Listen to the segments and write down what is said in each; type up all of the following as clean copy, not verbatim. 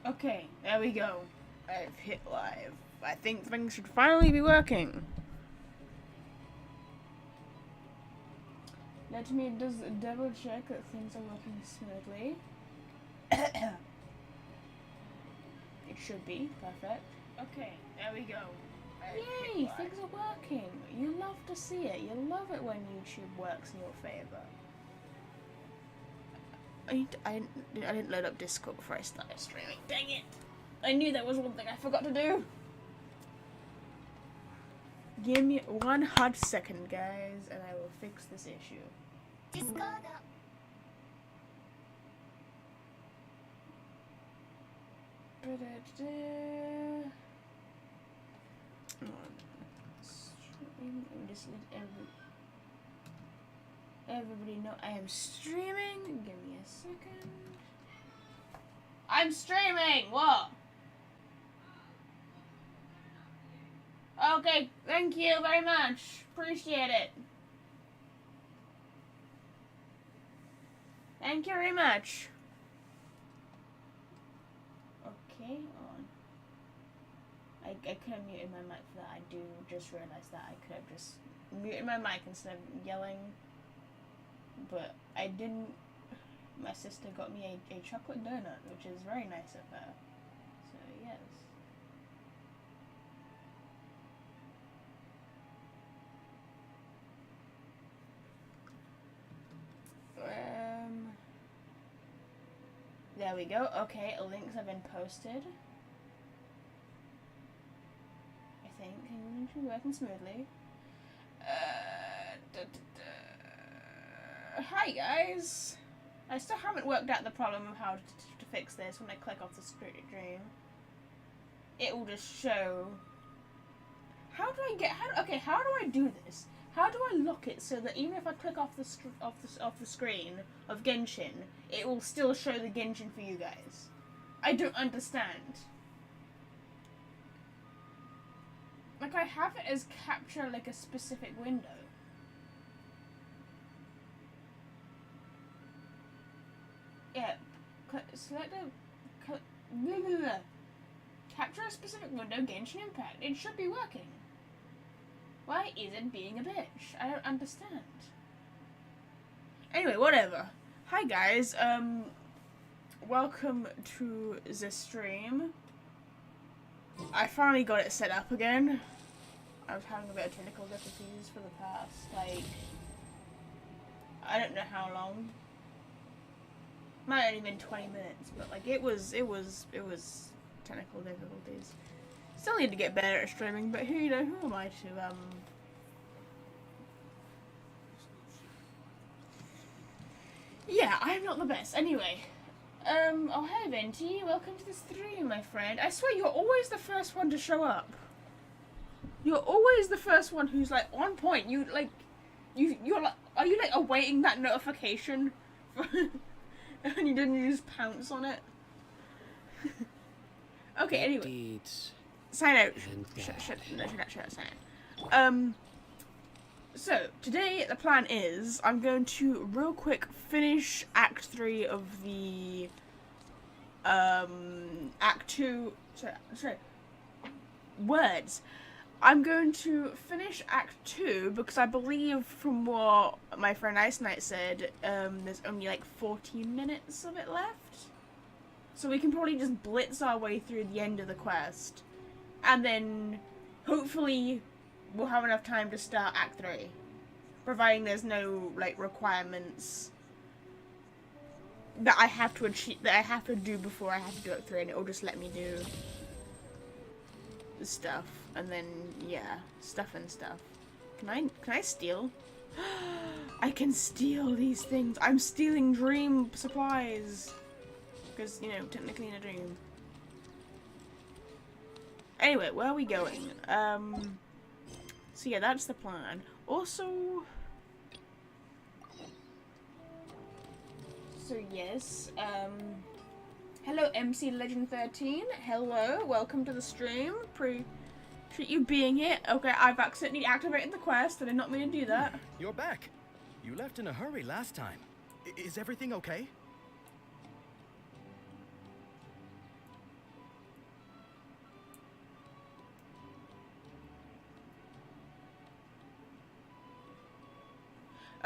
Okay, there we go. I've hit live. I think things should finally be working. Let me just double check that things are working smoothly. It should be. Perfect. Okay, there we go. Yay! Things are working. You love to see it. You love it when YouTube works in your favour. I didn't load up Discord before I started streaming. Dang it! I knew that was one thing I forgot to do. Give me 1 hot second, guys, and I will fix this issue. Discord. Just let everybody know I am streaming. Give me a second. I'm streaming! What? Okay, thank you very much. Appreciate it. Thank you very much. Okay, on. I could have muted my mic for that. I do just realize that I could have just muted my mic instead of yelling. But I didn't. My sister got me a chocolate donut, which is very nice of her. So, yes. There we go. Okay, links have been posted. I think things should be working smoothly. Hi guys! I still haven't worked out the problem of how to fix this. When I click off the stream, it will just show. How do I get? How do I do this? How do I lock it so that even if I click off the screen of Genshin, it will still show the Genshin for you guys? I don't understand. Like, I have it as capture like a specific window. Yeah, select a capture a specific window, Genshin Impact. It should be working. Why is it being a bitch? I don't understand. Anyway, whatever. Hi guys, welcome to the stream. I finally got it set up again. I was having a bit of technical difficulties for the past, like, I don't know how long. Might have only been 20 minutes, but like it was technical difficulties. Still need to get better at streaming, but who am I to yeah, I'm not the best. Anyway. Oh hey Venti, welcome to the stream, my friend. I swear you're always the first one to show up. You're always the first one who's like on point. You're like are you like awaiting that notification for and you didn't just pounce on it? Okay, anyway. Sign out. Shut up, sign out. So, today the plan is I'm going to real quick finish Act 3 of the Act 2 sorry. Words. I'm going to finish Act 2 because I believe from what my friend Ice Knight said, there's only like 14 minutes of it left. So we can probably just blitz our way through the end of the quest. And then, hopefully, we'll have enough time to start Act 3. Providing there's no, like, requirements that I have to achieve, that I have to do before I have to do Act 3, and it'll just let me do the stuff. And then, yeah, stuff and stuff. Can I steal? I can steal these things. I'm stealing dream supplies. Because, you know, technically in a dream. Anyway, where are we going? So yeah, that's the plan. Also... So yes, hello MC Legend 13. Hello, welcome to the stream. Appreciate you being here. Okay, I've accidentally activated the quest. I did not mean to do that. You're back. You left in a hurry last time. Is everything okay?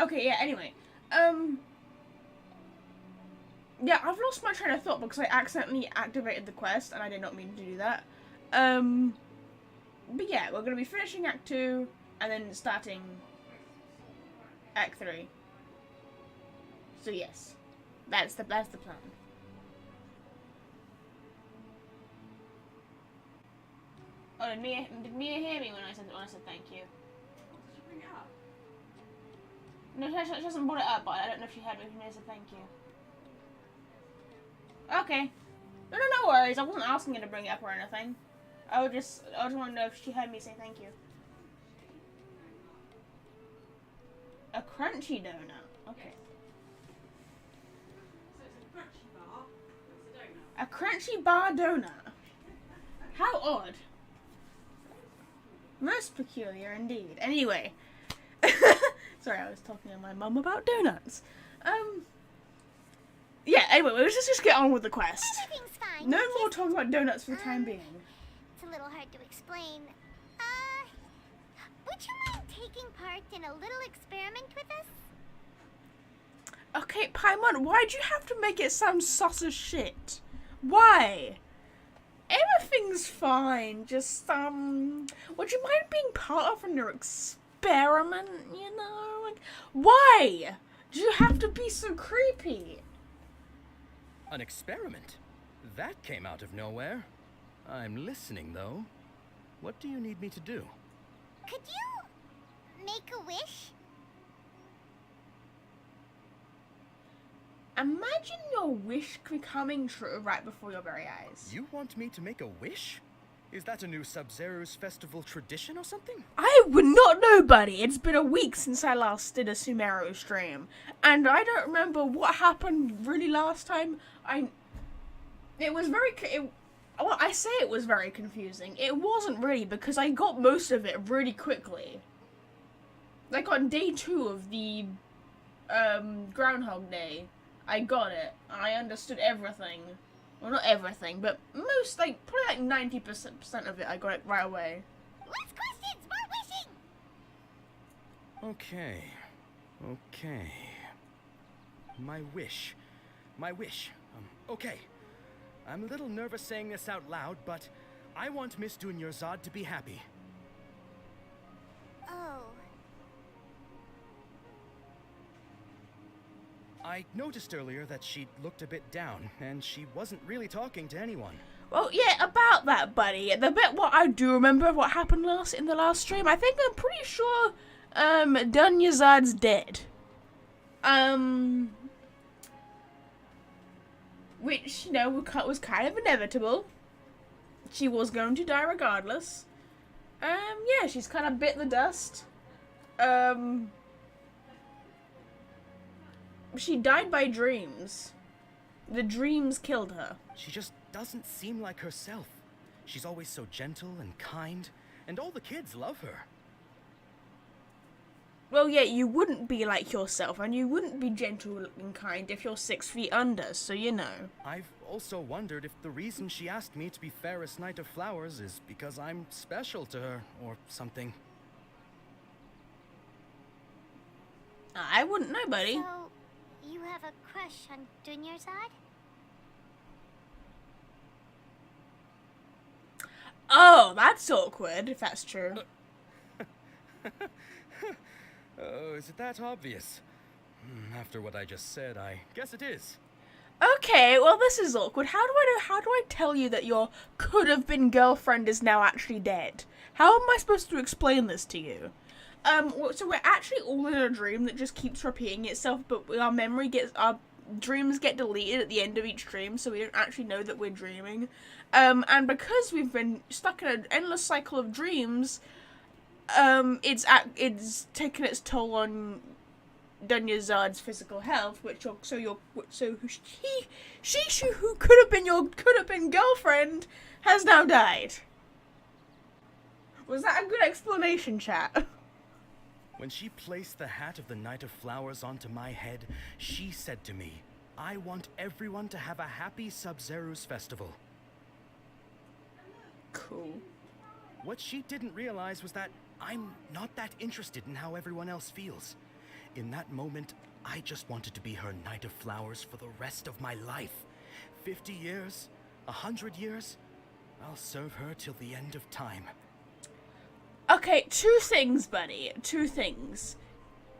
Okay, yeah, anyway. Yeah, I've lost my train of thought because I accidentally activated the quest and I did not mean to do that. But yeah, we're going to be finishing Act 2 and then starting Act 3. So yes, that's the plan. Oh, did Mia hear me when I said thank you? Did you bring it up? No, she hasn't brought it up, but I don't know if she heard me when I said thank you. Okay. No worries. I wasn't asking her to bring it up or anything. I just want to know if she heard me say thank you. A crunchy donut. Okay. So it's a crunchy bar. It's a donut. A crunchy bar donut. How odd. Most peculiar indeed. Anyway. Sorry, I was talking to my mum about donuts. Yeah, anyway, let's just get on with the quest. Everything's fine. No more talking about donuts for the time being. It's a little hard to explain. Would you mind taking part in a little experiment with us? Okay, Paimon, why'd you have to make it sound sus as shit? Why? Everything's fine, just, would you mind being part of an experiment, you know? Like, why? Do you have to be so creepy? An experiment? That came out of nowhere. I'm listening, though. What do you need me to do? Could you make a wish? Imagine your wish becoming true right before your very eyes. You want me to make a wish? Is that a new Sub-Zero's festival tradition or something? I would not know, buddy. It's been a week since I last did a Sumeru stream. And I don't remember what happened really last time. It was very... well, I say it was very confusing. It wasn't really, because I got most of it really quickly. Like on day 2 of the Groundhog Day, I got it. I understood everything. Well, not everything, but most, like, probably like 90% of it I got it right away. Less questions, more wishing! Okay. My wish. Okay. I'm a little nervous saying this out loud, but I want Miss Dunyarzad to be happy. Oh. I noticed earlier that she looked a bit down, and she wasn't really talking to anyone. Well, yeah, about that, buddy. The bit what I do remember what happened in the last stream, I think I'm pretty sure, Dunyarzad's dead. Which, you know, was kind of inevitable. She was going to die regardless. Yeah, she's kind of bit the dust. She died by dreams. The dreams killed her. She just doesn't seem like herself. She's always so gentle and kind, and all the kids love her. Well, yeah, you wouldn't be like yourself, and you wouldn't be gentle and kind if you're 6 feet under, so you know. I've also wondered if the reason she asked me to be Fairest Knight of Flowers is because I'm special to her, or something. I wouldn't know, buddy. So, you have a crush on Dunyarzad? Oh, that's awkward, if that's true. Oh, is it that obvious? After what I just said, I guess it is. Okay, well, this is awkward. How do I tell you that your could-have-been girlfriend is now actually dead? How am I supposed to explain this to you? So we're actually all in a dream that just keeps repeating itself, but our dreams get deleted at the end of each dream, so we don't actually know that we're dreaming. And because we've been stuck in an endless cycle of dreams, it's taken its toll on Dunyarzad's physical health, she who could have been girlfriend has now died. Was that a good explanation, chat? When she placed the hat of the Knight of Flowers onto my head, she said to me, "I want everyone to have a happy Sub-Zero's festival." Cool. What she didn't realize was that I'm not that interested in how everyone else feels. In that moment, I just wanted to be her Knight of Flowers for the rest of my life. 50 years? 100 years? I'll serve her till the end of time. Okay, two things, buddy. Two things.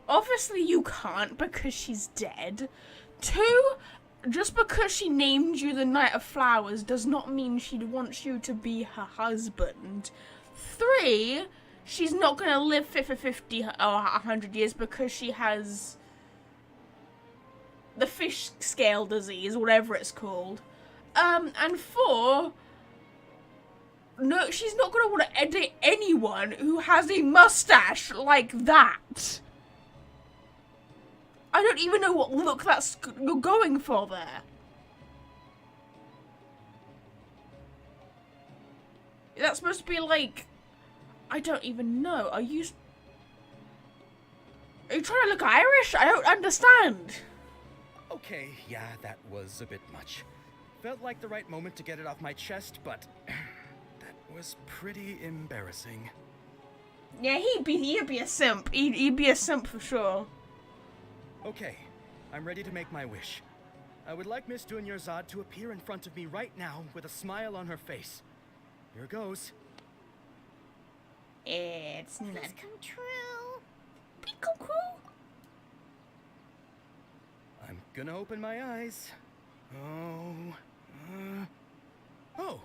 Obviously, you can't because she's dead. Two, just because she named you the Knight of Flowers does not mean she wants you to be her husband. Three, she's not going to live for 50 or 100 years because she has the fish scale disease, whatever it's called. And four, no, she's not going to want to edit anyone who has a mustache like that. I don't even know what look you're going for there. That's supposed to be like, I don't even know. Are you trying to look Irish? I don't understand. Okay, yeah, that was a bit much. Felt like the right moment to get it off my chest, but that was pretty embarrassing. Yeah, he'd be a simp. He'd be a simp for sure. Okay, I'm ready to make my wish. I would like Miss Dunyarzad to appear in front of me right now with a smile on her face. Here goes. It's not. Please come true. Peekaboo. I'm gonna open my eyes. Oh,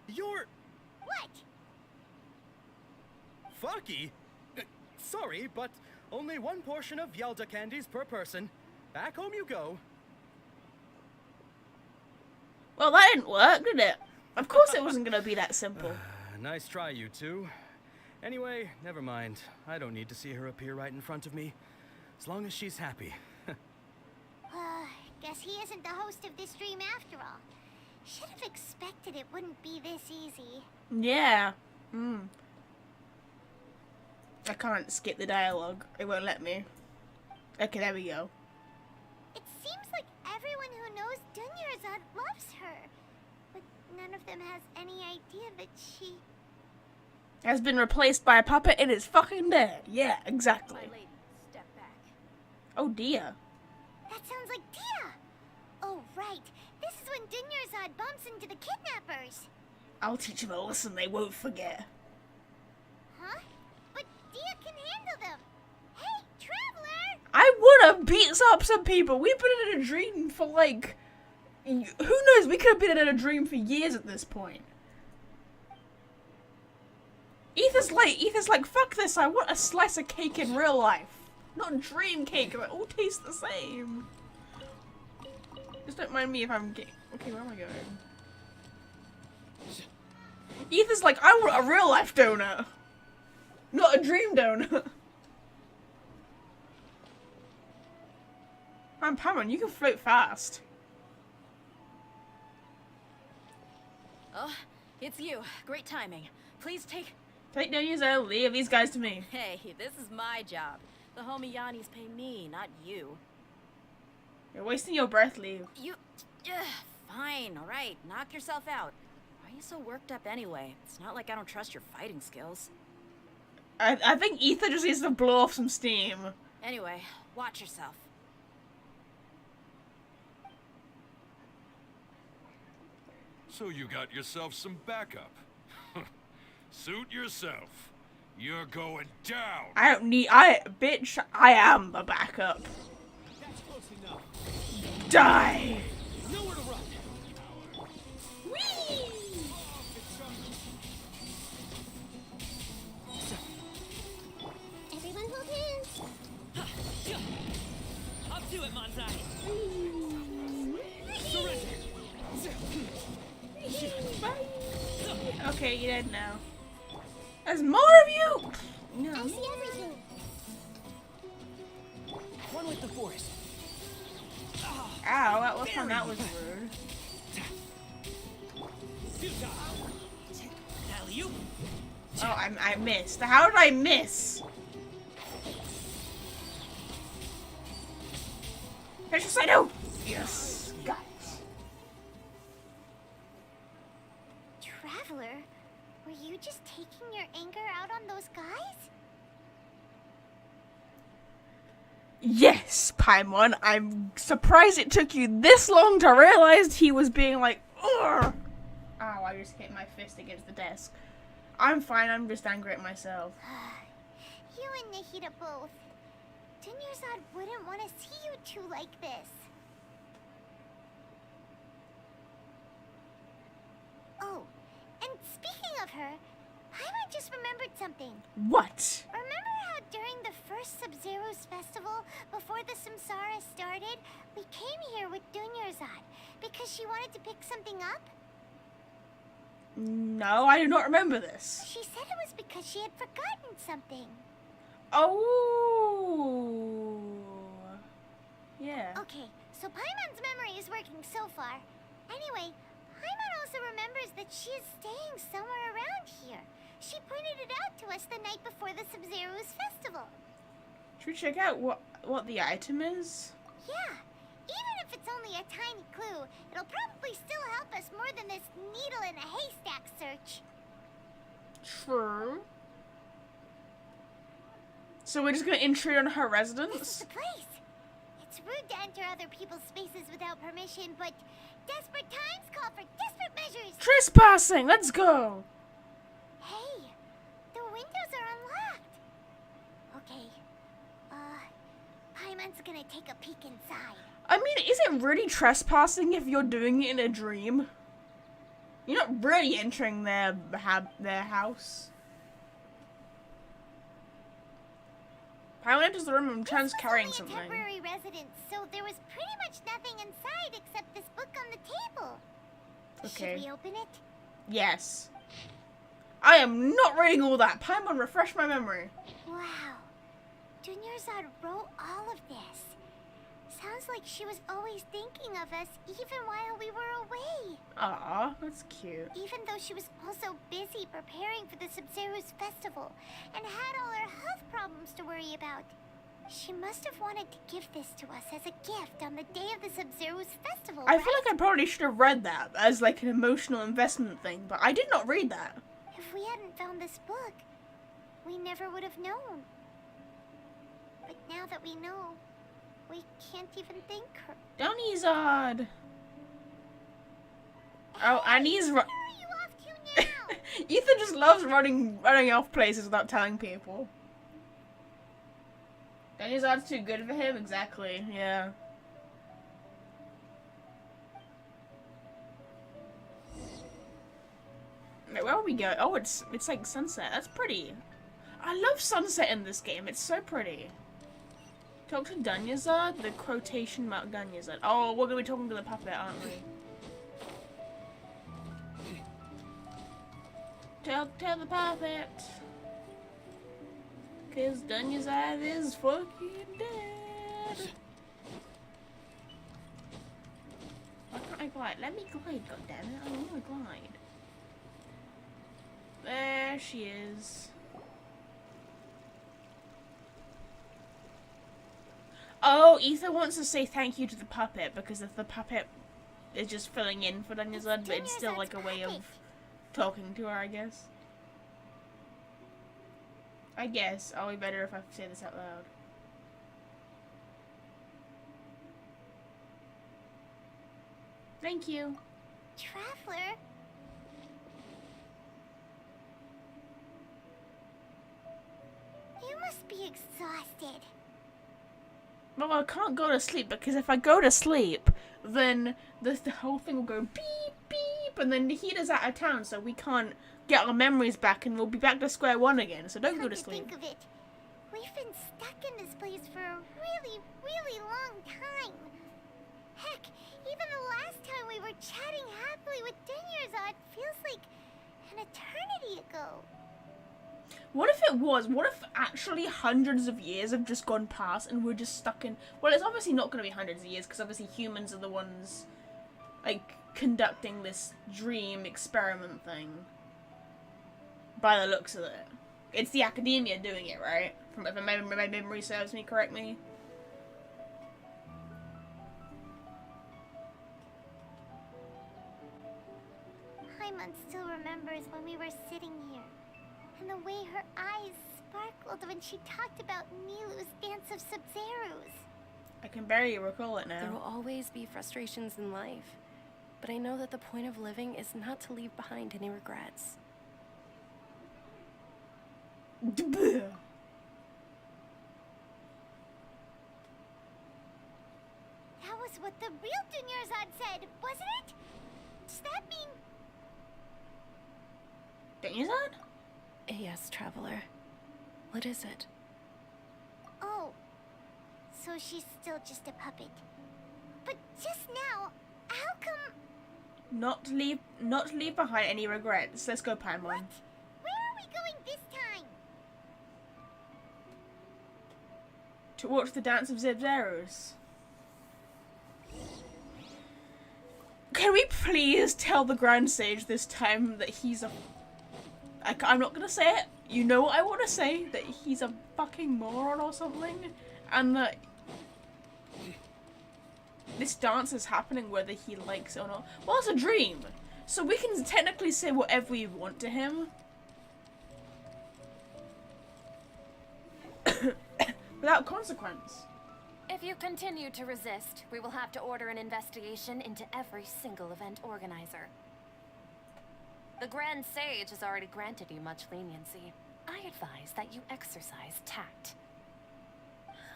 you're What? Faki? Sorry, but only one portion of Yelda candies per person. Back home you go. Well, that didn't work, did it? Of course it wasn't going to be that simple. Nice try, you two. Anyway, never mind. I don't need to see her appear right in front of me. As long as she's happy. Guess he isn't the host of this stream after all. Should have expected it wouldn't be this easy. Yeah. I can't skip the dialogue. It won't let me. Okay, there we go. It seems like everyone who knows Dunyarzad loves her. But none of them has any idea that she... Has been replaced by a puppet and is fucking dead. Yeah, exactly. My lady, step back. Oh dear. That sounds like Dia! Oh, right. This is when Dunyarzad bumps into the kidnappers. I'll teach them a lesson they won't forget. Huh? But Dia can handle them. Hey, Traveler! I would've beat up some people. We've been in a dream for like... Who knows? We could have been in a dream for years at this point. Ether's like, fuck this, I want a slice of cake in real life. Not dream cake, they all taste the same. Just don't mind me if I'm getting... Okay, where am I going? Ether's like, I want a real life donut. Not a dream donut. Man, Pamon, you can float fast. Oh, it's you. Great timing. Please take... Take no use out, leave these guys to me. Hey, this is my job. The homie Yanni's pay me, not you. You're wasting your breath, leave. You... fine, alright. Knock yourself out. Why are you so worked up anyway? It's not like I don't trust your fighting skills. I think Ether just needs to blow off some steam. Anyway, watch yourself. So you got yourself some backup. Suit yourself. You're going down. I don't need... Bitch, I am a backup. That's close enough. Die! Nowhere to run. Whee! Everyone hold hands. Up to it, Manzai. Surrender. Okay, you're dead now. There's more of you! No. I see everything. One with the force. Ow, that was rude. Alley-oop. Oh, I missed. How did I miss? Finish this, I know! Yes, got it. Traveler, were you just taking your anger out on those guys? Yes, Paimon. I'm surprised it took you this long to realize he was being like, ugh. Ow, I just hit my fist against the desk. I'm fine, I'm just angry at myself. You and Nahida both. Dunyarzad wouldn't want to see you two like this. Oh, and speaking of her, Paimon just remembered something. What? Remember how during the first Sub-Zero's festival, before the Samsara started, we came here with Dunyarzad because she wanted to pick something up? No, I do not remember this. She said it was because she had forgotten something. Oh. Yeah. Okay, so Paimon's memory is working so far. Anyway, Paimon also remembers that she is staying somewhere around here. She pointed it out to us the night before the Sub-Zero's festival. Should we check out what the item is? Yeah, even if it's only a tiny clue, it'll probably still help us more than this needle in a haystack search. True. So we're just gonna intrude on her This is residence? the place. It's rude to enter other people's spaces without permission, but desperate times call for desperate measures. Trespassing! Let's go! Hey, the windows are unlocked. Okay, Paimon's gonna take a peek inside. I mean, is it really trespassing if you're doing it in a dream? You're not really entering their house. Paimon enters the room and Chan's This was carrying only something. a temporary residence, so there was pretty much nothing inside except this book on the table. Okay. Should we open it? Yes. I am not reading all that. Paimon, refresh my memory. Wow. Dunyarzad wrote all of this. Sounds like she was always thinking of us even while we were away. Aw, that's cute. Even though she was also busy preparing for the Sub-Zero's festival and had all her health problems to worry about. She must have wanted to give this to us as a gift on the day of the Sub-Zero's festival, I right? feel like I probably should have read that as like an emotional investment thing, but I did not read that. If we hadn't found this book, we never would have known. But now that we know, we can't even thank her. Dunyarzad. Oh, and he's Where are you off to now? Ethan just loves running off places without telling people. Dunyarzad's too good for him, exactly. Yeah. Wait, where will we go? Oh, it's like sunset. That's pretty. I love sunset in this game. It's so pretty. Talk to Dunyarzad? The quotation mark Dunyarzad. Oh, we're gonna be talking to the puppet, aren't we? Talk to the puppet. Cause Dunyarzad is fucking dead. Why can't I glide? Let me glide, goddammit. I wanna glide. There she is. Oh, Ethan wants to say thank you to the puppet because if the puppet is just filling in for Dunyarzad, but it's still like a way of talking to her, I guess. I guess I'll be better if I say this out loud. Thank you. Traveler? You must be exhausted. Well, I can't go to sleep because if I go to sleep, then the whole thing will go beep, beep, and then Nahida's out of town, so we can't get our memories back, and we'll be back to square one again, so don't go Come to sleep. think of it, we've been stuck in this place for a really, really long time. Heck, even the last time we were chatting happily with Dunyarzad feels like an eternity ago. What if it was? What if actually hundreds of years have just gone past and we're just stuck in... Well, it's obviously not going to be hundreds of years because obviously humans are the ones, like, conducting this dream experiment thing. By the looks of it. It's the academia doing it, right? From if my memory serves me correctly. Paimon still remembers when we were sitting here, and the way her eyes sparkled when she talked about Nilu's dance of Sub-Zerus. I can barely recall it There will now. always be frustrations in life, but I know that the point of living is not to leave behind any regrets. That was what the real Dunyarzad said, wasn't it? Does that mean... Don't you said? Yes, Traveler. What is it? Oh, so she's still just a puppet. But just now, how come... Not to leave behind any regrets. Let's go, Paimon. Where are we going this time? To watch the dance of Zebzerus. Can we please tell the Grand Sage this time that he's a... I'm not gonna say it. You know what I want to say. That he's a fucking moron or something. And that... this dance is happening whether he likes it or not. Well, it's a dream. So we can technically say whatever we want to him. Without consequence. If you continue to resist, we will have to order an investigation into every single event organizer. The Grand Sage has already granted you much leniency. I advise that you exercise tact.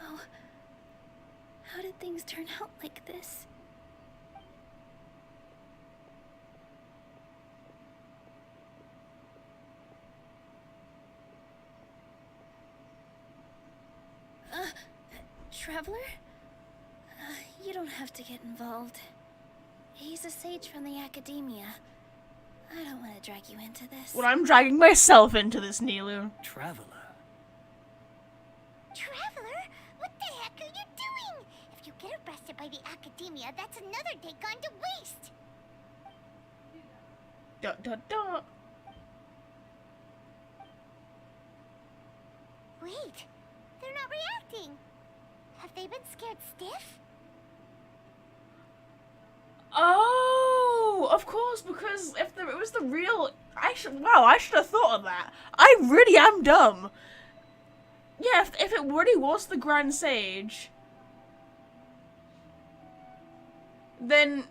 How did things turn out like this? Traveler? You don't have to get involved. He's a sage from the academia. I don't want to drag you into this. Well, I'm dragging myself into this, Nilu. Traveler. Traveler? What the heck are you doing? If you get arrested by the academia, that's another day gone to waste. Dot dot dot. Wait, they're not reacting. Have they been scared stiff? Oh, of course, because if it was the real, I should have thought of that. I really am dumb. Yeah, if it really was the Grand Sage, then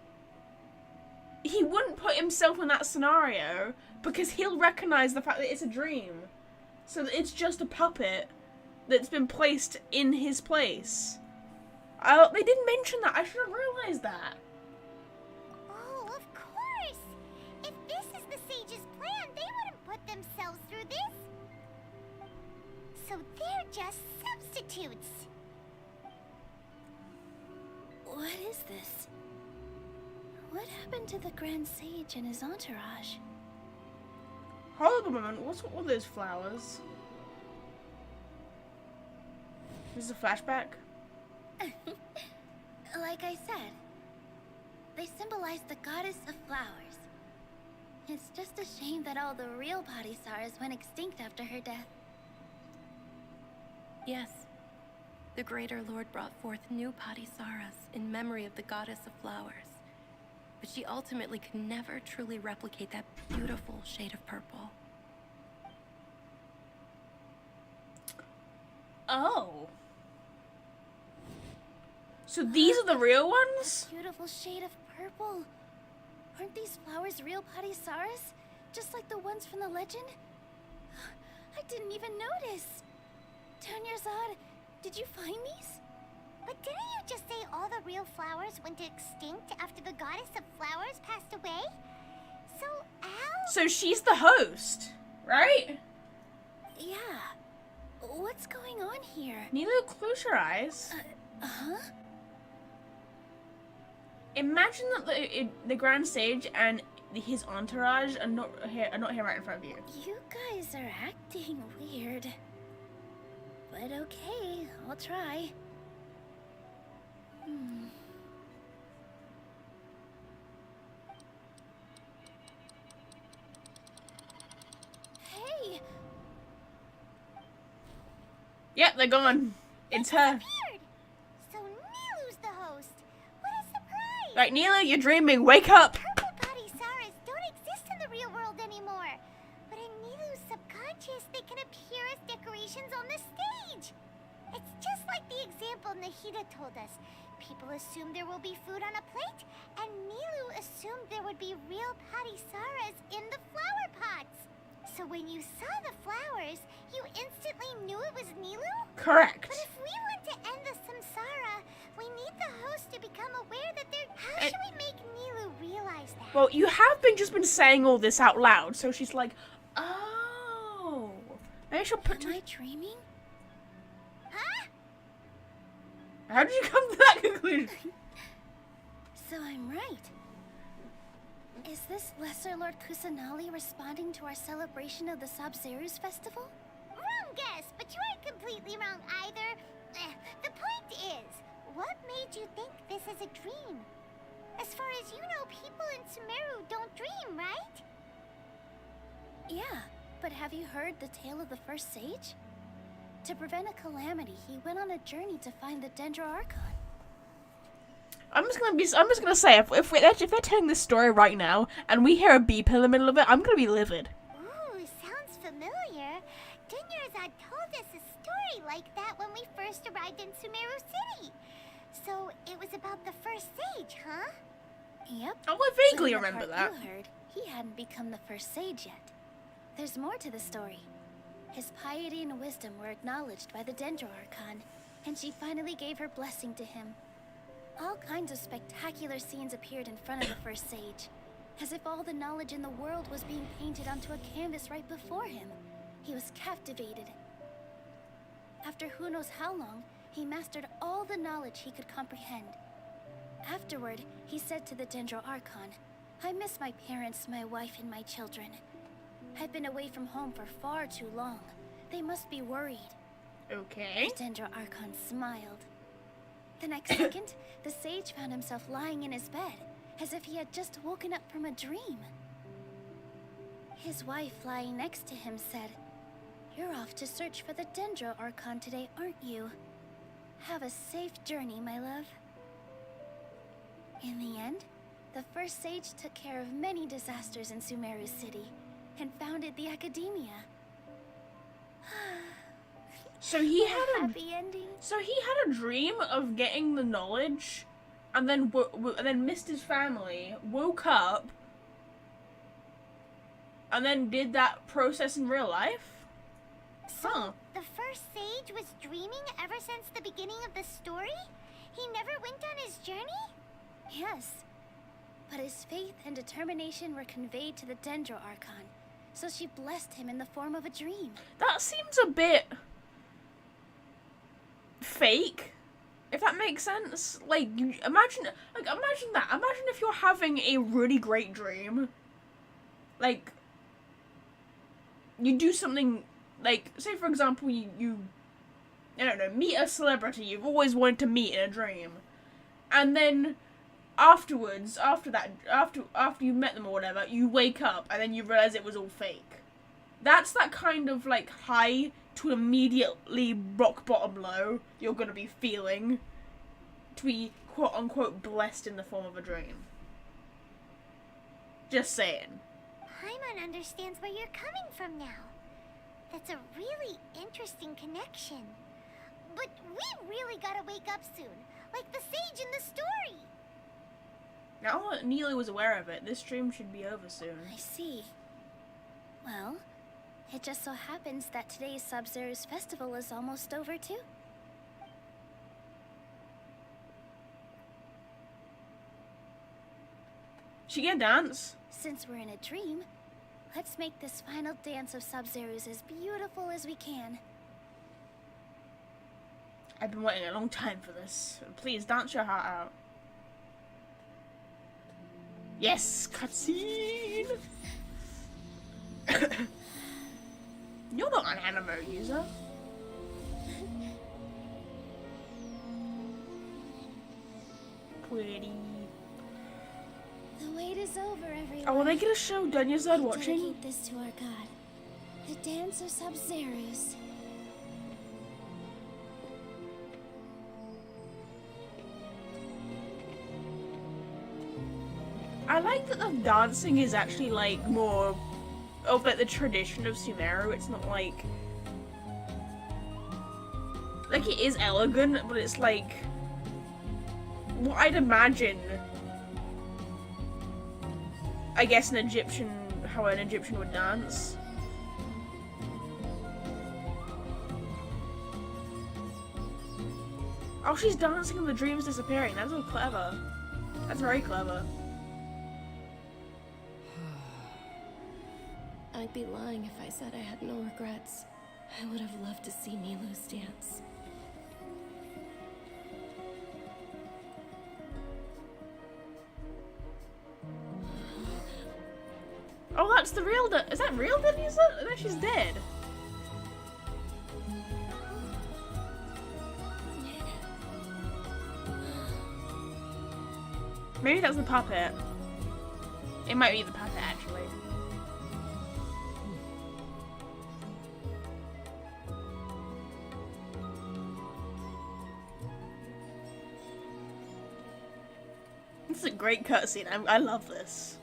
he wouldn't put himself in that scenario because he'll recognize the fact that it's a dream. So that it's just a puppet that's been placed in his place. They didn't mention that. I should have realized that. Oh, of course! If this is the Sage's plan, they wouldn't put themselves through this. So they're just substitutes. What is this? What happened to the Grand Sage and his entourage? Hold on a moment. What's all those flowers? This is a flashback. Like I said, they symbolize the goddess of flowers. It's just a shame that all the real Padisaras went extinct after her death. Yes, the Greater Lord brought forth new Padisaras in memory of the goddess of flowers. But she ultimately could never truly replicate that beautiful shade of purple. Oh. So these are the real ones? Beautiful shade of purple. Aren't these flowers real Padisaras? Just like the ones from the legend? I didn't even notice. Dunyarzad, did you find these? But didn't you just say all the real flowers went extinct after the goddess of flowers passed away? So how? So she's the host, right? Yeah. What's going on here? Nilu, close your eyes. Huh? Imagine that the Grand Sage and his entourage are not here right in front of you. You guys are acting weird. But okay, I'll try. Hey! Yep, they're gone. It's her. Weird. So Nilu's the host. What a surprise! Right, Nilu, you're dreaming. Wake up. Purple Padisaras don't exist in the real world anymore. But in Nilu's subconscious, they can appear as decorations decorations on the stage. It's just like the example Nahida told us. People assumed there will be food on a plate, and Nilu assumed there would be real Patisaras in the flower pots. So when you saw the flowers, you instantly knew it was Nilu? Correct. But if we want to end the samsara, we need the host to become aware that they're... How should we make Nilu realize that? Well, you have just been saying all this out loud, so she's like, oh. Maybe she'll put... Am I dreaming? Huh? How did you come to that conclusion? So I'm right. Is this Lesser Lord Kusanali responding to our celebration of the Sabzerus festival? Wrong guess, but you aren't completely wrong either. The point is, what made you think this is a dream? As far as you know, people in Sumeru don't dream, right? Yeah, but have you heard the tale of the first sage? To prevent a calamity, he went on a journey to find the Dendro Archon. I'm just gonna say, if they're telling this story right now, and we hear a beep in the middle of it, I'm gonna be livid. Ooh, sounds familiar. Dunyarzad told us a story like that when we first arrived in Sumeru City. So it was about the first sage, huh? Yep. Oh, I vaguely But in the remember part that. You heard, he hadn't become the first sage yet. There's more to the story. His piety and wisdom were acknowledged by the Dendro Archon, and she finally gave her blessing to him. All kinds of spectacular scenes appeared in front of the first sage, as if all the knowledge in the world was being painted onto a canvas right before him. He was captivated. After who knows how long, he mastered all the knowledge he could comprehend. Afterward, he said to the Dendro Archon, "I miss my parents, my wife, and my children. I've been away from home for far too long. They must be worried." Okay. The Dendro Archon smiled. The next second, the sage found himself lying in his bed, as if he had just woken up from a dream. His wife, lying next to him, said, "You're off to search for the Dendro Archon today, aren't you? Have a safe journey, my love." In the end, the first sage took care of many disasters in Sumeru City, and founded the Academia. So he What had a a happy ending. So he had a dream of getting the knowledge, and then and then missed his family, woke up, and then did that process in real life. Huh. The first sage was dreaming ever since the beginning of the story? He never went on his journey? Yes, but his faith and determination were conveyed to the Dendro Archon, so she blessed him in the form of a dream. That seems a bit fake, if that makes sense. Like, imagine that. Imagine if you're having a really great dream. Like, you do something, like, say for example, you I don't know, meet a celebrity you've always wanted to meet in a dream. And then afterwards, after you met them or whatever, you wake up and then you realize it was all fake. That's that kind of, like, high to immediately rock bottom low you're gonna be feeling to be quote unquote blessed in the form of a dream. Just saying. Paimon understands where you're coming from now. That's a really interesting connection. But we really gotta wake up soon, like the sage in the story. Now that Neely was aware of it, this dream should be over soon. I see. Well, it just so happens that today's Sabzerus festival is almost over too. She can dance. Since we're in a dream, let's make this final dance of Sabzerus as beautiful as we can. I've been waiting a long time for this. Please dance your heart out. Yes, cutscene. You're not an anime user. Pretty. The wait is over, everyone. Oh, are they gonna show Dunyarzad We watching? dedicate this to our god, the dance of Sabzerus. I like that the dancing is actually like more of like the tradition of Sumeru. It's not like like, it is elegant, but it's like what I'd imagine, I guess, how an Egyptian would dance. Oh, she's dancing and the dream's disappearing. That's so clever. That's very clever. I'd be lying if I said I had no regrets. I would have loved to see Nilou's dance. Oh, that's the real. Is that real Denise? No, she's dead. Maybe that was the puppet. It might be the puppet, actually. This is a great cutscene. I love this.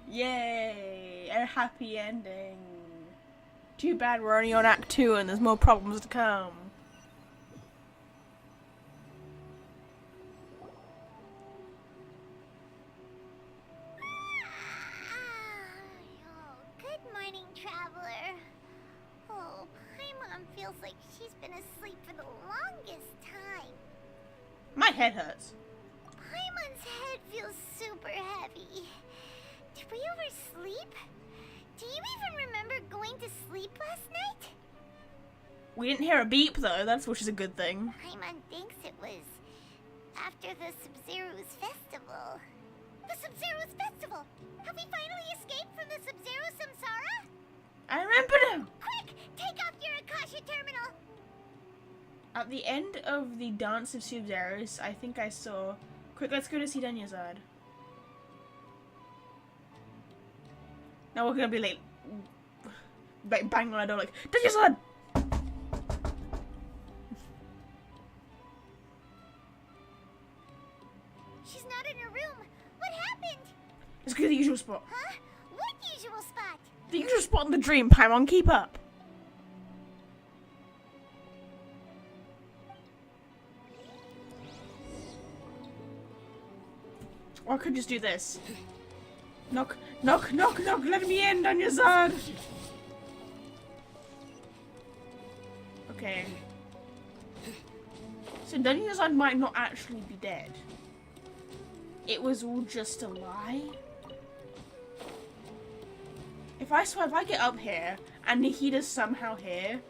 Yay! A happy ending. Too bad we're only on Act 2 and there's more problems to come. Good morning, traveler. Oh, Paimon feels like she's been asleep for the longest time. My head hurts. Paimon's head feels super heavy. Did we oversleep? Do you even remember going to sleep last night? We didn't hear a beep though, which is a good thing. Paimon thinks it was after the Sumeru's festival. The Sumeru's festival! Have we finally escaped from the Sumeru Samsara? I remember now! Quick! Take off your Akasha terminal! At the end of the Dance of Sub-Zeros, I think I saw... Quick, let's go to see Dunyazad. Now we're gonna be like banging on our door like, Dunyazad! She's not in her room. What happened? Let's go to the usual spot. Huh? What usual spot? The usual spot in the dream, Paimon, keep up. Or I could just do this. Knock, knock, knock, knock, let me in, Dunyazad! Okay. So Dunyazad might not actually be dead. It was all just a lie? If I get up here, and Nihida's somehow here...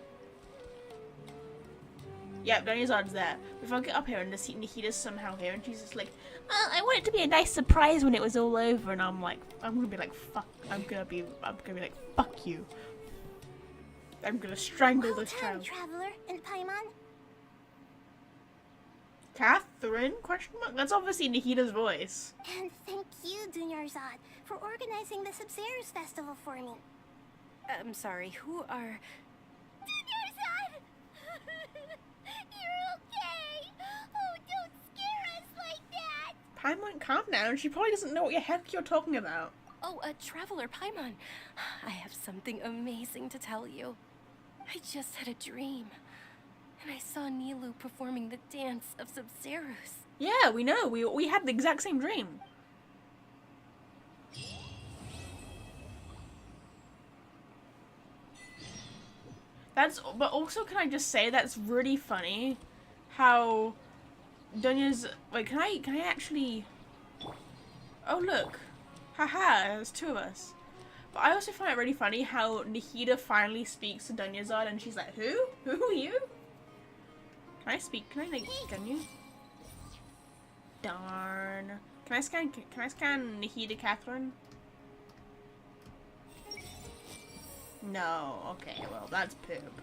Yep, Dunyazad's there. If I get up here and Nihida's somehow here, and she's just like, oh, I want it to be a nice surprise when it was all over, and I'm gonna be like, fuck, I'm gonna be like, fuck you. I'm gonna strangle this child. Traveler and Paimon. Catherine? Question mark? That's obviously Nihida's voice. And thank you, Dunyarzad, for organizing the Sub-Zero's festival for me. I'm sorry, who are... Dunyarzad! You're okay! Oh, don't scare us like that! Paimon, calm down. She probably doesn't know what the heck you're talking about. Oh, Traveler Paimon. I have something amazing to tell you. I just had a dream. And I saw Nilou performing the dance of Sub-Zeros. Yeah, we know. We had the exact same dream. But also, can I just say that's really funny how Dunya's, wait, can I actually, oh look, haha, there's two of us. But I also find it really funny how Nihida finally speaks to Dunyazad and she's like, who? Who are you? Can I speak? Can I scan you? Darn. Can I scan Nihida Catherine? No. Okay, well, that's poop.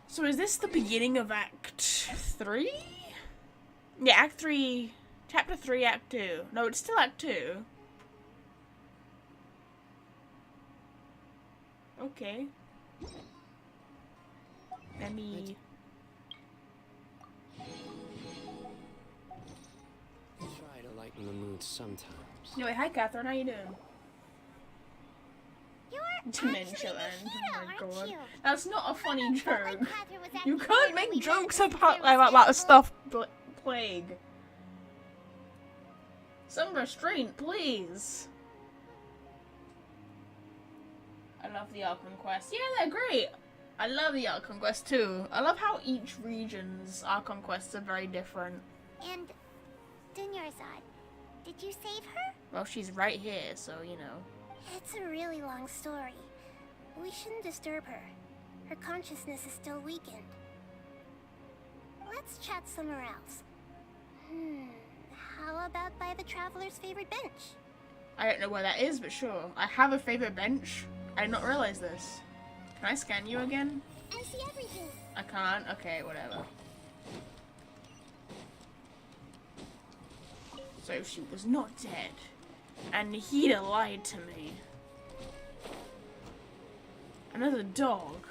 So is this the beginning of Act 3? Yeah, Act 3. Chapter 3, Act 2. No, it's still Act 2. Okay. Let me... Try to lighten the mood sometimes. Anyway, hi Catherine, how you doing? You're Dementia actually then. Nihida, Oh my aren't god. you? That's not a funny Like joke. Catherine was You actually can't here make when we jokes met the about Sumeru that festival. stuff plague. Some restraint, please. I love the Archon quests. Yeah, they're great. I love the Archon quests too. I love how each region's Archon quests are very different. And Dunyarzad, did you save her? Well, she's right here, so you know. It's a really long story. We shouldn't disturb her. Her consciousness is still weakened. Let's chat somewhere else. How about by the Traveler's favorite bench? I don't know where that is, but sure. I have a favorite bench. I did not realize this. Can I scan you again? I see everything. I can't? Okay, whatever. So she was not dead. And Nihida lied to me. Another dog.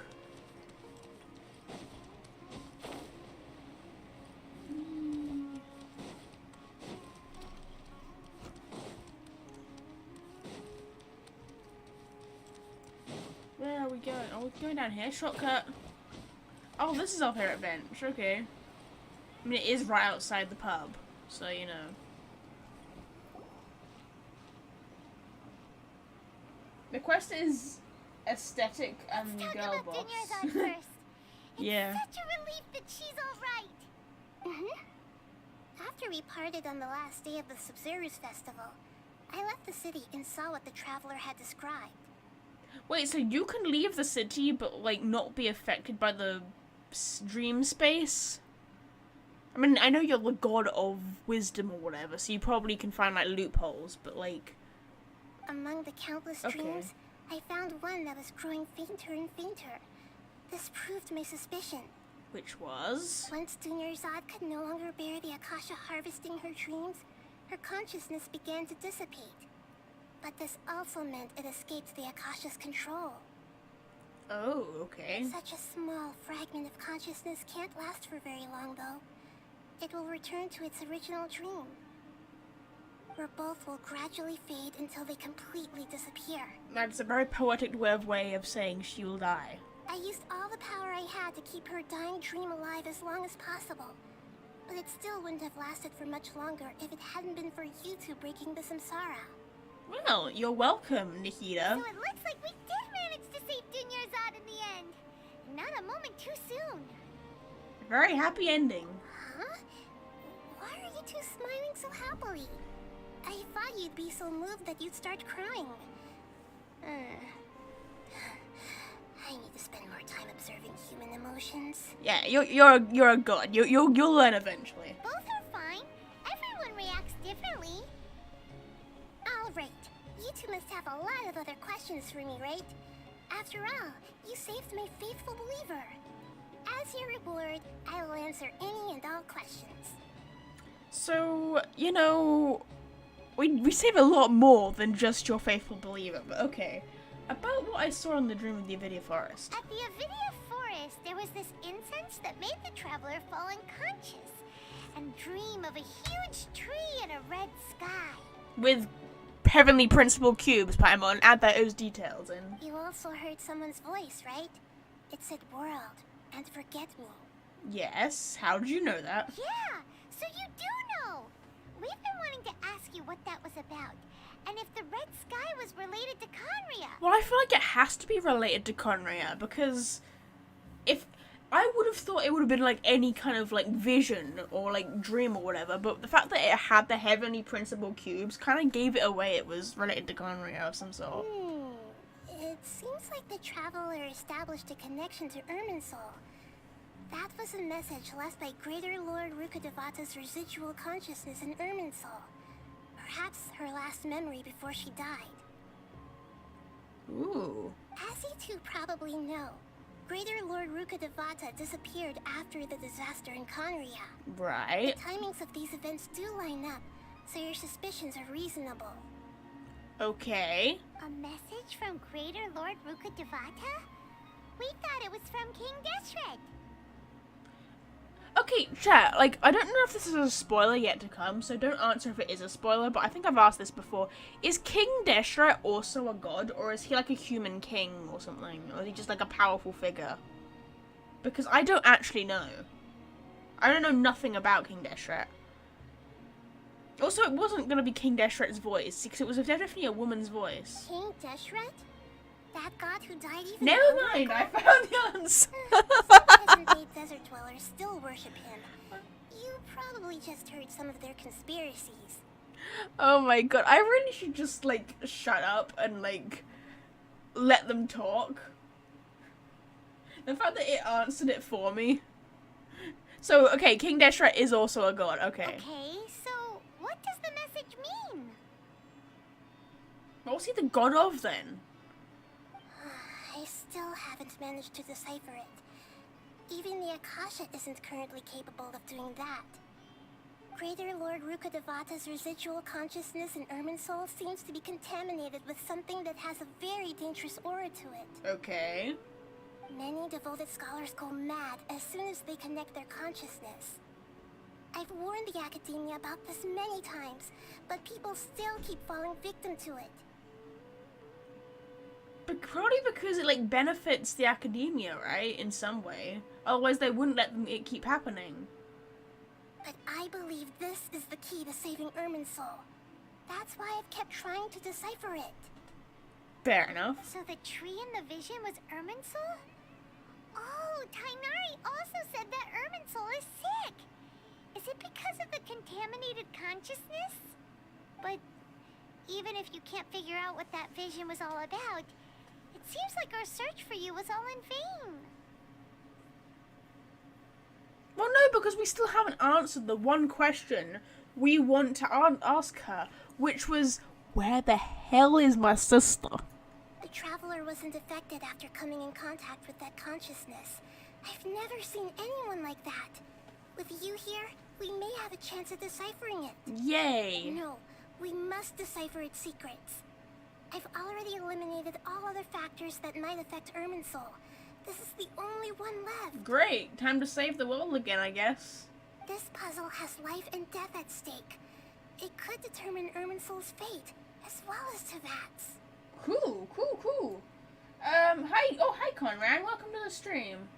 Where are we going? Oh, we're going down here. Shortcut. Oh, this is our favorite bench. Okay. I mean, it is right outside the pub, so you know. The quest is aesthetic and Let's talk girl about boss. Dunyarzad first. It's Yeah. such a relief that she's alright. After we parted on the last day of the Sumeru's festival, I left the city and saw what the Traveler had described. Wait, so you can leave the city, but like not be affected by the dream space? I mean, I know you're the god of wisdom or whatever, so you probably can find like loopholes, but like. Among the countless Okay. dreams, I found one that was growing fainter and fainter. This proved my suspicion. Which was? Once Dunyarzad could no longer bear the Akasha harvesting her dreams, her consciousness began to dissipate. But this also meant it escaped the Akasha's control. Oh, okay. Such a small fragment of consciousness can't last for very long, though. It will return to its original dream, where both will gradually fade until they completely disappear. That's a very poetic way of saying she will die. I used all the power I had to keep her dying dream alive as long as possible. But it still wouldn't have lasted for much longer if it hadn't been for you two breaking the samsara. Well, you're welcome, Nihida. So it looks like we did manage to save Dunyarzad in the end. Not a moment too soon. Very happy ending. Huh? Why are you two smiling so happily? I thought you'd be so moved that you'd start crying. I need to spend more time observing human emotions. Yeah, you're a god. You'll learn eventually. Both are fine. Everyone reacts differently. Alright, you two must have a lot of other questions for me, right? After all, you saved my faithful believer. As your reward, I will answer any and all questions. So, you know, we save a lot more than just your faithful believer, but okay. About what I saw in the dream of the Avidia Forest. At the Avidia Forest, there was this incense that made the traveler fall unconscious and dream of a huge tree and a red sky. With heavenly principal cubes, Paimon, add those details in. You also heard someone's voice, right? It said world and forget me. Yes, how did you know that? Yeah, so you do know. We've been wanting to ask you what that was about, and if the red sky was related to Conria. Well, I feel like it has to be related to Conria, because if I would have thought it would have been like any kind of like vision or like dream or whatever, but the fact that it had the heavenly principal cubes kind of gave it away it was related to Conria of some sort. It seems like the traveler established a connection to Irminsul. That was a message left by Greater Lord Rukkhadevata's residual consciousness in Irminsul. Perhaps her last memory before she died. Ooh. As you two probably know, Greater Lord Rukkhadevata disappeared after the disaster in Conria. Right. The timings of these events do line up, so your suspicions are reasonable. Okay. A message from Greater Lord Rukkhadevata? We thought it was from King Deshret. Okay, chat, like, I don't know if this is a spoiler yet to come, so don't answer if it is a spoiler, but I think I've asked this before. Is King Deshret also a god, or is he like a human king or something? Or is he just like a powerful figure? Because I don't actually know. I don't know nothing about King Deshret. Also, it wasn't going to be King Deshret's voice, because it was definitely a woman's voice. King Deshret? That god who died even Never longer mind, ago? I found the answer. Some present-day desert dwellers still worship him. You probably just heard some of their conspiracies. Oh my god, I really should just, like, shut up and, like, let them talk. The fact that it answered it for me. So, okay, King Deshret is also a god, okay. Okay, so what does the message mean? What's he the god of, then? I still haven't managed to decipher it. Even the Akasha isn't currently capable of doing that. Greater Lord Rukkhadevata's residual consciousness in Irminsul seems to be contaminated with something that has a very dangerous aura to it. Okay. Many devoted scholars go mad as soon as they connect their consciousness. I've warned the academia about this many times, but people still keep falling victim to it. But probably because it, like, benefits the academia, right? In some way. Otherwise they wouldn't let it keep happening. But I believe this is the key to saving Irminsul. That's why I've kept trying to decipher it. Fair enough. So the tree in the vision was Irminsul? Oh, Tainari also said that Irminsul is sick. Is it because of the contaminated consciousness? But even if you can't figure out what that vision was all about, it seems like our search for you was all in vain. Well, no, because we still haven't answered the one question we want to ask her, which was, where the hell is my sister? The traveler wasn't affected after coming in contact with that consciousness. I've never seen anyone like that. With you here, we may have a chance of deciphering it. Yay! No, we must decipher its secrets. I've already eliminated all other factors that might affect Irminsul. This is the only one left. Great, time to save the world again, I guess. This puzzle has life and death at stake. It could determine Irminsul's fate, as well as Tevat's. Cool. Hi Conrad, welcome to the stream.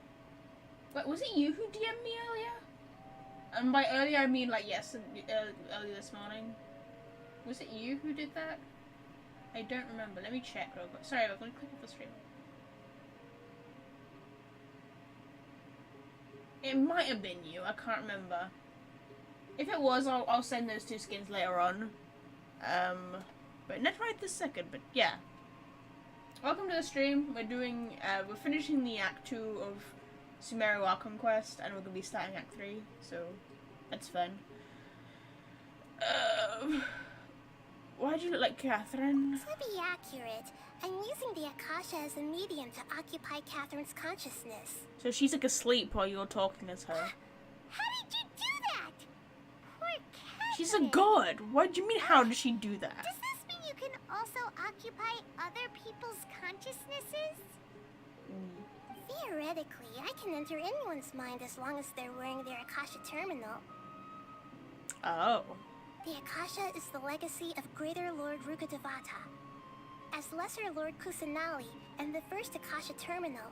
Wait, was it you who DM'd me earlier? And by earlier I mean, like, yes, early this morning. Was it you who did that? I don't remember, let me check real quick. Sorry, I'm gonna click off the stream. It might have been you, I can't remember. If it was, I'll send those two skins later on. But not right this second, but yeah. Welcome to the stream. We're finishing the Act 2 of Sumeru Archon Quest, and we're gonna be starting Act 3, so that's fun. Why'd you look like Catherine? To be accurate, I'm using the Akasha as a medium to occupy Catherine's consciousness. So she's like asleep while you're talking as her. How did you do that? Poor Catherine. She's a god. What do you mean, how does she do that? Does this mean you can also occupy other people's consciousnesses? Theoretically, I can enter anyone's mind as long as they're wearing their Akasha terminal. Oh. The Akasha is the legacy of Greater Lord Rukkhadevata. As Lesser Lord Kusanali and the first Akasha terminal,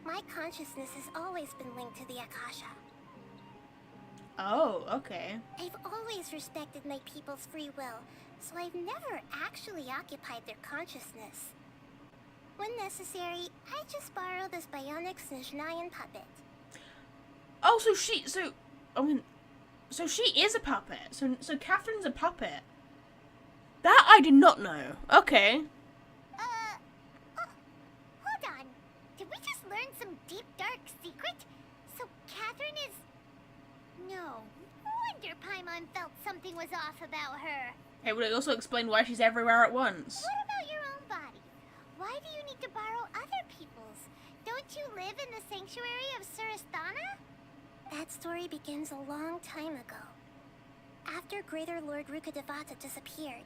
my consciousness has always been linked to the Akasha. Oh, okay. I've always respected my people's free will, so I've never actually occupied their consciousness. When necessary, I just borrow this bionic Snezhnayan puppet. Oh, so she is a puppet. So Catherine's a puppet. That I did not know. Okay. Hold on. Did we just learn some deep, dark secret? So Catherine is... No. No wonder Paimon felt something was off about her. It would also explain why she's everywhere at once. What about your own body? Why do you need to borrow other people's? Don't you live in the sanctuary of Surasthana? That story begins a long time ago. After Greater Lord Rukkhadevata disappeared,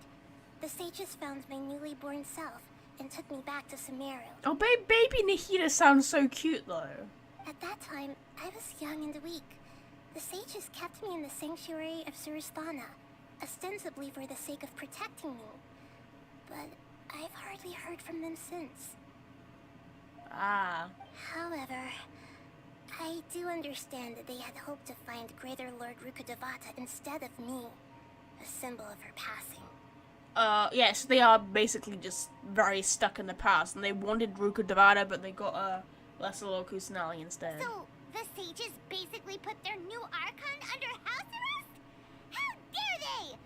the sages found my newly born self and took me back to Sumeru. Oh, baby Nahida sounds so cute, though. At that time, I was young and weak, The sages kept me in the sanctuary of Surasthana, ostensibly for the sake of protecting me. But I've hardly heard from them since. Ah. However, I do understand that they had hoped to find Greater Lord Rukkhadevata instead of me, a symbol of her passing. Yes, they are basically just very stuck in the past, and they wanted Rukkhadevata, but they got Lesser Lord Kusanali instead. So, the sages basically put their new Archon under house arrest? How dare they!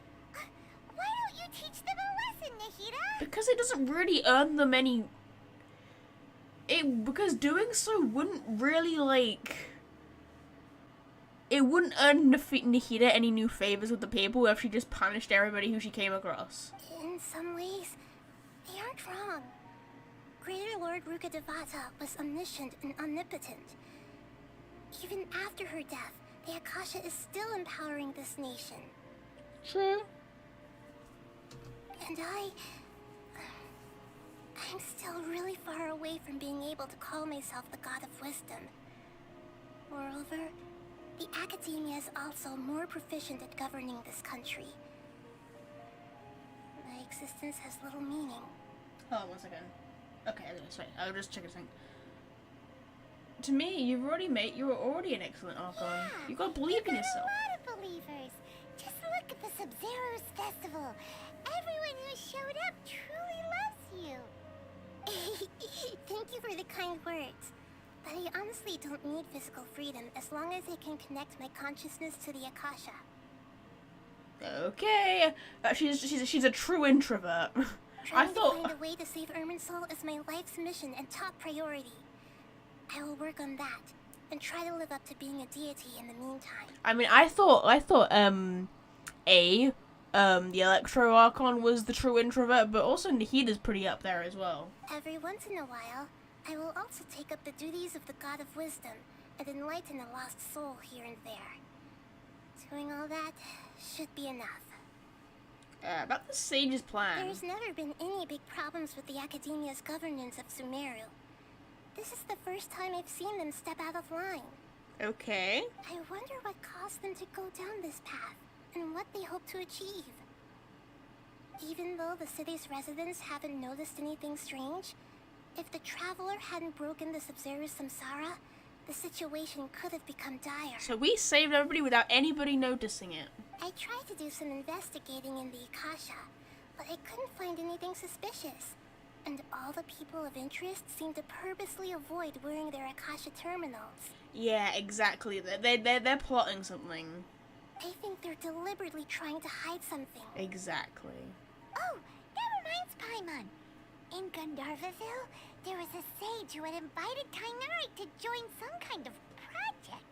Why don't you teach them a lesson, Nahida? Because it doesn't really earn them any... Because doing so wouldn't really, like... It wouldn't earn Nahida any new favors with the people if she just punished everybody who she came across. In some ways, they aren't wrong. Greater Lord Rukkhadevata was omniscient and omnipotent. Even after her death, the Akasha is still empowering this nation. True. And I'm still really far away from being able to call myself the God of Wisdom. Moreover, the Academia is also more proficient at governing this country. My existence has little meaning. Hold on 1 second. Okay, sorry. I'll just check a thing. To me, you were already an excellent Archon. Yeah, You gotta believe in yourself. A lot of believers. Just look at the Sub-Zero's festival. Everyone who showed up truly loves you. Thank you for the kind words. But I honestly don't need physical freedom as long as I can connect my consciousness to the Akasha. Okay. She's a true introvert. Trying to find a way to save Irminsul is my life's mission and top priority. I will work on that and try to live up to being a deity in the meantime. I mean, I thought the Electro Archon was the true introvert, but also Nahida's pretty up there as well. Every once in a while, I will also take up the duties of the God of Wisdom and enlighten a lost soul here and there. Doing all that should be enough. About the Sage's plan. There's never been any big problems with the Academia's governance of Sumeru. This is the first time I've seen them step out of line. Okay. I wonder what caused them to go down this path, and what they hope to achieve. Even though the city's residents haven't noticed anything strange, if the Traveler hadn't broken the Sub-Zero's samsara, the situation could have become dire. So we saved everybody without anybody noticing it. I tried to do some investigating in the Akasha, but I couldn't find anything suspicious. And all the people of interest seem to purposely avoid wearing their Akasha terminals. Yeah, exactly. They're plotting something. I think they're deliberately trying to hide something. Exactly. Oh, that reminds Paimon. In Gandharvaville, there was a sage who had invited Kainari to join some kind of project.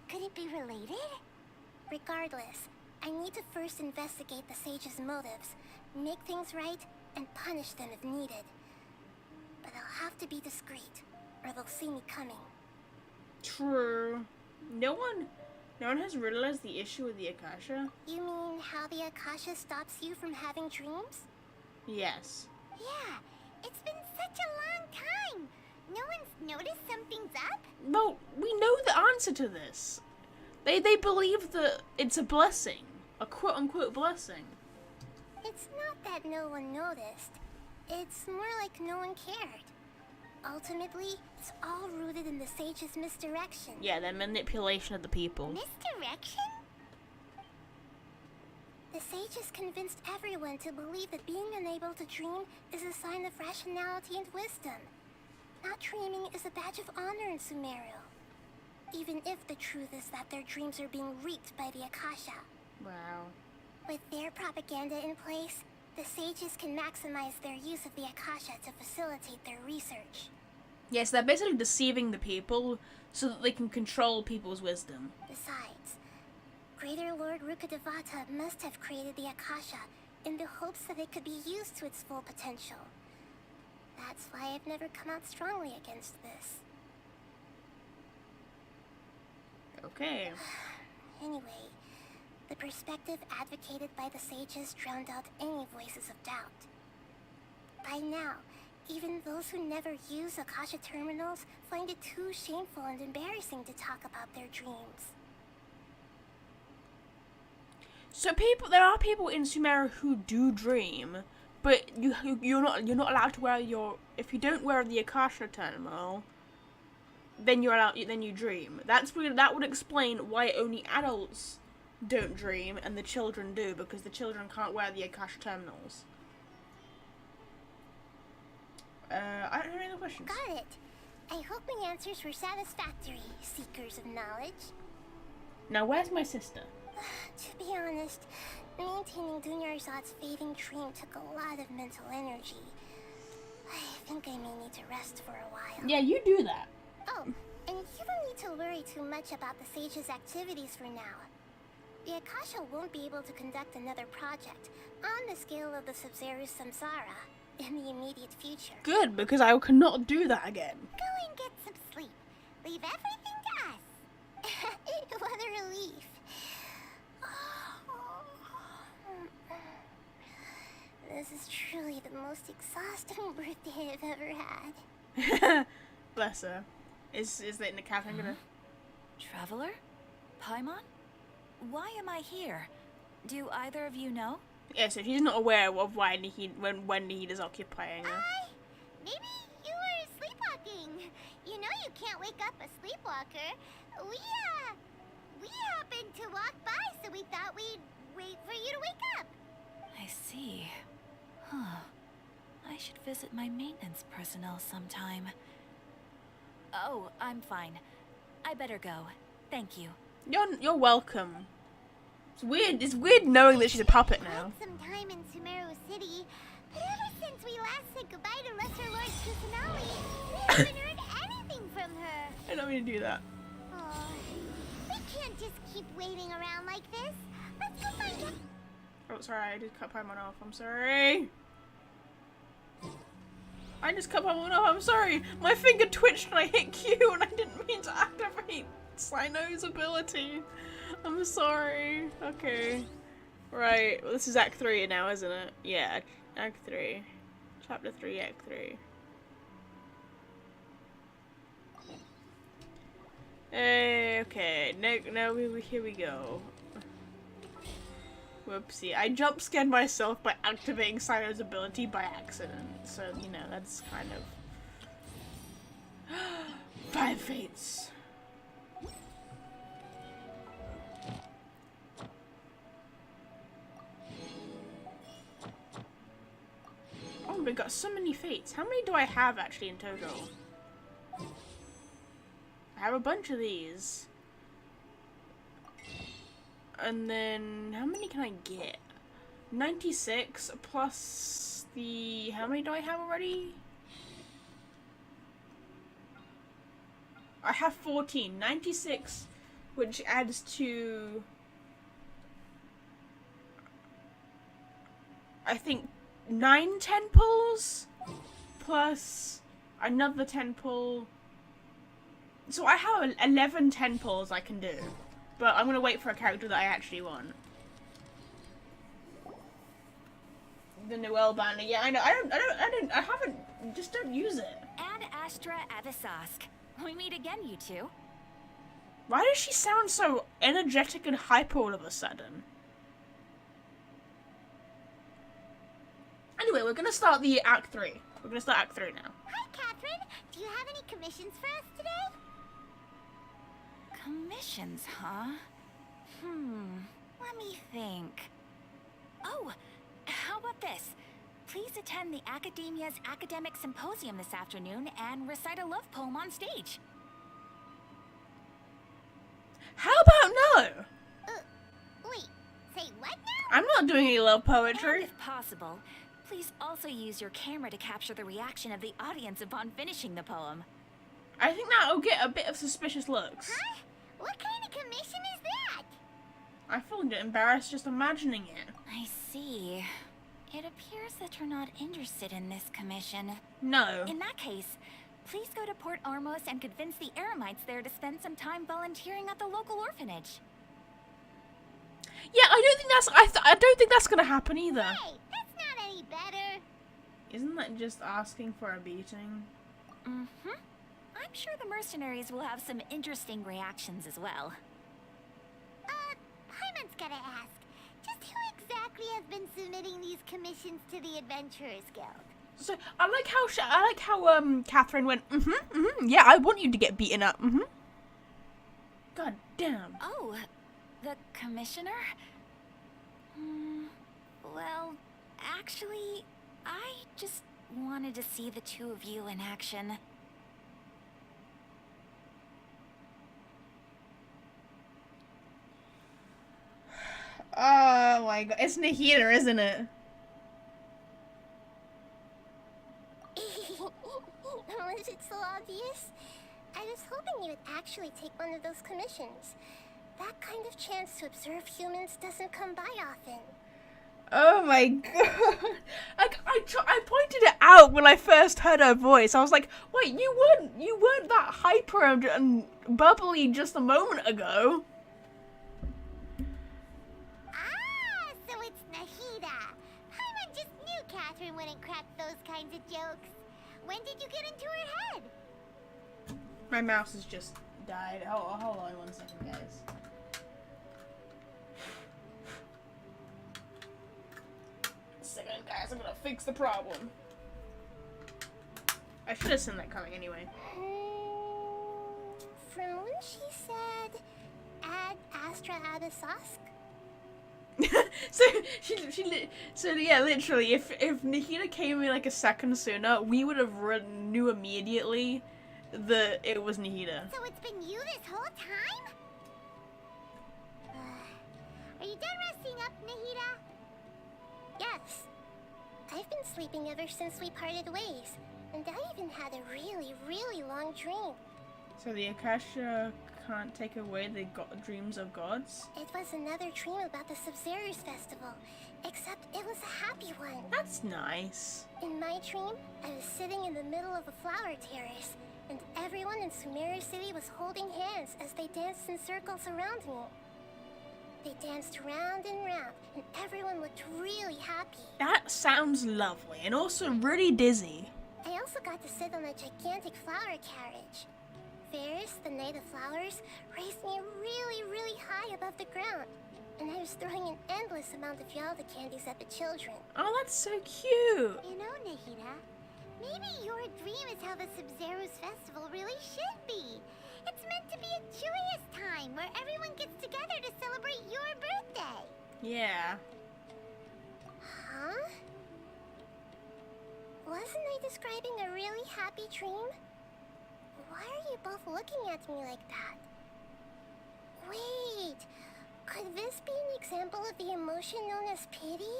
Could it be related? Regardless, I need to first investigate the sage's motives, make things right, and punish them if needed. But I'll have to be discreet, or they'll see me coming. True. No one has realized the issue with the Akasha. You mean how the Akasha stops you from having dreams? Yes. Yeah, it's been such a long time. No one's noticed something's up? Well, we know the answer to this. They believe that it's a blessing. A quote-unquote blessing. It's not that no one noticed. It's more like no one cared. Ultimately, it's all rooted in the sage's misdirection. Yeah, their manipulation of the people. Misdirection? The sages convinced everyone to believe that being unable to dream is a sign of rationality and wisdom. Not dreaming is a badge of honor in Sumeru. Even if the truth is that their dreams are being reaped by the Akasha. Wow. With their propaganda in place, the sages can maximize their use of the Akasha to facilitate their research. Yes, they're basically deceiving the people so that they can control people's wisdom. Besides, Greater Lord Rukkhadevata must have created the Akasha in the hopes that it could be used to its full potential. That's why I've never come out strongly against this. Okay. Anyway, the perspective advocated by the sages drowned out any voices of doubt. By now, even those who never use Akasha terminals find it too shameful and embarrassing to talk about their dreams. So there are people in Sumeru who do dream, but you're not allowed to wear your. If you don't wear the Akasha terminal, then you dream. That would explain why only adults don't dream and the children do, because the children can't wear the Akasha terminals. I don't have any other questions. Got it. I hope my answers were satisfactory, seekers of knowledge. Now, where's my sister? To be honest, maintaining Dunyarzad's fading dream took a lot of mental energy. I think I may need to rest for a while. Yeah, you do that. Oh, and you don't need to worry too much about the Sage's activities for now. The Akasha won't be able to conduct another project on the scale of the Sumeru Samsara in the immediate future. Good, because I cannot do that again. Go and get some sleep. Leave everything to us. What a relief. This is truly the most exhausting birthday I've ever had. Bless her. Is it in the cafe? I'm gonna. Traveler? Paimon? Why am I here? Do either of you know? Yeah, so she's not aware of why when Nahid is occupying her. Maybe you were sleepwalking. You know you can't wake up a sleepwalker. We happened to walk by, so we thought we'd wait for you to wake up. I see. Huh. I should visit my maintenance personnel sometime. Oh, I'm fine. I better go. Thank you. You're welcome. It's weird knowing that she's a puppet now. Some time in Sumeru City, but ever since we last said goodbye to Lesser Lord Kusanali, we haven't heard anything from her. I don't mean to do that. Oh, we can't just keep waiting around like this. Let's go find her. Oh, sorry, I did cut Paimon off. I'm sorry. I just cut Paimon off. I'm sorry. My finger twitched and I hit Q and I didn't mean to activate Sino's ability. I'm sorry. Okay. Right. Well, this is Act 3 now, isn't it? Yeah, Act 3. Chapter 3, Act 3. Okay. No, here we go. Whoopsie. I jump scared myself by activating Sino's ability by accident. So, you know, that's kind of... 5 fates. Oh, we got so many fates. How many do I have actually in total? I have a bunch of these. And then, how many can I get? 96 plus the... How many do I have already? I have 14. 96, which adds to... I think 9 10 pulls plus another 10 pull. So I have 11 10 pulls I can do. But I'm gonna wait for a character that I actually want. The Noelle banner. Yeah, I know. I haven't. Just don't use it. Ad Astra Avisask. We meet again, you two. Why does she sound so energetic and hyper all of a sudden? Anyway, we're gonna start the Act 3. We're gonna start Act 3 now. Hi, Catherine. Do you have any commissions for us today? Commissions, huh? Let me think. Oh, how about this? Please attend the Academia's Academic Symposium this afternoon and recite a love poem on stage. How about no? Wait, say what now? I'm not doing any love And poetry. if possible, please also use your camera to capture the reaction of the audience upon finishing the poem. I think that'll get a bit of suspicious looks. Huh? What kind of commission is that? I feel a bit embarrassed just imagining it. I see. It appears that you're not interested in this commission. No. In that case, please go to Port Armos and convince the Eremites there to spend some time volunteering at the local orphanage. Yeah, I don't think that's. I don't think that's gonna happen either. Hey, that's not any better. Isn't that just asking for a beating? Mm-hmm. I'm sure the mercenaries will have some interesting reactions as well. Paimon's gotta ask. exactly has been submitting these commissions to the Adventurers Guild? So I like how Catherine went. Yeah, I want you to get beaten up. God damn. Oh, the commissioner? Well, actually, I just wanted to see the two of you in action. Oh my god, it's Nahida, isn't it? Was it so obvious? I was hoping you would actually take one of those commissions. That kind of chance to observe humans doesn't come by often. Oh my god. I pointed it out when I first heard her voice. I was like, wait, you weren't that hyper and bubbly just a moment ago. Ah, so it's Nahida. Paimon just knew Catherine wouldn't crack those kinds of jokes. When did you get into her head? My mouse has just died. Hold on 1 second, guys. Second, guys, I'm gonna fix the problem. I should have seen that coming anyway. From when she said, "Ad Astra Abyssosque." So yeah, literally, if Nahida came in like a second sooner, we would have knew immediately that it was Nahida. So it's been you this whole time? Are you done resting up, Nahida? Yes. I've been sleeping ever since we parted ways, and I even had a really, really long dream. So the Akasha can't take away the dreams of gods? It was another dream about the Sumeru's festival, except it was a happy one. That's nice. In my dream, I was sitting in the middle of a flower terrace, and everyone in Sumeru City was holding hands as they danced in circles around me. They danced round and round, and everyone looked really happy. That sounds lovely, and also really dizzy. I also got to sit on a gigantic flower carriage. Ferris, the Knight of Flowers, raised me really, really high above the ground, and I was throwing an endless amount of Yalda candies at the children. Oh, that's so cute. You know, Nahida, maybe your dream is how the Sumeru's festival really should be. It's meant to be a joyous time where everyone gets together to celebrate your birthday. Yeah. Huh? Wasn't I describing a really happy dream? Why are you both looking at me like that? Wait, could this be an example of the emotion known as pity?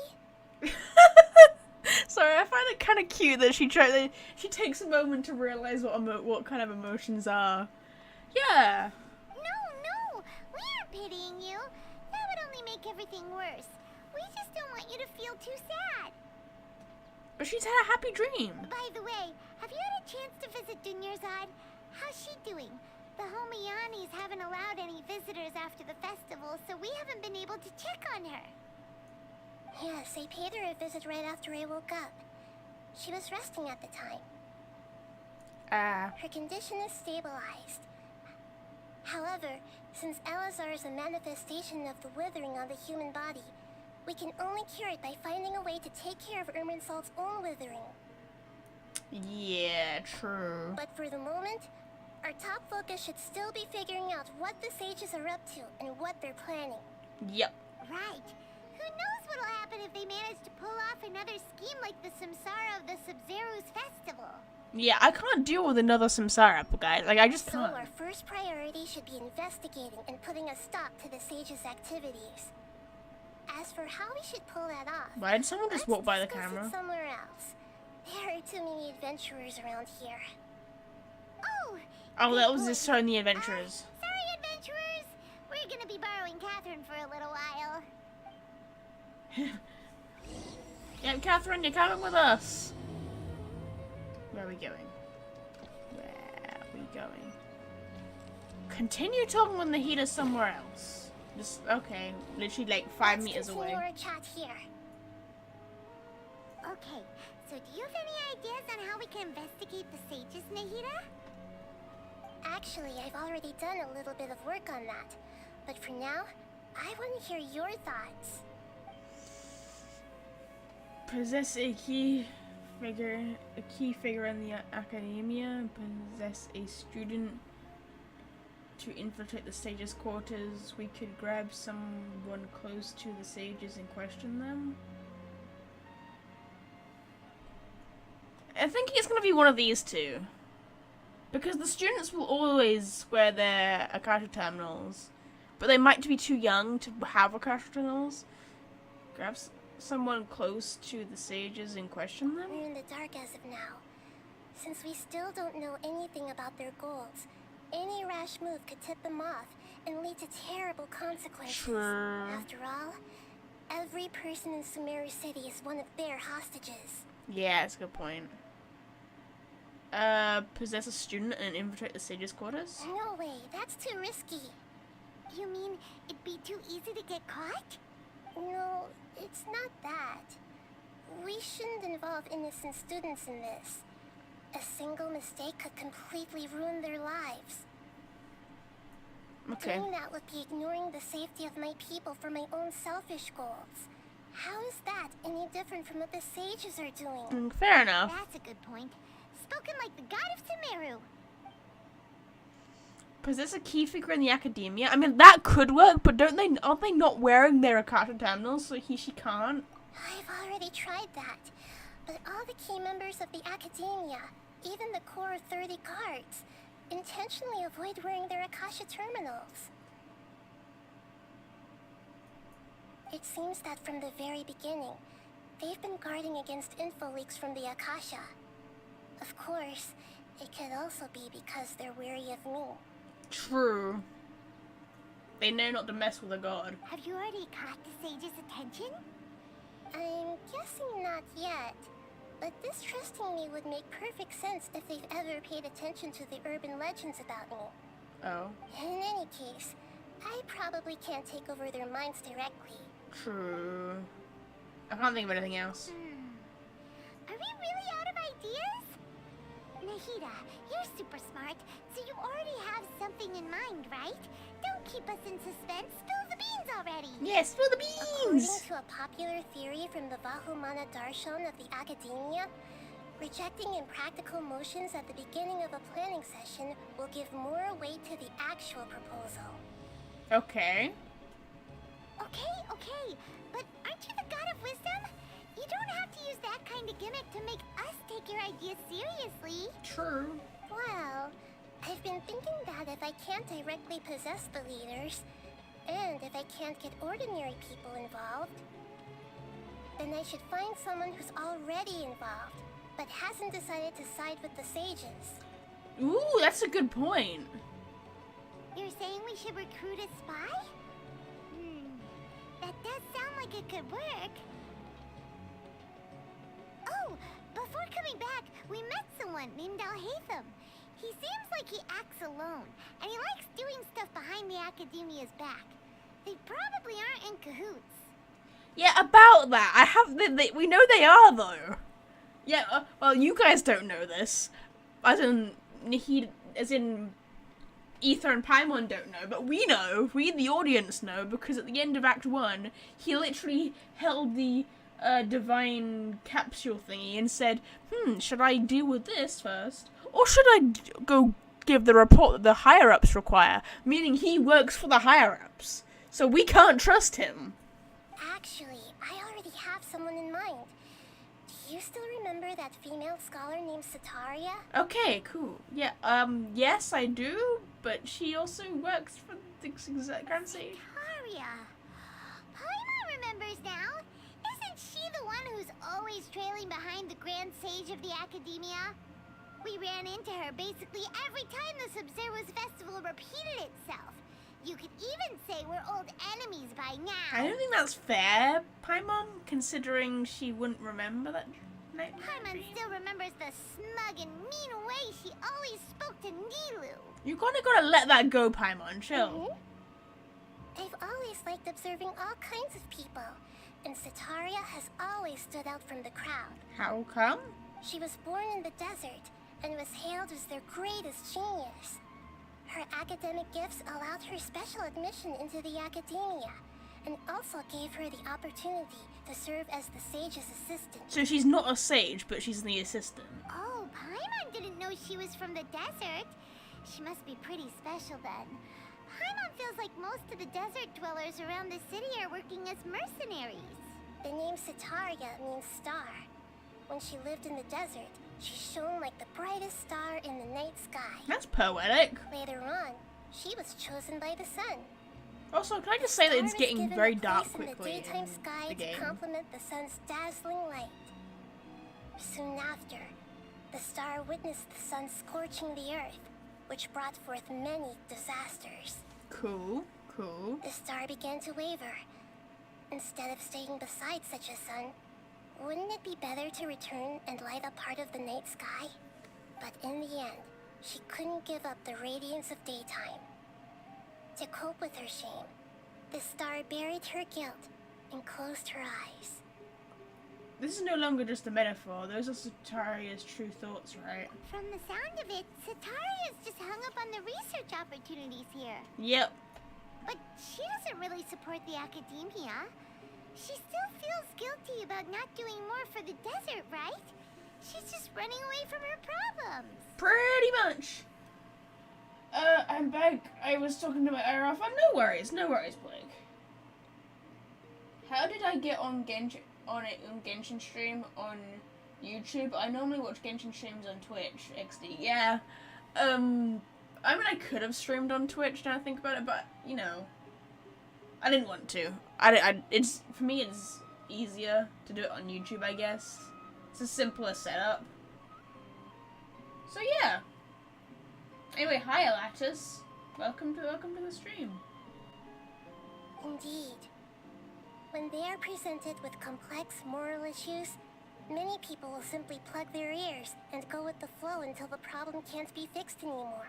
Sorry, I find it kind of cute that she takes a moment to realize what kind of emotions are. Yeah. No, we aren't pitying you. That would only make everything worse. We just don't want you to feel too sad. But she's had a happy dream. By the way, have you had a chance to visit Dunyarzad? How's she doing? The Homianis haven't allowed any visitors after the festival, so we haven't been able to check on her. Yes, I paid her a visit right after I woke up. She was resting at the time. Her condition is stabilized. However, since Elazar is a manifestation of the withering on the human body, we can only cure it by finding a way to take care of Irminsul's own withering. Yeah, true. But for the moment, our top focus should still be figuring out what the sages are up to and what they're planning. Yep. Right. Who knows what'll happen if they manage to pull off another scheme like the Samsara of the Sumeru's festival. Yeah, I can't deal with another Samsara, guys. Like, I just So can't. our first priority should be investigating and putting a stop to the sages' activities. As for how we should pull that off, Why did someone just walk by the discuss it camera? somewhere else. There are too many adventurers around here. Oh! Oh, that good was point. just showing the adventurers. Sorry, adventurers. We're gonna be borrowing Catherine for a little while. Yeah, Catherine, you're coming with us. Where are we going? Where are we going? Continue talking with Nahida somewhere else. Just, okay, literally like 5 meters away. Let's continue our chat here. Okay, so do you have any ideas on how we can investigate the sages, Nahida? Actually, I've already done a little bit of work on that. But for now, I want to hear your thoughts. Possess a key figure in the academia. Possess a student to infiltrate the sages' quarters. We could grab someone close to the sages and question them. I think it's gonna be one of these two. Because the students will always wear their Akasha terminals. But they might be too young to have Akasha terminals. Grab someone close to the sages and question them? We're in the dark as of now. Since we still don't know anything about their goals, any rash move could tip them off and lead to terrible consequences. Sure. After all, every person in Sumeru City is one of their hostages. Yeah, that's a good point. Possess a student and infiltrate the sages' quarters? No way, that's too risky. You mean it'd be too easy to get caught? No, it's not that. We shouldn't involve innocent students in this. A single mistake could completely ruin their lives. Okay. Doing that would be ignoring the safety of my people for my own selfish goals. How is that any different from what the sages are doing? Fair enough. That's a good point. Spoken like the god of Sumeru. Possess a key figure in the academia? I mean, that could work, but aren't they not wearing their Akasha terminals, so she can't? I've already tried that. But all the key members of the academia, even the core 30 guards, intentionally avoid wearing their Akasha terminals. It seems that from the very beginning, they've been guarding against info leaks from the Akasha. Of course, it could also be because they're wary of me. True. They know not to mess with a god. Have you already caught the sage's attention? I'm guessing not yet. But this trusting me would make perfect sense if they've ever paid attention to the urban legends about me. Oh. In any case, I probably can't take over their minds directly. True. I can't think of anything else. Are we really out of ideas? Nahida, you're super smart, so you already have something in mind, right? Don't keep us in suspense. Spill the beans already. Yes, spill the According beans! to a popular theory from the Vahumana Darshan of the academia, rejecting impractical motions at the beginning of a planning session will give more weight to the actual proposal. Okay. Okay, but aren't you the god of wisdom? You don't have to use that kind of gimmick to make us take your ideas seriously. True. Well, I've been thinking that if I can't directly possess the leaders, and if I can't get ordinary people involved, then I should find someone who's already involved, but hasn't decided to side with the sages. Ooh, that's a good point. You're saying we should recruit a spy? That does sound like it could work. Oh, before coming back, we met someone named Al-Haytham. He seems like he acts alone, and he likes doing stuff behind the academia's back. They probably aren't in cahoots. Yeah, about that. We know they are, though. Yeah, well, you guys don't know this. As in Ether and Paimon don't know, but we know. We, the audience, know, because at the end of Act 1, he literally held the divine capsule thingy and said, should I deal with this first? Or should I go give the report that the higher-ups require? Meaning he works for the higher-ups. So we can't trust him. Actually, I already have someone in mind. Do you still remember that female scholar named Sataria? Okay, cool. Yeah, yes, I do, but she also works for the Grand Sage. Sataria. Paimon remembers now. Isn't she the one who's always trailing behind the Grand Sage of the Academia? We ran into her basically every time the Sumeru Festival repeated itself. You could even say we're old enemies by now. I don't think that's fair, Paimon, considering she wouldn't remember that night. Paimon still remembers the smug and mean way she always spoke to Nilou. You gotta let that go, Paimon. Chill. I've always liked observing all kinds of people, and Sataria has always stood out from the crowd. How come? She was born in the desert and was hailed as their greatest genius. Her academic gifts allowed her special admission into the academia, and also gave her the opportunity to serve as the sage's assistant. So she's not a sage, but she's the assistant. Oh, Paimon didn't know she was from the desert. She must be pretty special then. Paimon feels like most of the desert dwellers around the city are working as mercenaries. The name Sitaria means star. When she lived in the desert, she shone like the brightest star in the night sky. That's poetic. Later on, she was chosen by the sun. Also, can I just say that it's Star was getting given very a dark place in the quickly daytime in sky the to game. complement the sun's dazzling light. Soon after, the star witnessed the sun scorching the earth, which brought forth many disasters. Cool, cool. The star began to waver. Instead of staying beside such a sun, wouldn't it be better to return and light up part of the night sky? But in the end, she couldn't give up the radiance of daytime. To cope with her shame, the star buried her guilt and closed her eyes. This is no longer just a metaphor. Those are Sataria's true thoughts, right? From the sound of it, Sataria's just hung up on the research opportunities here. Yep. But she doesn't really support the academia. She still feels guilty about not doing more for the desert, right? She's just running away from her problems. Pretty much. I'm back. I was talking to my IRF. No worries, Blake. How did I get on Genshin stream on YouTube? I normally watch Genshin streams on Twitch. XD. Yeah. I mean, I could have streamed on Twitch now I think about it, but you know, I didn't want to. It's for me. It's easier to do it on YouTube, I guess. It's a simpler setup. So yeah. Anyway, hi Alatus. Welcome to the stream. Indeed. When they are presented with complex moral issues, many people will simply plug their ears and go with the flow until the problem can't be fixed anymore.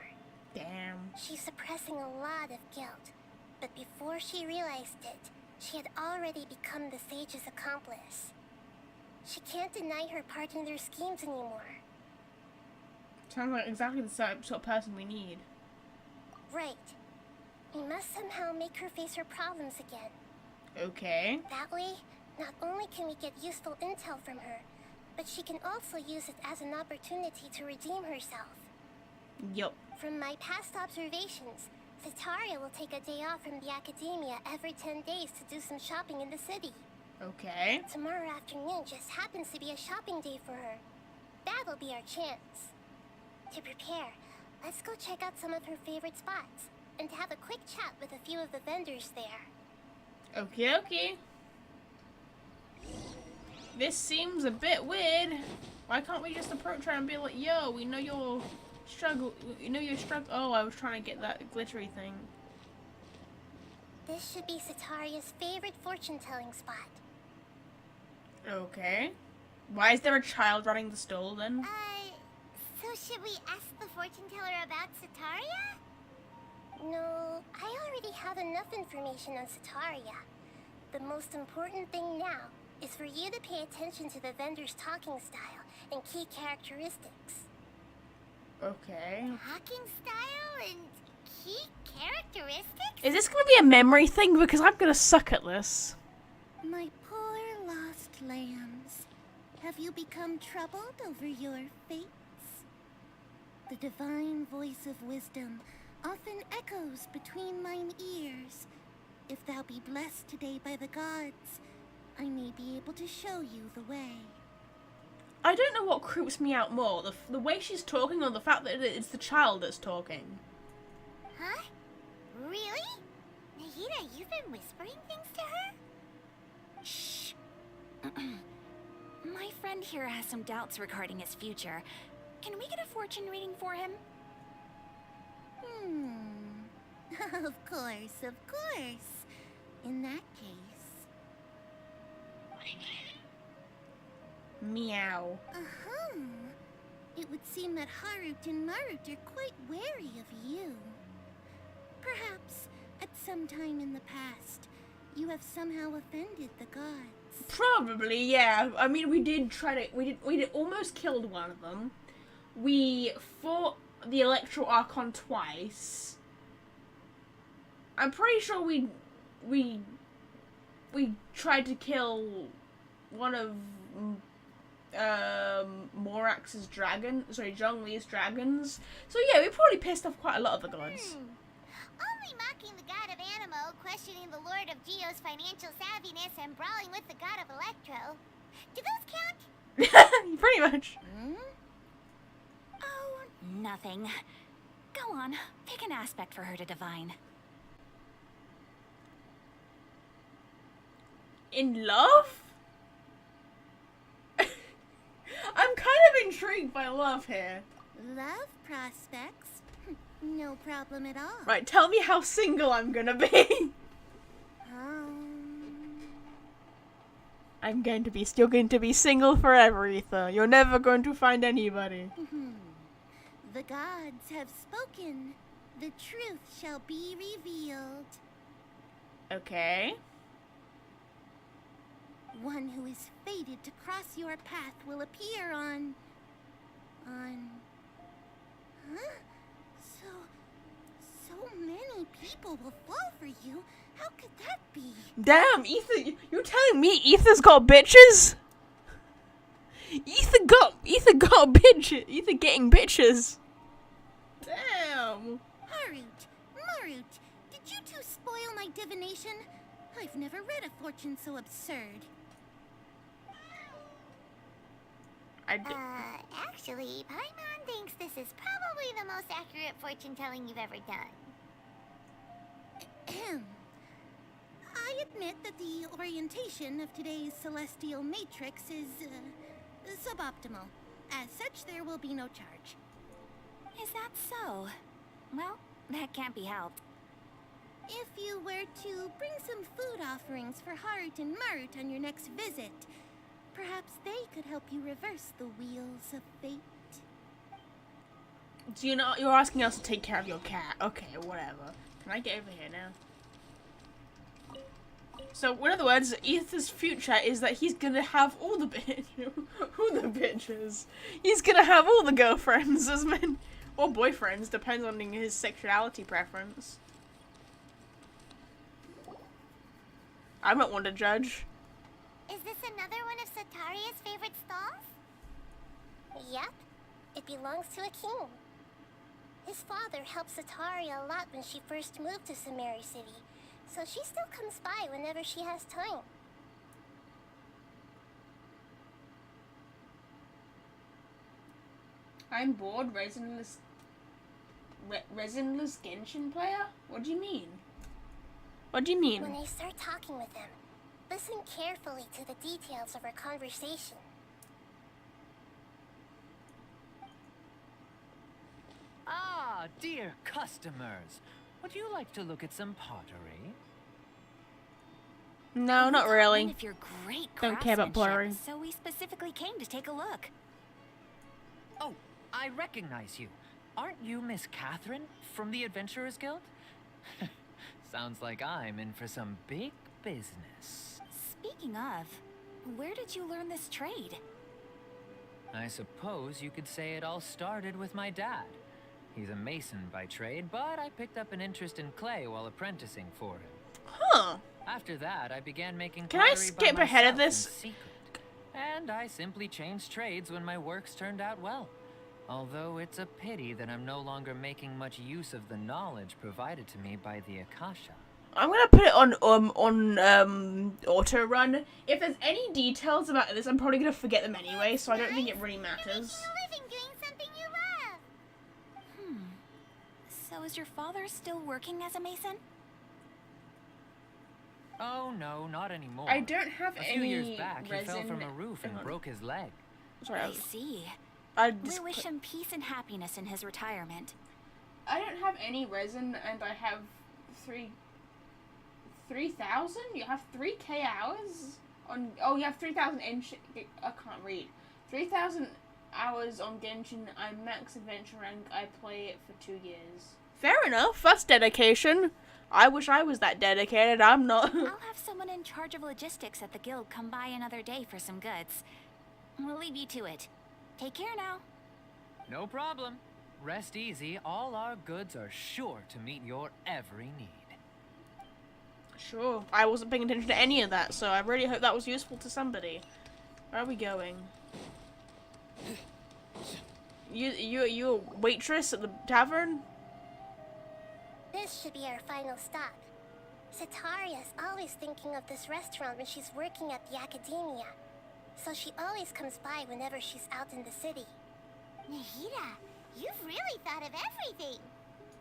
Damn. She's suppressing a lot of guilt, but before she realized it, she had already become the sage's accomplice. She can't deny her part in their schemes anymore. Sounds like exactly the sort of person we need. Right. We must somehow make her face her problems again. Okay. That way, not only can we get useful intel from her, but she can also use it as an opportunity to redeem herself. Yup. From my past observations, Sitaria will take a day off from the academia every 10 days to do some shopping in the city. Okay. Tomorrow afternoon just happens to be a shopping day for her. That'll be our chance. To prepare, let's go check out some of her favorite spots and have a quick chat with a few of the vendors there. Okay, okay. This seems a bit weird. Why can't we just approach her and be like, yo, we know your struggle. You know your struggle. Oh, I was trying to get that glittery thing. This should be Sataria's favorite fortune-telling spot. Okay. Why is there a child running the stall then? So should we ask the fortune teller about Sitaria? No, I already have enough information on Sitaria. The most important thing now is for you to pay attention to the vendor's talking style and key characteristics. Okay. Talking style and key characteristics? Is this gonna be a memory thing? Because I'm gonna suck at this. My poor lost lambs, have you become troubled over your fates? The divine voice of wisdom often echoes between mine ears. If thou be blessed today by the gods, I may be able to show you the way. I don't know what creeps me out more, the way she's talking or the fact that it's the child that's talking. Huh? Really? Nahida, you've been whispering things to her? Shh. My friend here has some doubts regarding his future. Can we get a fortune reading for him? Of course, of course. In that case... Meow. Uh-huh. It would seem that Harut and Marut are quite wary of you. Perhaps, at some time in the past, you have somehow offended the gods. Probably, yeah. I mean, we did almost killed one of them. We fought the Electro Archon twice. I'm pretty sure we we tried to kill one of Morax's Zhongli's dragons. So yeah, we probably pissed off quite a lot of the gods. Only mocking the god of Animo, questioning the lord of Geo's financial savviness, and brawling with the god of Electro. Do those count? Pretty much. Oh, nothing. Go on, pick an aspect for her to divine. In love? I'm kind of intrigued by love here. Love prospects? No problem at all. Right, tell me how single I'm gonna be. I'm going to be still going to be single forever, Ether. You're never going to find anybody. The gods have spoken. The truth shall be revealed. Okay. One who is fated to cross your path will appear on... Huh? So many people will fall for you. How could that be? Damn, Ether, you're telling me Ether's got bitches? Ether got bitches. Ether getting bitches. Damn. Marut, did you two spoil my divination? I've never read a fortune so absurd. Actually, Paimon thinks this is probably the most accurate fortune telling you've ever done. I admit that the orientation of today's celestial matrix is suboptimal. As such, there will be no charge. Is that so? Well, that can't be helped. If you were to bring some food offerings for Haruto and Marut on your next visit, perhaps they could help you reverse the wheels of fate. Do you know, you're asking us to take care of your cat. Okay, whatever. Can I get over here now? So, in other words, Ether's future is that he's gonna have all the bitches. He's gonna have all the girlfriends as men, or boyfriends, depends on his sexuality preference. I'm not one to judge. Is this another one of Sataria's favorite stalls? Yep. It belongs to a king. His father helped Sataria a lot when she first moved to Sumeru City, so she still comes by whenever she has time. I'm bored, resinless Genshin player? What do you mean? What do you mean? When I start talking with them, listen carefully to the details of our conversation. Ah, dear customers. Would you like to look at some pottery? No, not really. One of your great Don't care about pottery. craftsmanship, so we specifically came to take a look. Oh, I recognize you. Aren't you Miss Catherine from the Adventurers Guild? Sounds like I'm in for some big business. Speaking of, where did you learn this trade? I suppose you could say it all started with my dad. He's a mason by trade, but I picked up an interest in clay while apprenticing for him. Huh. After that, I began making Can I pottery by skip ahead of myself this? in secret. And I simply changed trades when my works turned out well. Although it's a pity that I'm no longer making much use of the knowledge provided to me by the Akasha. I'm gonna put it on auto run. If there's any details about this, I'm probably gonna forget them anyway, so I don't think it really matters. You're making a living doing something you love. So is your father still working as a mason? Oh no, not anymore. I don't have A few any years back, he fell resin. from a roof and broke his leg. Sorry, I see. I We just wish him peace and happiness in his retirement. I don't have any resin, and I have 3,000. You have 3K hours on. Oh, you have 3,000 inch. I can't read. 3,000 hours on Genshin. I'm max adventure rank. I play it for 2 years. Fair enough. That's dedication. I wish I was that dedicated. I'm not. I'll have someone in charge of logistics at the guild come by another day for some goods. We'll leave you to it. Take care now. No problem. Rest easy. All our goods are sure to meet your every need. Sure. I wasn't paying attention to any of that, so I really hope that was useful to somebody. Where are we going? You a waitress at the tavern? This should be our final stop. Sataria's always thinking of this restaurant when she's working at the academia. So she always comes by whenever she's out in the city. Nahida, you've really thought of everything.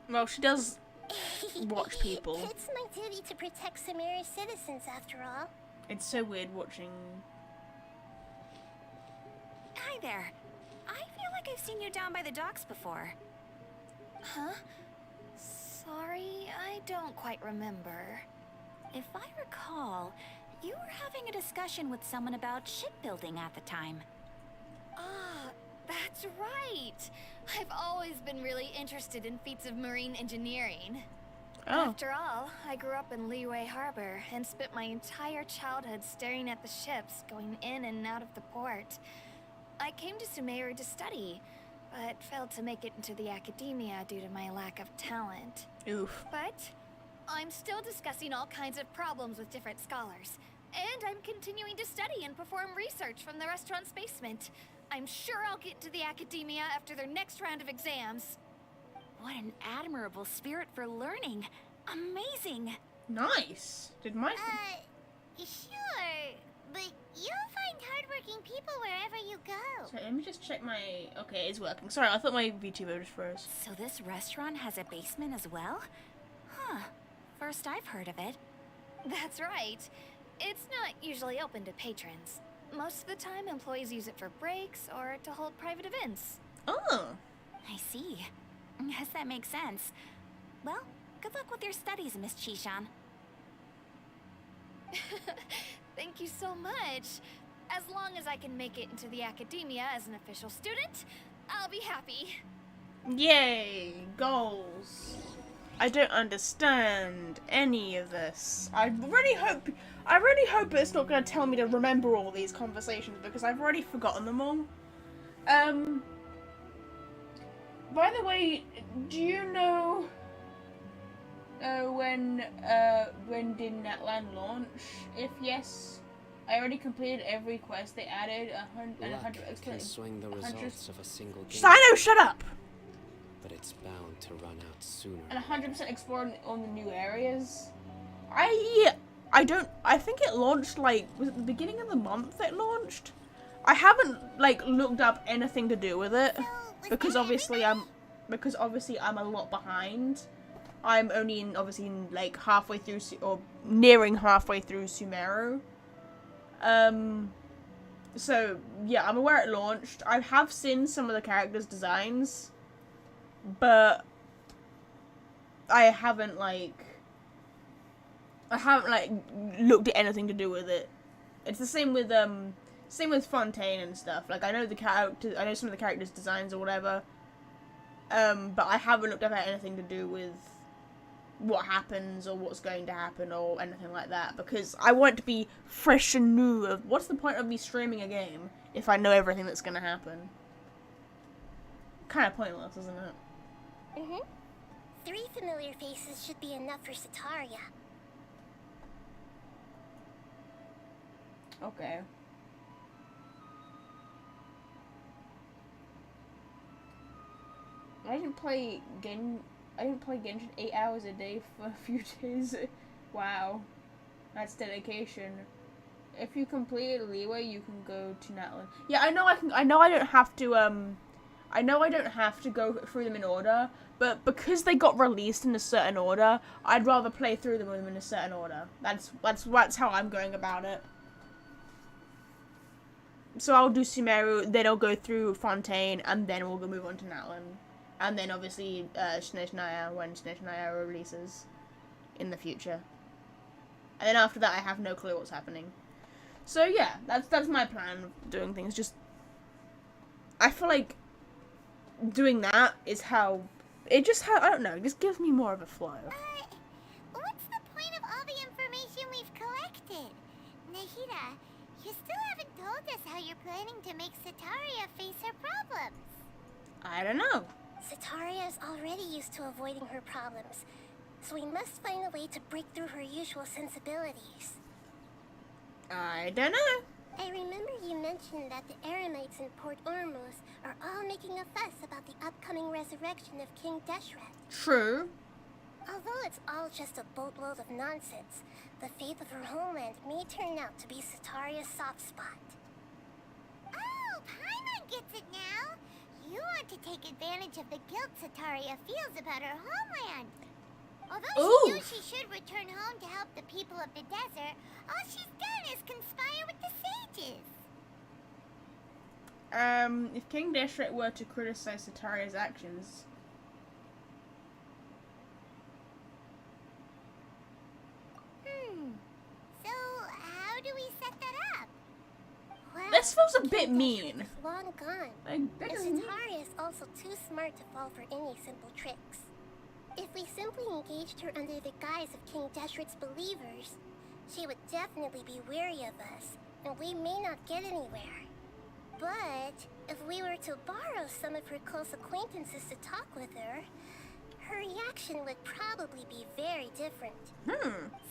Well, she does watch people. It's my duty to protect Sumeru's citizens, after all. It's so weird watching. Hi there. I feel like I've seen you down by the docks before. Huh? Sorry, I don't quite remember. If I recall, you were having a discussion with someone about shipbuilding at the time. Ah, that's right. I've always been really interested in feats of marine engineering. Oh. After all, I grew up in Liyue Harbor and spent my entire childhood staring at the ships going in and out of the port. I came to Sumeru to study, but failed to make it into the academia due to my lack of talent. Oof. But I'm still discussing all kinds of problems with different scholars, and I'm continuing to study and perform research from the restaurant's basement. I'm sure I'll get to the academia after their next round of exams. What an admirable spirit for learning. Amazing. Nice. Did my... Sure. But you'll find hardworking people wherever you go. Sorry, let me just check my... Okay, it's working. Sorry, I thought my VTuber just froze. So this restaurant has a basement as well? Huh. First I've heard of it. That's right. It's not usually open to patrons. Most of the time, employees use it for breaks or to hold private events. Oh. I see. Guess that makes sense. Well, good luck with your studies, Miss Chishan. Thank you so much. As long as I can make it into the academia as an official student, I'll be happy. Yay. Goals. I don't understand any of this. I really hope it's not going to tell me to remember all these conversations because I've already forgotten them all. By the way, do you know when did Natlan launch? If yes, I already completed every quest they added. 100 can swing the results of a single game. Sino, shut up! But it's bound to run out sooner. And 100% exploring on the new areas. I think it launched like, was it the beginning of the month it launched? I haven't like looked up anything to do with it because obviously I'm a lot behind. I'm only like halfway through or nearing halfway through Sumeru. So yeah, I'm aware it launched. I have seen some of the characters' designs, but I haven't looked at anything to do with it. It's the same with Fontaine and stuff. Like I know some of the characters' designs or whatever. But I haven't looked up at anything to do with what happens or what's going to happen or anything like that because I want to be fresh and new. Of what's the point of me streaming a game if I know everything that's gonna happen? Kind of pointless, isn't it? 3 familiar faces should be enough for Sataria. Okay. I didn't play Genshin 8 hours a day for a few days. Wow. That's dedication. If you completed Leeway, you can go to Natlan. Yeah, I know I don't have to go through them in order, but because they got released in a certain order, I'd rather play through them in a certain order. That's how I'm going about it. So I'll do Sumeru, then I'll go through Fontaine, and then we'll move on to Natlan. And then obviously Snezhnaya when Snezhnaya releases in the future. And then after that I have no clue what's happening. So yeah, that's my plan of doing things. Just I feel like doing that is how I don't know, it just gives me more of a flow. What's the point of all the information we've collected? Nahida, you still haven't told us how you're planning to make Sataria face her problems. I don't know. Sataria is already used to avoiding her problems. so we must find a way to break through her usual sensibilities. I don't know. I remember you mentioned that the Eremites in Port Ormuz are all making a fuss about the upcoming resurrection of King Deshret. True. Although it's all just a boatload of nonsense, the fate of her homeland may turn out to be Sataria's soft spot. Oh, Paimon gets it now! You want to take advantage of the guilt Sataria feels about her homeland. Although she knew she should return home to help the people of the desert, all she's done is conspire with the sages. If King Deshret were to criticize Sataria's actions... So, how do we set that up? Well, This feels a bit King mean. Deshret is long gone. Like, that And doesn't- Sataria is also too smart to fall for any simple tricks. If we simply engaged her under the guise of King Deshret's believers, she would definitely be wary of us, and we may not get anywhere. But if we were to borrow some of her close acquaintances to talk with her, her reaction would probably be very different.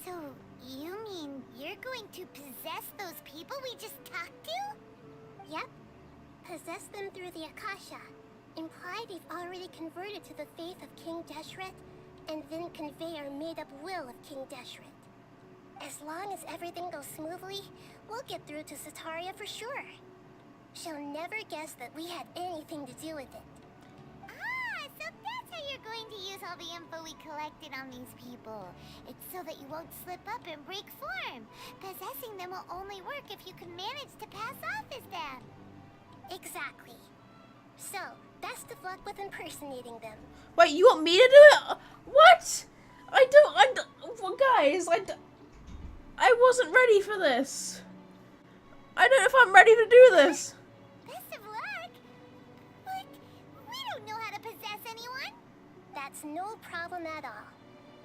So, you mean you're going to possess those people we just talked to? Yep. Possess them through the Akasha. Imply they've already converted to the faith of King Deshret, and then convey our made-up will of King Deshret. As long as everything goes smoothly, we'll get through to Sataria for sure. She'll never guess that we had anything to do with it. Ah, so that's how you're going to use all the info we collected on these people. It's so that you won't slip up and break form. Possessing them will only work if you can manage to pass off as them. Exactly. So, best of luck with impersonating them. Wait, you want me to do it? What? Well, guys, I wasn't ready for this. I don't know if I'm ready to do this. Best of luck? But we don't know how to possess anyone. That's no problem at all.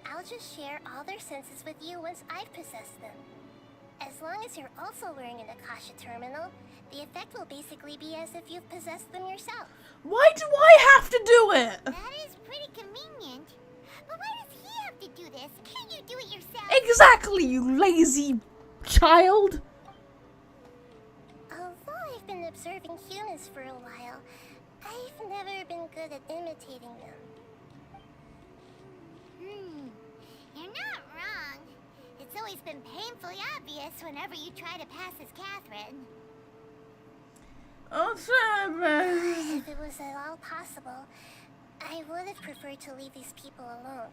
I'll just share all their senses with you once I've possessed them. As long as you're also wearing an Akasha terminal, the effect will basically be as if you've possessed them yourself. Why do I have to do it? That is pretty convenient. But why does he have to do this? Can't you do it yourself? Exactly, you lazy child. Although I've been observing humans for a while, I've never been good at imitating them. You're not wrong. It's always been painfully obvious whenever you try to pass as Catherine. Oh, Travis. If it was at all possible, I would have preferred to leave these people alone.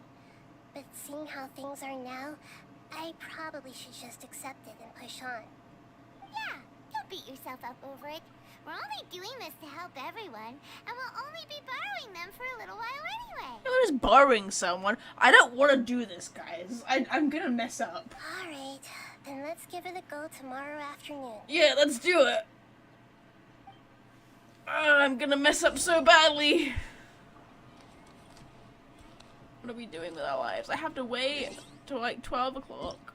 But seeing how things are now, I probably should just accept it and push on. Yeah, don't beat yourself up over it. We're only doing this to help everyone, and we'll only be borrowing them for a little while anyway. I'm just borrowing someone. I don't want to do this, guys. I'm gonna mess up. Alright, then let's give it a go tomorrow afternoon. Yeah, let's do it. I'm gonna mess up so badly. What are we doing with our lives? I have to wait till like 12 o'clock.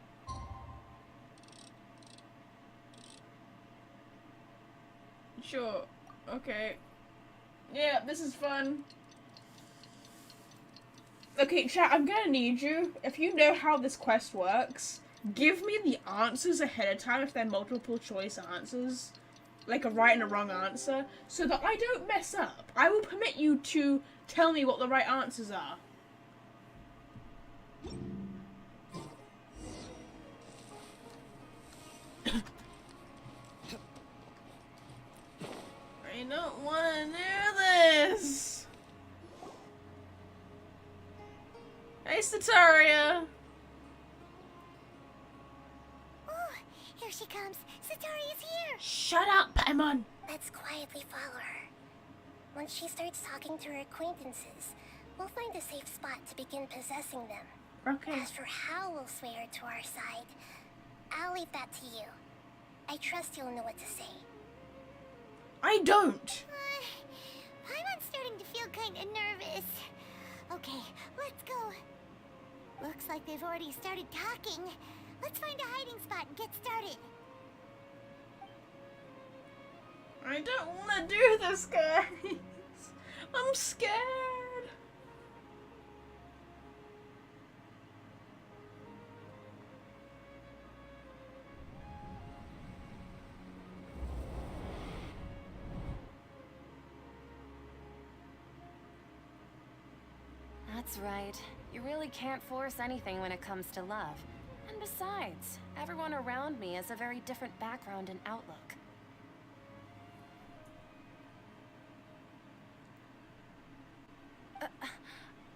Sure. Okay. Yeah, this is fun. Okay, chat, I'm gonna need you. If you know how this quest works, give me the answers ahead of time if they're multiple choice answers. Like a right and a wrong answer, so that I don't mess up. I will permit you to tell me what the right answers are. I don't want to do this. Hey, Sataria. Oh, here she comes. Sataria's here. Shut up, Paimon. Let's quietly follow her. Once she starts talking to her acquaintances, we'll find a safe spot to begin possessing them. Okay. As for how we'll sway her to our side, I'll leave that to you. I trust you'll know what to say. I don't. Paimon's starting to feel kind of nervous. Okay, let's go. Looks like they've already started talking. Let's find a hiding spot and get started. I don't want to do this, guys. I'm scared. That's right. You really can't force anything when it comes to love. And besides, everyone around me has a very different background and outlook.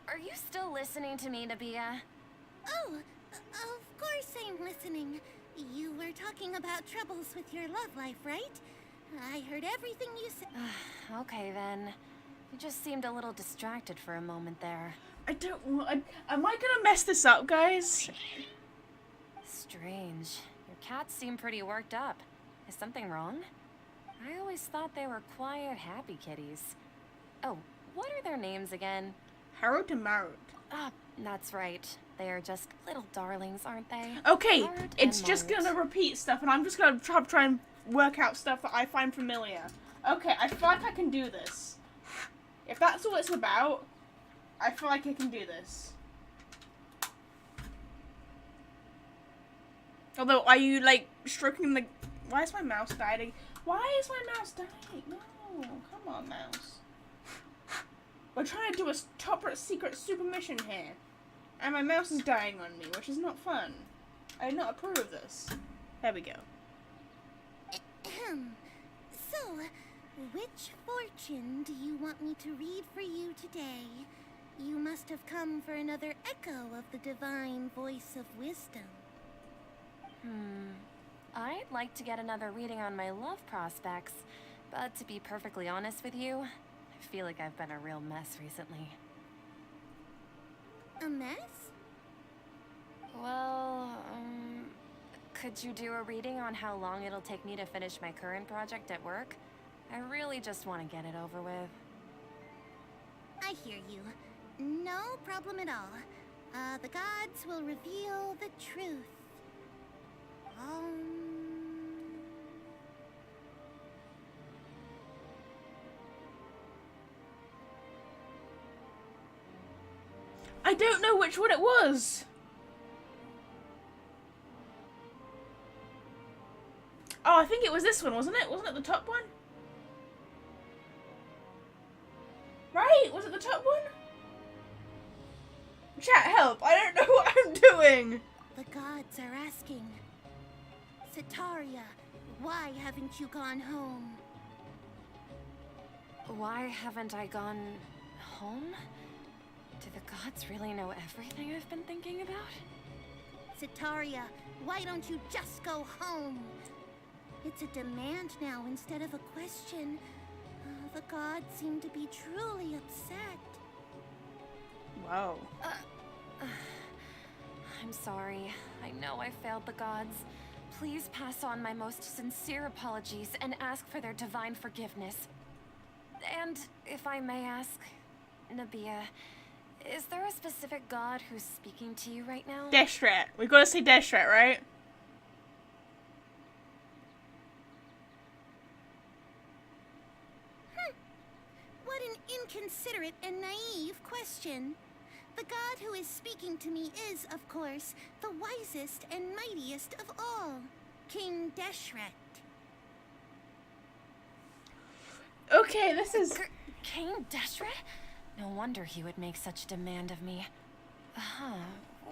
Are you still listening to me, Nabia? Oh, of course I'm listening. You were talking about troubles with your love life, right? I heard everything you said. Okay then. You just seemed a little distracted for a moment there. I don't want. Am I gonna mess this up, guys? Strange. Your cats seem pretty worked up. Is something wrong? I always thought they were quiet, happy kitties. Oh, what are their names again? Harold and Marut. Ah, that's right. They are just little darlings, aren't they? Okay, Marut it's and just Marut. gonna repeat stuff, and I'm just gonna try and work out stuff that I find familiar. Okay, I feel like I can do this. If that's all it's about, I feel like I can do this. Although, are you, like, stroking the... Why is my mouse dying? Why is my mouse dying? No, come on, mouse. We're trying to do a top secret super mission here. And my mouse is dying on me, which is not fun. I do not approve of this. There we go. So, which fortune do you want me to read for you today? You must have come for another echo of the divine voice of wisdom. I'd like to get another reading on my love prospects, but to be perfectly honest with you, I feel like I've been a real mess recently. A mess? Well, could you do a reading on how long it'll take me to finish my current project at work? I really just want to get it over with. I hear you. No problem at all. The gods will reveal the truth. I don't know which one it was. Oh, I think it was this one, wasn't it? Wasn't it the top one? Right? Was it the top one? Chat, help. I don't know what I'm doing. The gods are asking. Sataria, why haven't you gone home? Why haven't I gone home? Do the gods really know everything I've been thinking about? Sataria, why don't you just go home? It's a demand now instead of a question. The gods seem to be truly upset. Wow. I'm sorry. I know I failed the gods. Please pass on my most sincere apologies and ask for their divine forgiveness. And if I may ask, Nabia, is there a specific god who's speaking to you right now? Deshret. We gotta say Deshret, right? What an inconsiderate and naive question. The god who is speaking to me is, of course, the wisest and mightiest of all, King Deshret. Okay, this is... King Deshret? No wonder he would make such demand of me.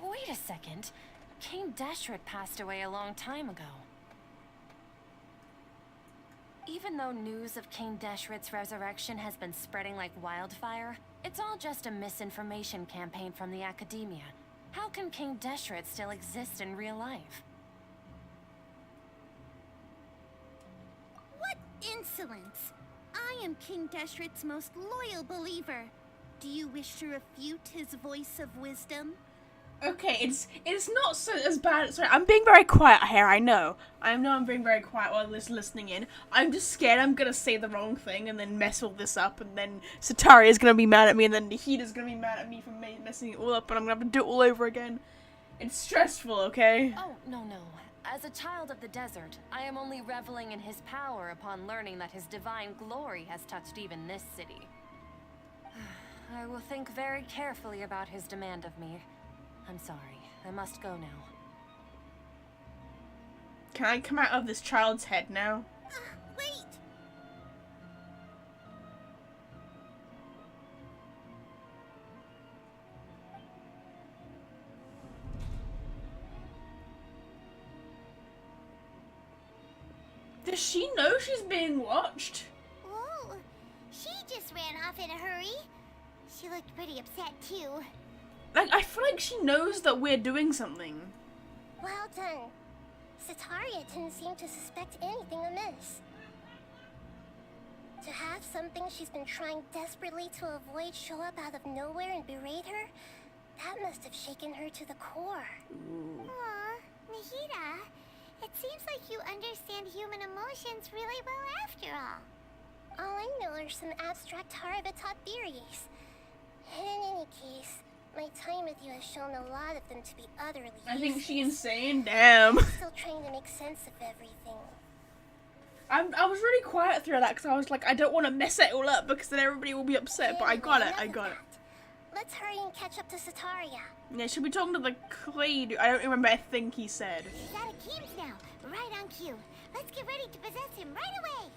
Wait a second. King Deshret passed away a long time ago. Even though news of King Deshret's resurrection has been spreading like wildfire, it's all just a misinformation campaign from the academia. How can King Deshret still exist in real life? What insolence! I am King Deshret's most loyal believer. Do you wish to refute his voice of wisdom? Okay, it's not so as bad. Sorry, I'm being very quiet here, I know. I know I'm being very quiet while listening in. I'm just scared I'm gonna say the wrong thing and then mess all this up, and then Sataria is gonna be mad at me, and then Nahida's gonna be mad at me for messing it all up, and I'm gonna have to do it all over again. It's stressful, okay? Oh, no. As a child of the desert, I am only reveling in his power upon learning that his divine glory has touched even this city. I will think very carefully about his demand of me. I'm sorry. I must go now. Can I come out of this child's head now? Wait! Does she know she's being watched? Oh, she just ran off in a hurry. She looked pretty upset too. Like, I feel like she knows that we're doing something. Well done. Sataria didn't seem to suspect anything amiss. To have something she's been trying desperately to avoid show up out of nowhere and berate her, that must have shaken her to the core. Aw, Nahida, it seems like you understand human emotions really well after all. All I know are some abstract Harabata theories. In any case, my time with you has shown a lot of them to be utterly I think useless. she's insane. Damn. I'm still trying to make sense of everything. I was really quiet through that because I was like, I don't want to mess it all up because then everybody will be upset. But I got it. I got it. Let's hurry and catch up to Sataria. Yeah, should we talk to the clay dude? I don't remember. I think he said. He's out of Keems now. Right on cue. Let's get ready to possess him right away.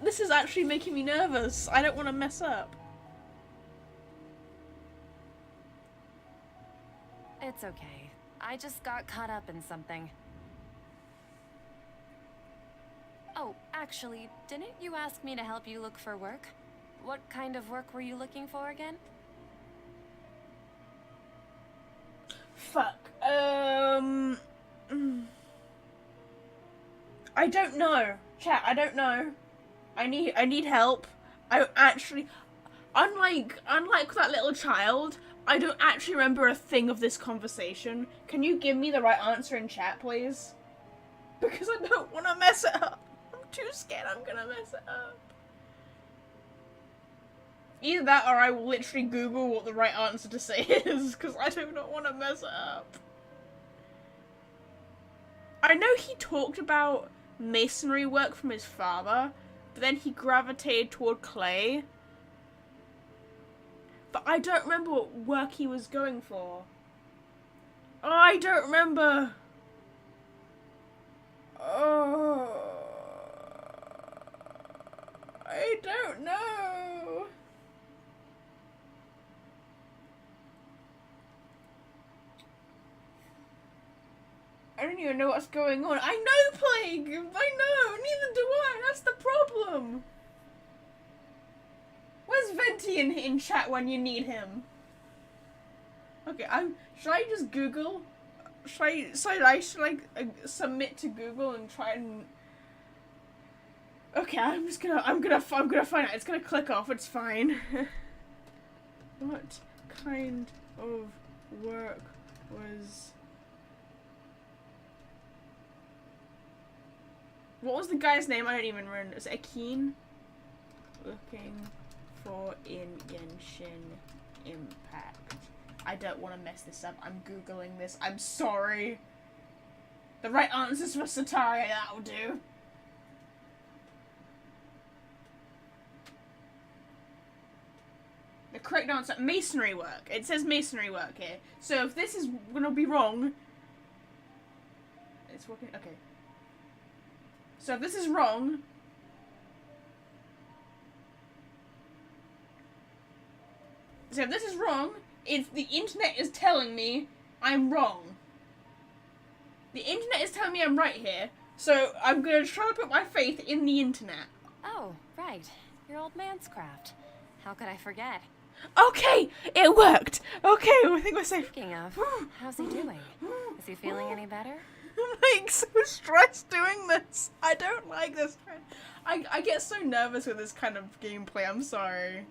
This is actually making me nervous. I don't want to mess up. It's okay. I just got caught up in something. Oh, actually, didn't you ask me to help you look for work? What kind of work were you looking for again? Fuck. I don't know. Chat, I don't know. I need help. I actually, unlike that little child, I don't actually remember a thing of this conversation. Can you give me the right answer in chat, please? Because I don't want to mess it up. I'm too scared I'm gonna mess it up. Either that or I will literally Google what the right answer to say is, because I do not want to mess it up. I know he talked about masonry work from his father, but then he gravitated toward clay. But I don't remember what work he was going for. Oh, I don't remember. Oh, I don't know. I don't even know what's going on. I know, Plague! I know! Neither do I! That's the problem! Where's Venti in chat when you need him? Okay, should I just Google? Should I submit to Google and try and... Okay, I'm gonna find out. It's gonna click off, it's fine. What kind of work was... What was the guy's name? I don't even remember. Is it Akeen? Looking for in Genshin Impact. I don't want to mess this up. I'm Googling this. I'm sorry. The right answer's for Sataria. That'll do. The correct answer, masonry work. It says masonry work here. So if this is gonna be wrong... It's working... Okay. So if this is wrong... So if this is wrong, if the internet is telling me I'm wrong. The internet is telling me I'm right here, so I'm gonna try to put my faith in the internet. Oh, right. Your old man's craft. How could I forget? Okay, it worked. Okay, I think we're safe. Speaking of, how's he doing? Is he feeling any better? I'm like so stressed doing this. I don't like this. I get so nervous with this kind of gameplay. I'm sorry.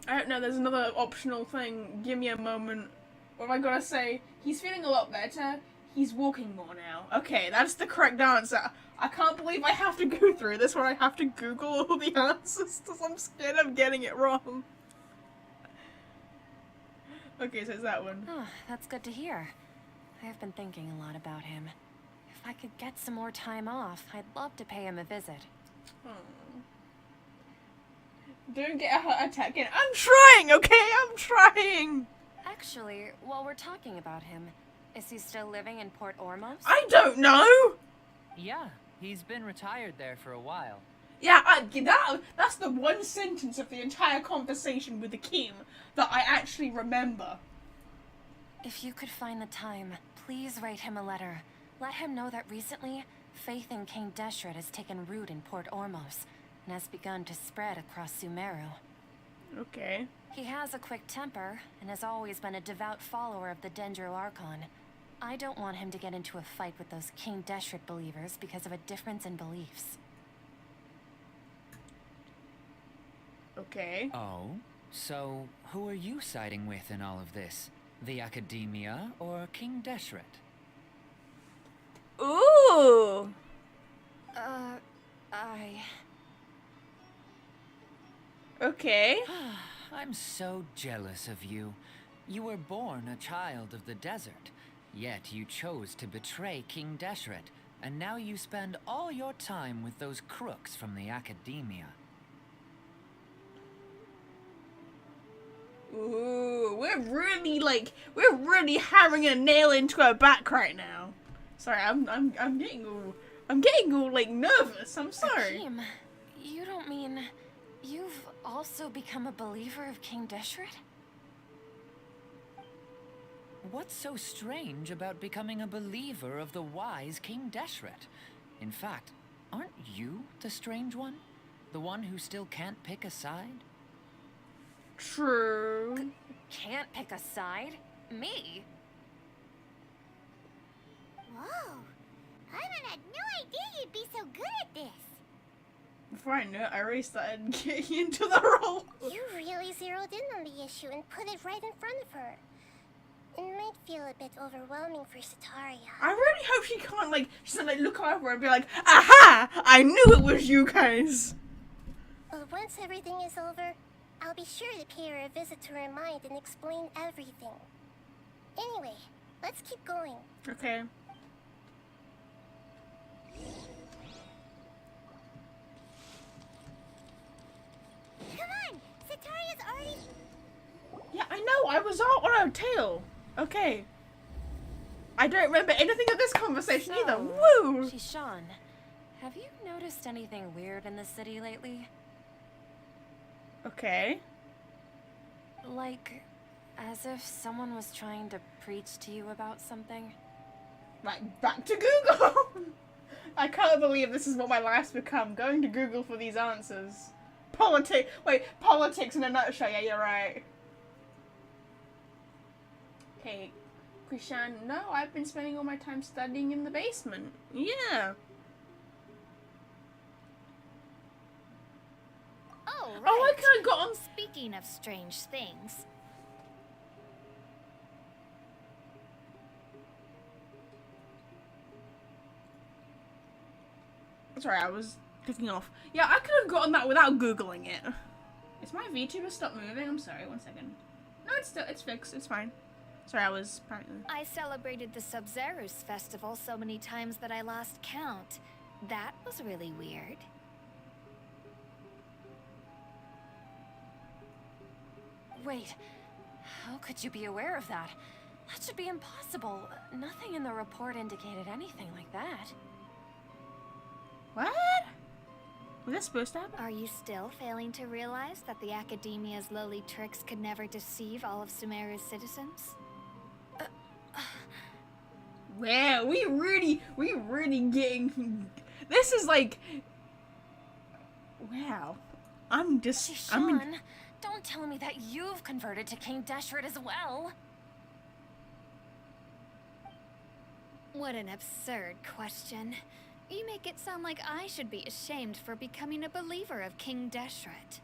I don't know. There's another optional thing. Give me a moment. What have I gotta say? He's feeling a lot better. He's walking more now. Okay, that's the correct answer. I can't believe I have to go through this where I have to Google all the answers because I'm scared of getting it wrong. Okay, so it's that one. Oh, that's good to hear. I have been thinking a lot about him. If I could get some more time off, I'd love to pay him a visit. Aww. Don't get a heart attack in. I'm trying, okay? I'm trying! Actually, while we're talking about him, is he still living in Port Ormos? I don't know! Yeah, he's been retired there for a while. Yeah, that's the one sentence of the entire conversation with the Kim that I actually remember. If you could find the time, please write him a letter. Let him know that recently, faith in King Deshret has taken root in Port Ormos and has begun to spread across Sumeru. Okay. He has a quick temper and has always been a devout follower of the Dendro Archon. I don't want him to get into a fight with those King Deshret believers because of a difference in beliefs. Okay. Oh? So, who are you siding with in all of this? The Academia or King Deshret? Ooh. Okay. I'm so jealous of you. You were born a child of the desert, yet you chose to betray King Deshret, and now you spend all your time with those crooks from the Academia. Ooh, we're really hammering a nail into our back right now. Sorry, I'm getting all like nervous. I'm sorry. Akeem, you don't mean you've also become a believer of King Deshret? What's so strange about becoming a believer of the wise King Deshret? In fact, aren't you the strange one? The one who still can't pick a side? True. Can't pick a side? Me? Whoa. Paimon had no idea you'd be so good at this. Before I knew it, I already started getting into the role. You really zeroed in on the issue and put it right in front of her. It might feel a bit overwhelming for Sataria. I really hope she can't she's gonna look over and be like, aha! I knew it was you guys. But once everything is over, I'll be sure to pay her a visit to her mind and explain everything. Anyway, let's keep going. Okay. Come on! Sataria's already... Yeah, I know. I was all on her tail. Okay. I don't remember anything of this conversation either. Woo! Shishan, have you noticed anything weird in the city lately? Okay. Like, as if someone was trying to preach to you about something? Like, back to Google! I can't believe this is what my life's become. Going to Google for these answers. Politics in a nutshell. Yeah, you're right. Okay. Krishan, no, I've been spending all my time studying in the basement. Yeah. Oh, right. Oh, I could have gotten... Speaking of strange things. Sorry, I was clicking off. Yeah, I could have gotten that without Googling it. Is my VTuber stop moving? I'm sorry, 1 second. No, it's fixed. It's fine. Sorry, I was apparently... I celebrated the Sub-Zerus festival so many times that I lost count. That was really weird. Wait, how could you be aware of that? That should be impossible. Nothing in the report indicated anything like that. What? Was that supposed to happen? Are you still failing to realize that the Academia's lowly tricks could never deceive all of Sumeru's citizens? Wow, we really getting... This is like... Wow. Shishan, don't tell me that you've converted to King Deshret as well. What an absurd question. You make it sound like I should be ashamed for becoming a believer of King Deshret.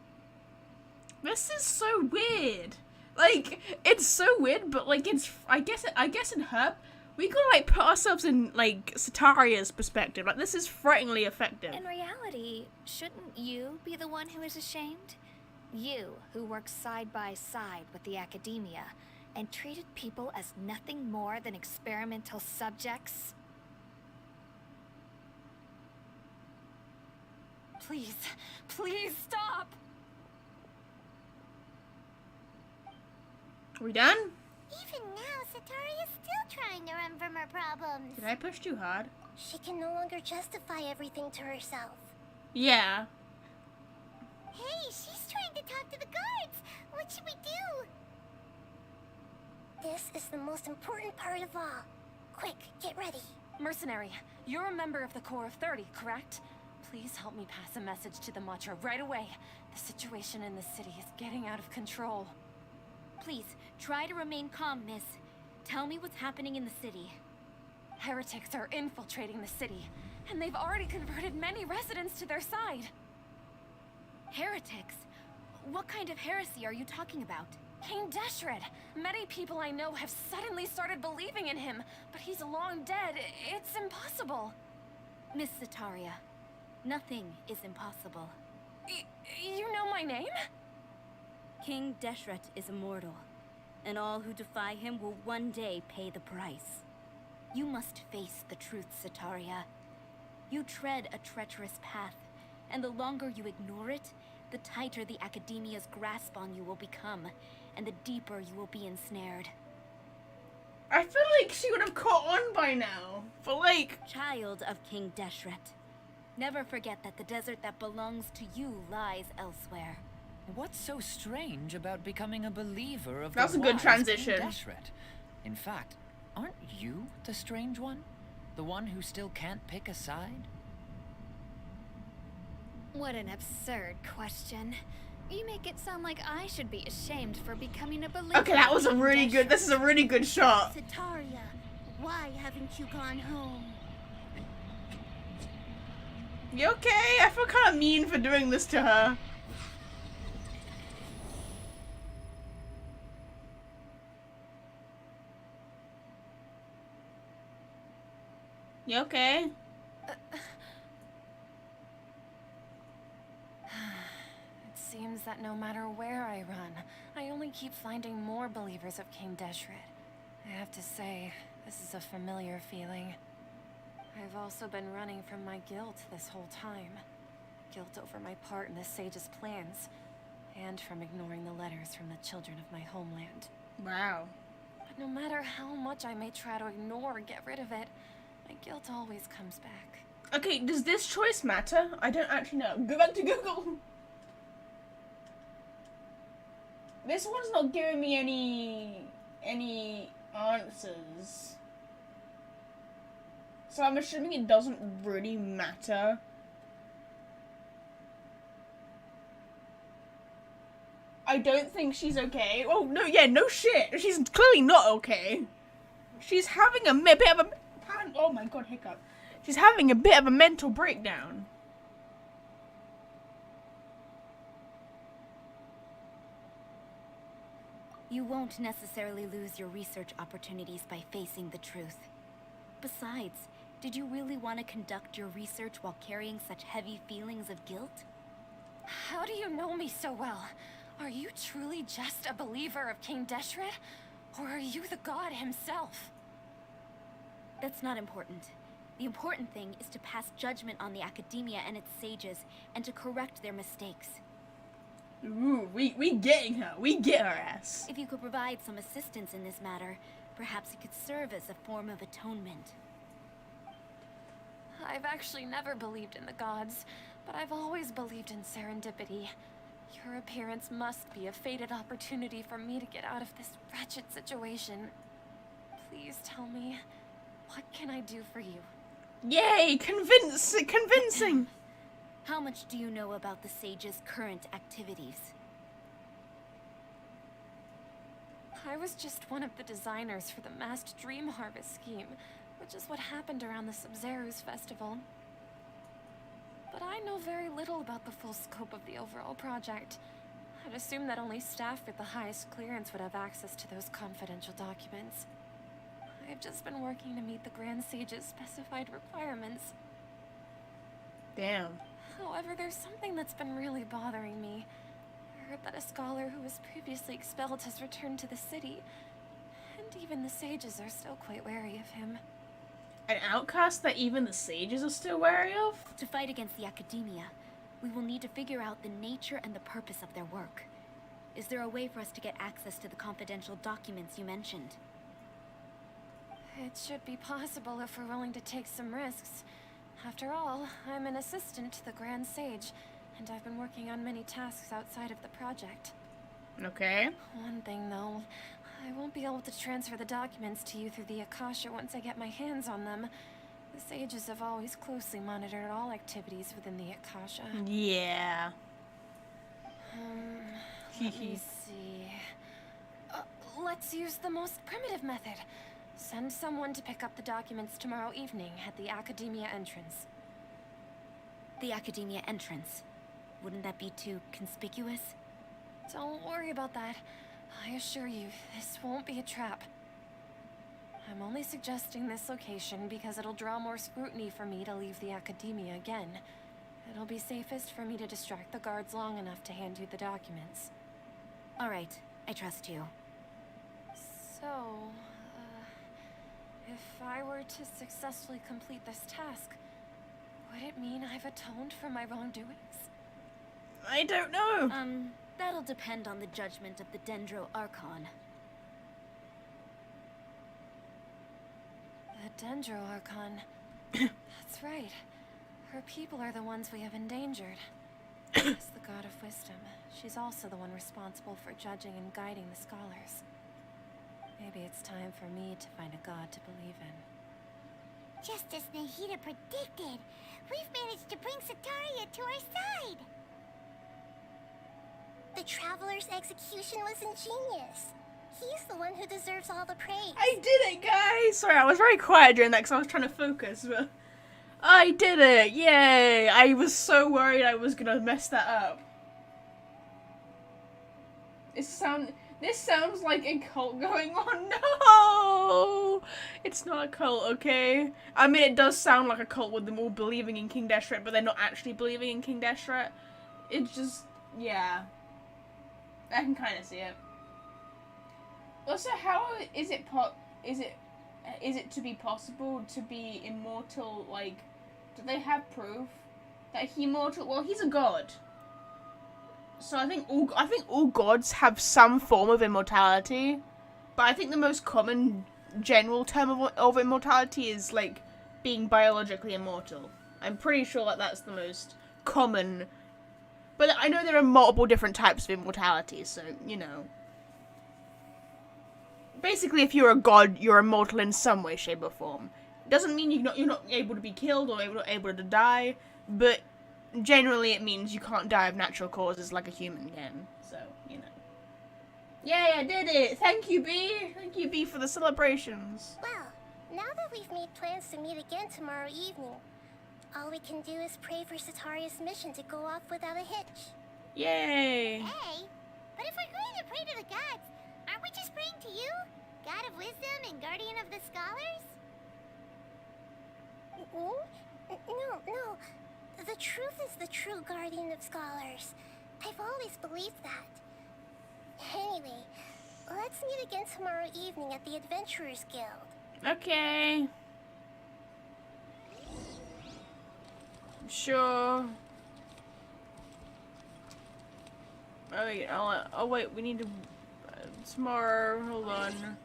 This is so weird. Like, it's so weird, but like it's... I guess in her... We gotta like put ourselves in like Sataria's perspective. Like, this is frighteningly effective. In reality, shouldn't you be the one who is ashamed? You, who works side by side with the Academia and treated people as nothing more than experimental subjects? Please, please stop! Are we done? Even now, Sataria's still trying to run from her problems. Did I push too hard? She can no longer justify everything to herself. Yeah. Hey, she's trying to talk to the guards. What should we do? This is the most important part of all. Quick, get ready. Mercenary, you're a member of the Corps of 30, correct? Please help me pass a message to the Watcher right away. The situation in the city is getting out of control. Please, try to remain calm, miss. Tell me what's happening in the city. Heretics are infiltrating the city, and they've already converted many residents to their side. Heretics? What kind of heresy are you talking about? King Deshret! Many people I know have suddenly started believing in him, but he's long dead. It's impossible. Miss Zetaria, nothing is impossible. You know my name? King Deshret is immortal, and all who defy him will one day pay the price. You must face the truth, Zetaria. You tread a treacherous path, and the longer you ignore it, the tighter the Academia's grasp on you will become, and the deeper you will be ensnared. I feel like she would have caught on by now. For like... Child of King Deshret, never forget that the desert that belongs to you lies elsewhere. What's so strange about becoming a believer of That's the a good wise transition. King Deshret? In fact, aren't you the strange one? The one who still can't pick a side? What an absurd question. You make it sound like I should be ashamed for becoming a believer. Okay, that was a really good... This is a really good shot. Zetaria, why haven't you gone home? You okay? I feel kind of mean for doing this to her. You okay? It seems that no matter where I run, I only keep finding more believers of King Deshret. I have to say, this is a familiar feeling. I've also been running from my guilt this whole time. Guilt over my part in the Sage's plans, and from ignoring the letters from the children of my homeland. Wow. But no matter how much I may try to ignore or get rid of it, my guilt always comes back. Okay, does this choice matter? I don't actually know. Go back to Google. This one's not giving me any answers. So I'm assuming it doesn't really matter. I don't think she's okay. Oh, no, yeah, no shit. She's clearly not okay. She's having a bit of a... Oh my god, hiccup. She's having a bit of a mental breakdown. You won't necessarily lose your research opportunities by facing the truth. Besides, did you really want to conduct your research while carrying such heavy feelings of guilt? How do you know me so well? Are you truly just a believer of King Deshret? Or are you the god himself? That's not important. The important thing is to pass judgment on the Academia and its sages, and to correct their mistakes. Ooh, we getting her. We get her ass. If you could provide some assistance in this matter, perhaps it could serve as a form of atonement. I've actually never believed in the gods, but I've always believed in serendipity. Your appearance must be a fated opportunity for me to get out of this wretched situation. Please tell me, what can I do for you? Yay! Convincing! How much do you know about the sage's current activities? I was just one of the designers for the masked dream harvest scheme, which is what happened around the Sumeru's festival. But I know very little about the full scope of the overall project. I'd assume that only staff with the highest clearance would have access to those confidential documents. I've just been working to meet the Grand Sage's specified requirements. Damn. However, there's something that's been really bothering me. I heard that a scholar who was previously expelled has returned to the city, and even the sages are still quite wary of him. An outcast that even the sages are still wary of? To fight against the Academia, we will need to figure out the nature and the purpose of their work. Is there a way for us to get access to the confidential documents you mentioned? It should be possible if we're willing to take some risks. After all, I'm an assistant to the Grand Sage, and I've been working on many tasks outside of the project. Okay. One thing, though, I won't be able to transfer the documents to you through the Akasha once I get my hands on them. The sages have always closely monitored all activities within the Akasha. Yeah. Let me see. Let's use the most primitive method. Send someone to pick up the documents tomorrow evening at the Academia entrance. The Academia entrance. Wouldn't that be too conspicuous? Don't worry about that. I assure you, this won't be a trap. I'm only suggesting this location because it'll draw more scrutiny for me to leave the Academia again. It'll be safest for me to distract the guards long enough to hand you the documents. All right, I trust you. So, if I were to successfully complete this task, would it mean I've atoned for my wrongdoings? I don't know. That'll depend on the judgment of the Dendro Archon. The Dendro Archon. That's right. Her people are the ones we have endangered. As the god of wisdom, she's also the one responsible for judging and guiding the scholars. Maybe it's time for me to find a god to believe in. Just as Nahida predicted, we've managed to bring Sataria to our side. The Traveler's execution was ingenious. He's the one who deserves all the praise. I did it, guys! Sorry, I was very quiet during that because I was trying to focus, but I did it! Yay! I was so worried I was gonna mess that up. This sounds like a cult going on. No! It's not a cult, okay? I mean, it does sound like a cult with them all believing in King Deshret, but they're not actually believing in King Deshret. It's just, yeah. I can kind of see it. Also, how is it is it to be possible to be immortal? Like, do they have proof that he's immortal? Well, he's a god, so I think all gods have some form of immortality. But I think the most common general term of immortality is like being biologically immortal. I'm pretty sure that that's the most common. But I know there are multiple different types of immortality, so you know. Basically, if you're a god, you're immortal in some way, shape, or form. Doesn't mean you're not able to be killed or able to die, but generally it means you can't die of natural causes like a human can. So, you know. Yay, I did it! Thank you, B! Thank you, B, for the celebrations. Well, now that we've made plans to meet again tomorrow evening, all we can do is pray for Sataria's mission to go off without a hitch. Yay! Hey, but if we're going to pray to the gods, aren't we just praying to you? God of wisdom and guardian of the scholars? No. The truth is the true guardian of scholars. I've always believed that. Anyway, let's meet again tomorrow evening at the Adventurers Guild. Okay. Sure. Oh wait, we need to... tomorrow, hold on.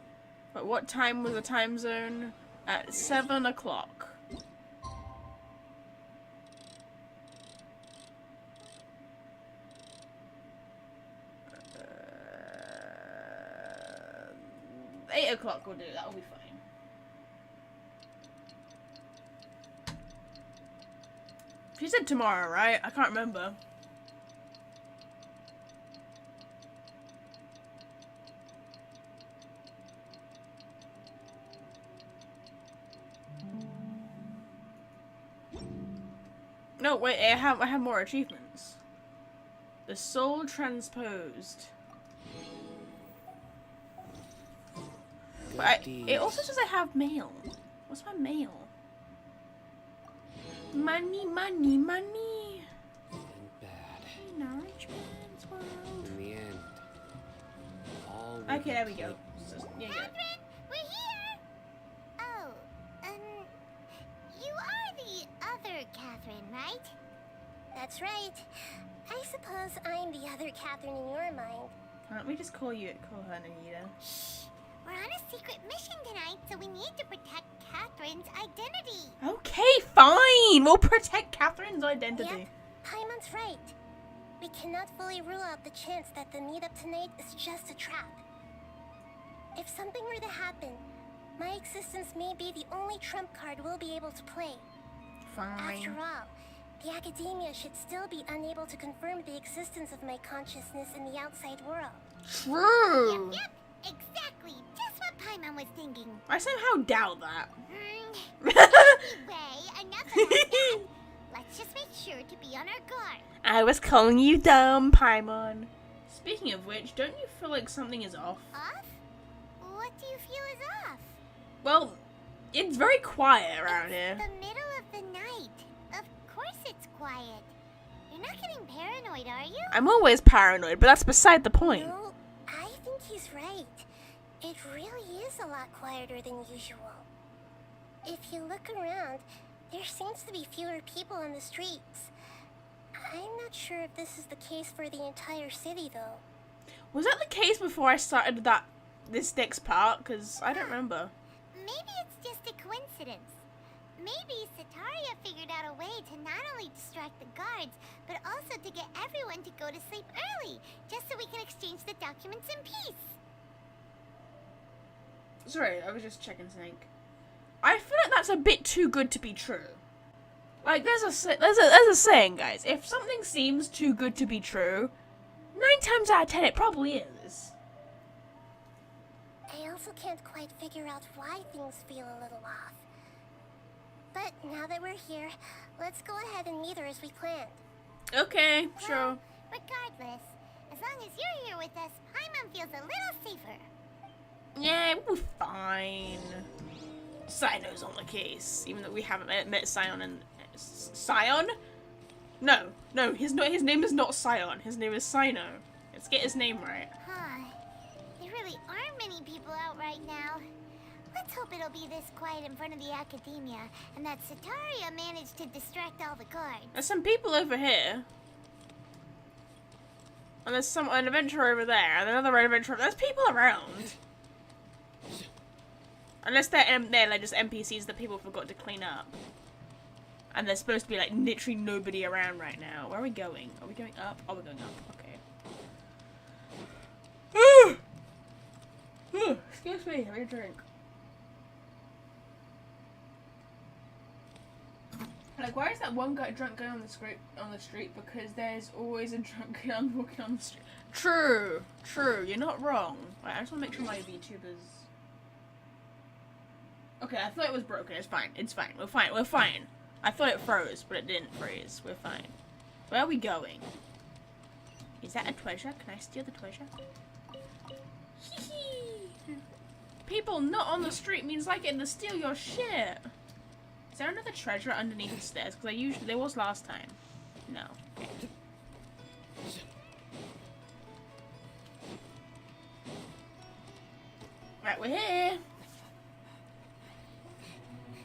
But what time was the time zone? At 7 o'clock. Uh, 8 o'clock will do, that'll be fine. She said tomorrow, right? I can't remember. No, wait, I have more achievements. The soul transposed. But it also says I have mail. What's my mail? Money, money, money. Bad. Nourishment's world. In the end, all Okay, there we go. Yeah, Catherine, we're here! Oh, you are the other Catherine, right? That's right. I suppose I'm the other Catherine in your mind. Can't we just call her Nahida? Shh! We're on a secret mission tonight, so we need to protect Catherine's identity. Okay, fine! We'll protect Catherine's identity. Yep, Paimon's right. we cannot fully rule out the chance that the meetup tonight is just a trap. If something were to happen, my existence may be the only trump card we'll be able to play. After all, the academia should still be unable to confirm the existence of my consciousness in the outside world. True. Yep, exactly. Just what Paimon was thinking. I somehow doubt that. Anyway, enough about that. Let's just make sure to be on our guard. I was calling you dumb, Paimon. Speaking of which, don't you feel like something is off? Off? What do you feel is off? Well, it's very quiet around here. The middle of the night. Of course it's quiet. You're not getting paranoid, are you? I'm always paranoid, but that's beside the point. No, I think he's right. It really is a lot quieter than usual. If you look around, there seems to be fewer people on the streets. I'm not sure if this is the case for the entire city, though. Was that the case before I started this next part? Because I don't remember. Maybe it's just a coincidence. Maybe Sataria figured out a way to not only distract the guards, but also to get everyone to go to sleep early, just so we can exchange the documents in peace. Sorry, I was just checking something. I feel like that's a bit too good to be true. Like, there's a saying, guys. If something seems too good to be true, 9 times out of 10 it probably is. I also can't quite figure out why things feel a little off. But now that we're here, let's go ahead and meet her as we planned. Okay, Well, sure. regardless, as long as you're here with us, Paimon feels a little safer. Yeah, we're fine. Sino's on the case, even though we haven't met Sion and Sion? No, his name is not Sion. His name is Sino. Let's get his name right. Huh. There really aren't many people out right now. Let's hope it'll be this quiet in front of the academia, and that Sataria managed to distract all the guards. There's some people over here. And there's an adventurer over there, and another adventurer. There's people around. Unless they're like just NPCs that people forgot to clean up. And there's supposed to be like literally nobody around right now. Where are we going? Are we going up? Oh, we're going up. Okay. Excuse me, I need a drink. Like, why is that one guy drunk guy on the street? Because there's always a drunk guy walking on the street. True. You're not wrong. Right, I just want to make sure my VTubers. Okay, I thought it was broken. It's fine. We're fine. I thought it froze, but it didn't freeze. We're fine. Where are we going? Is that a treasure? Can I steal the treasure? People not on the street means I get to steal your shit. Is there another treasure underneath the stairs? Because there was last time. No. Okay. Right, we're here.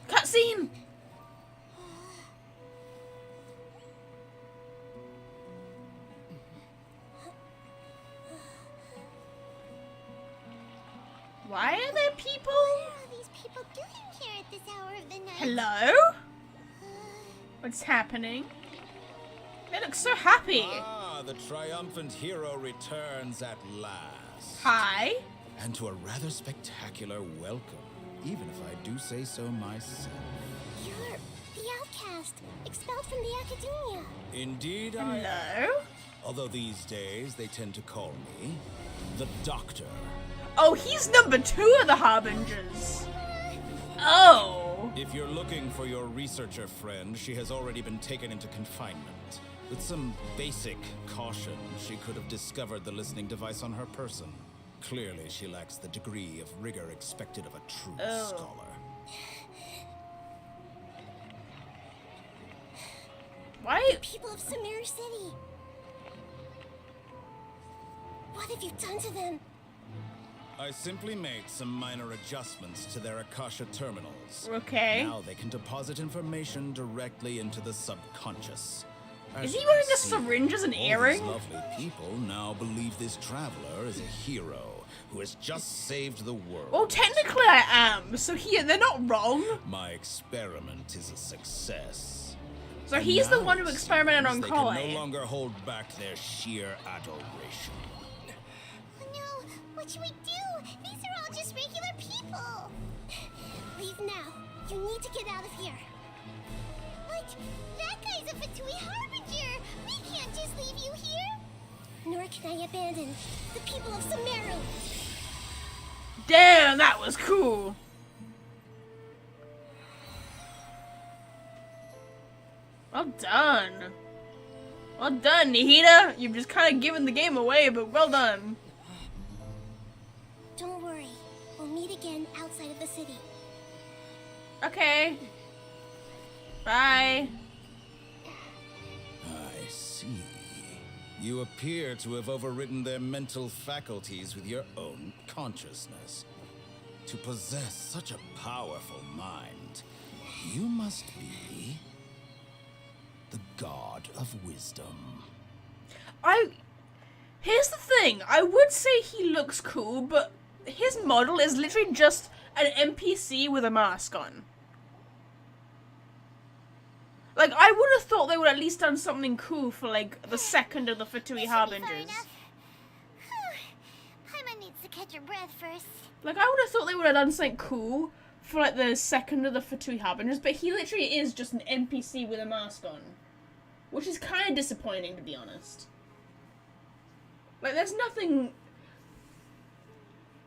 Cutscene! Why are there people? What are all these people doing here at this hour of the night? Hello? What's happening? They look so happy. Ah, the triumphant hero returns at last. Hi. And to a rather spectacular welcome, even if I do say so myself. You're the outcast, expelled from the academia. Indeed I am. Hello? Although these days they tend to call me the Doctor. Oh, he's number 2 of the Harbingers. Oh. If you're looking for your researcher friend, she has already been taken into confinement. With some basic caution, she could have discovered the listening device on her person. Clearly, she lacks the degree of rigor expected of a true scholar. Why? The people of Sumeru City. What have you done to them? I simply made some minor adjustments to their Akasha terminals. Okay. Now they can deposit information directly into the subconscious. Is he wearing a syringe as an earring? All these lovely people now believe this traveler is a hero who has just saved the world. Well, technically I am, so they're not wrong. My experiment is a success. So And he's the now one who it experimented on seems they Kale. can no longer hold back their sheer adoration. Oh no, what should we do? These are all just regular people. Leave now. You need to get out of here. What? That guy's a Fatui Harbinger. We can't just leave you here. Nor can I abandon the people of Sumeru. Damn, that was cool. Well done. Well done, Nihida. You've just kind of given the game away, but well done. Don't worry. We'll meet again outside of the city. Okay. Bye. I see. You appear to have overridden their mental faculties with your own consciousness. To possess such a powerful mind, you must be the god of wisdom. Here's the thing. I would say he looks cool, but his model is literally just an NPC with a mask on. Like, I would have thought they would at least done something cool for, like, the second of the Fatui Harbingers. Paimon needs to catch her breath first. Like, I would have thought they would have done something cool for, like, the second of the Fatui Harbingers, but he literally is just an NPC with a mask on. Which is kind of disappointing, to be honest. Like, there's nothing...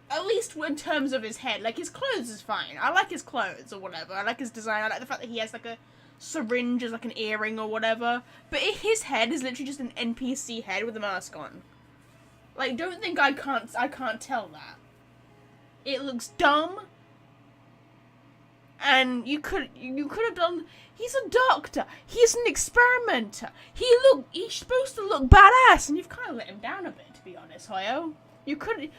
At least in terms of his head. Like, his clothes is fine. I like his clothes, or whatever. I like his design. I like the fact that he has, like, a syringe as, like, an earring or whatever. But his head is literally just an NPC head with a mask on. Like, don't think I can't tell that. It looks dumb. And you could have done... He's a doctor. He's an experimenter. He's supposed to look badass, and you've kind of let him down a bit, to be honest, Hoyo. You could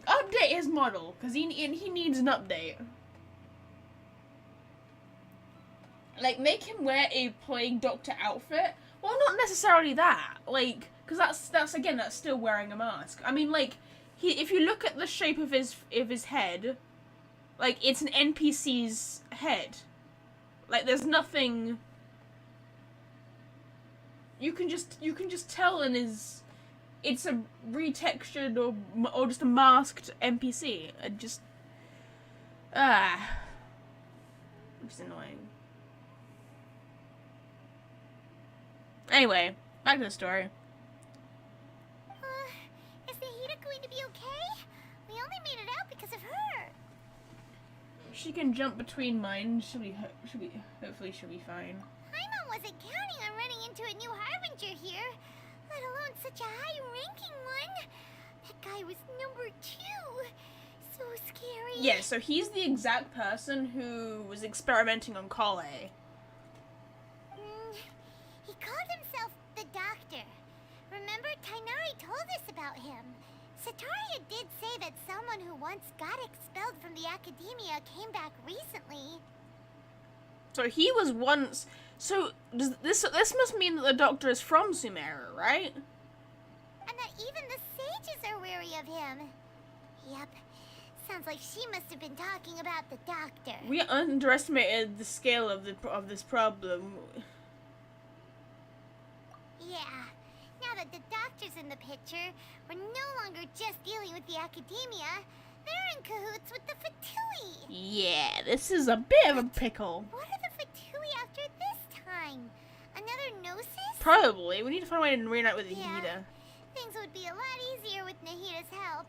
update his model, because he needs an update. Like, make him wear a plague doctor outfit. Well, not necessarily that. Like, because that's still wearing a mask. I mean, like, if you look at the shape of his head, like, it's an NPC's head. Like, there's nothing... You can just tell in his... It's a retextured or just a masked NPC. Just... It's annoying. Anyway, back to the story. Is Nihida going to be okay? We only made it out because of her. She can jump between mines. Hopefully she'll be fine. Paimon wasn't counting on running into a new Harbinger here, let alone such a high-ranking one. That guy was number 2. So scary. Yeah, so he's the exact person who was experimenting on Kale. He called himself the Doctor. Remember, Tainari told us about him. Sataria did say that someone who once got expelled from the academia came back recently. So he was once... So, this must mean that the Doctor is from Sumeru, right? And that even the sages are wary of him. Yep. Sounds like she must have been talking about the Doctor. We underestimated the scale of this problem. Yeah. Now that the Doctor's in the picture, we're no longer just dealing with the academia. They're in cahoots with the Fatui. Yeah, this is a bit of a pickle. What are the Fatui after this time? Another Gnosis? Probably. We need to find a way to reunite with Nihida. Yeah. Things would be a lot easier with Nahida's help.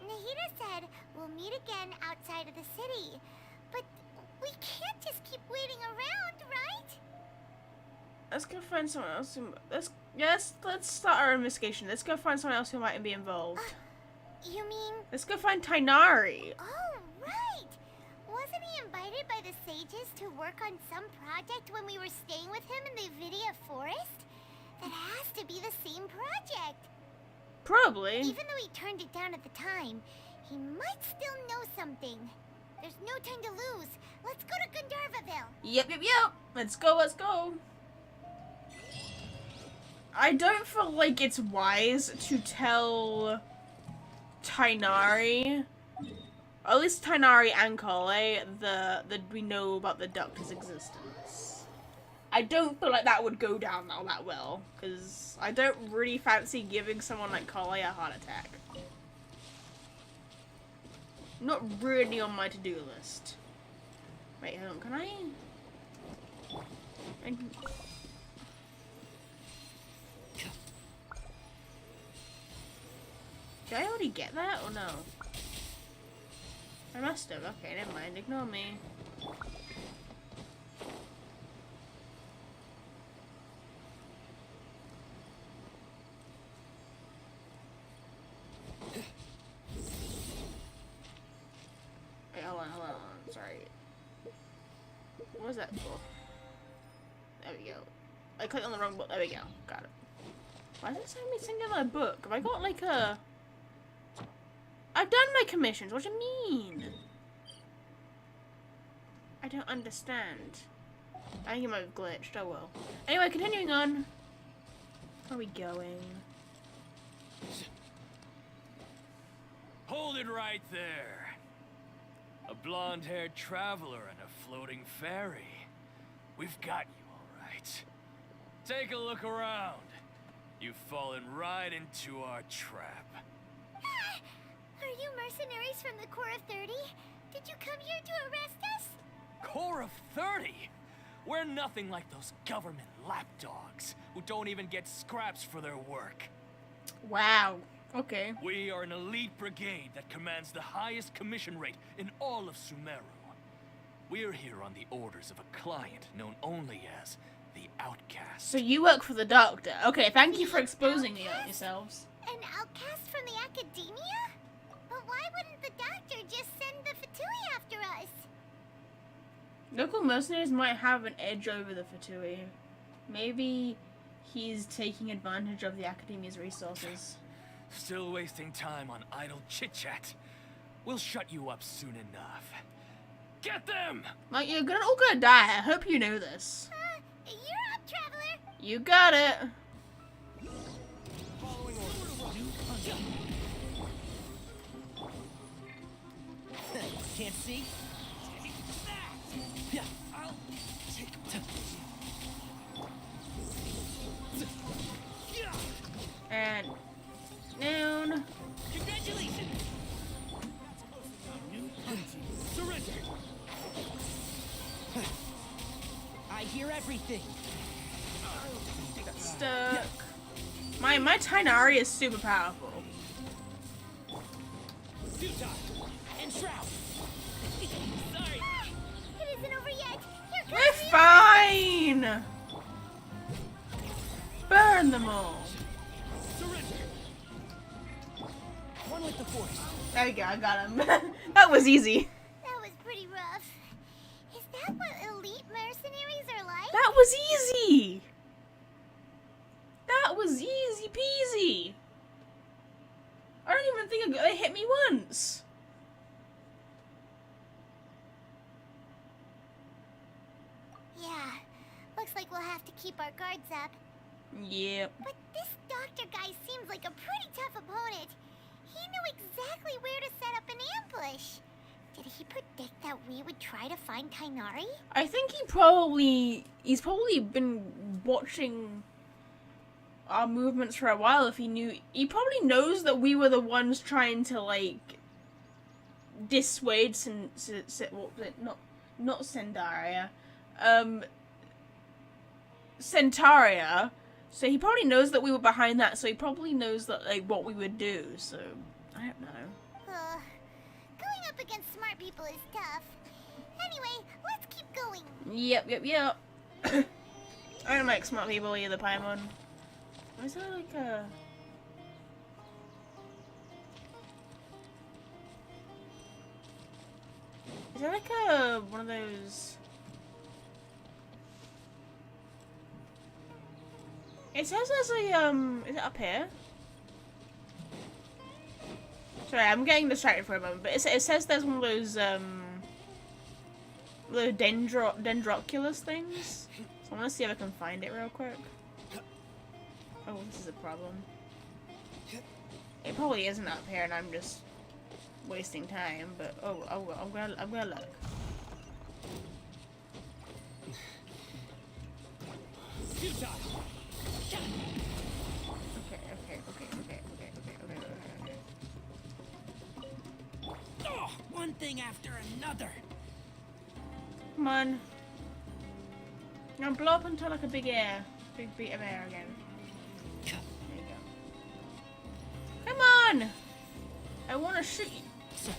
Nihida said we'll meet again outside of the city. But we can't just keep waiting around, right? Let's go find someone else who... Let's start our investigation. Let's go find someone else who might be involved. You mean... Let's go find Tainari. Oh, right! Wasn't he invited by the sages to work on some project when we were staying with him in the Vidia Forest? That has to be the same project. Probably. Even though he turned it down at the time, he might still know something. There's no time to lose. Let's go to Gandharvaville. Yep. Let's go. I don't feel like it's wise to tell Tainari, or at least Tainari and Kale, that we know about the Doctor's existence. I don't feel like that would go down all that well, because I don't really fancy giving someone like Carly a heart attack. Not really on my to-do list. Wait, hold on, can I... Did I already get that, or no? I must have. Okay, never mind. Ignore me. Wait, hold on. Sorry. What was that for? There we go. I clicked on the wrong book. There we go. Got it. Why is it saying me singular book? Have I got like a... I've done my commissions. What do you mean? I don't understand. I think it might have glitched. Oh well. Anyway, continuing on. Where are we going? Hold it right there. A blonde-haired traveler and a floating fairy. We've got you, all right. Take a look around. You've fallen right into our trap. Are you mercenaries from the Corps of 30? Did you come here to arrest us? Corps of 30? We're nothing like those government lapdogs who don't even get scraps for their work. Wow. Okay. We are an elite brigade that commands the highest commission rate in all of Sumeru. We're here on the orders of a client known only as the Outcast. So you work for the Doctor. Okay, thank you for exposing yourselves. An outcast from the Academia? But why wouldn't the Doctor just send the Fatui after us? Local mercenaries might have an edge over the Fatui. Maybe he's taking advantage of the Academia's resources. Still wasting time on idle chit-chat. We'll shut you up soon enough. Get them! Like, you're all gonna die. I hope you know this. You're up, Traveler! You got it! Can't see? Yeah, I'll take And noon. Congratulations! Surrender! I hear everything. I got stuck. My Tainari is super powerful. Dutai and Shroud. Sorry. It isn't over yet. Here We're fine. Burn them all. Surrender. One with the Force. There we go. I got him. That was easy. That was pretty rough. Is that what elite mercenaries are like? That was easy. That was easy peasy. I don't even think they hit me once. Yeah. Looks like we'll have to keep our guards up. Yep. But this doctor guy seems like a pretty tough opponent. He knew exactly where to set up an ambush. Did he predict that we would try to find Tainari? I think he's probably been watching our movements for a while. If he probably knows that we were the ones trying to like dissuade not Sendaria, Centaria. So he probably knows that we were behind that. So he probably knows that like what we would do. So I don't know. Going up against smart people is tough. Anyway, let's keep going. Yep. I don't like smart people either, Paimon. Is there like a... Is there like a... one of those... It says there's a, is it up here? Sorry, I'm getting distracted for a moment, but it says there's one of those, the dendroculus things. So I want to see if I can find it real quick. Oh, this is a problem. It probably isn't up here, and I'm just wasting time. But I'm gonna look. Oh, one thing after another. Come on. Now blow up into like a big beat of air again. There you go. Come on! I want to shoot you.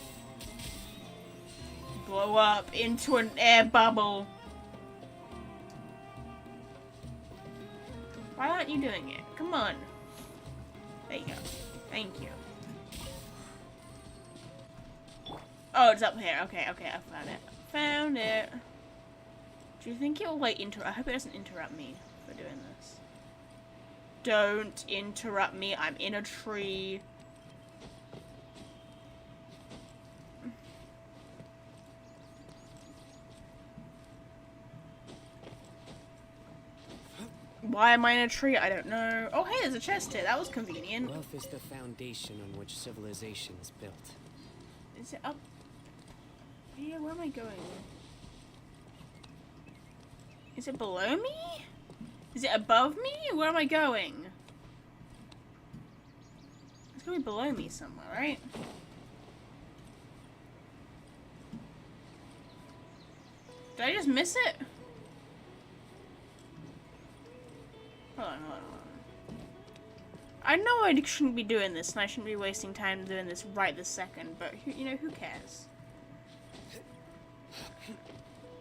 Blow up into an air bubble. Why aren't you doing it? Come on. There you go. Thank you. Oh, it's up here. Okay, okay, I found it. Found it. Do you think it will like I hope it doesn't interrupt me for doing this. Don't interrupt me. I'm in a tree. Why am I in a tree? I don't know. Oh, hey, there's a chest here. That was convenient. Wealth is the foundation on which civilization is built. Is it up? Yeah, where am I going? Is it below me? Is it above me? Where am I going? It's gonna be below me somewhere, right? Did I just miss it? Hold on, hold on, hold on. I know I shouldn't be doing this, and I shouldn't be wasting time doing this right this second, but, you know, who cares?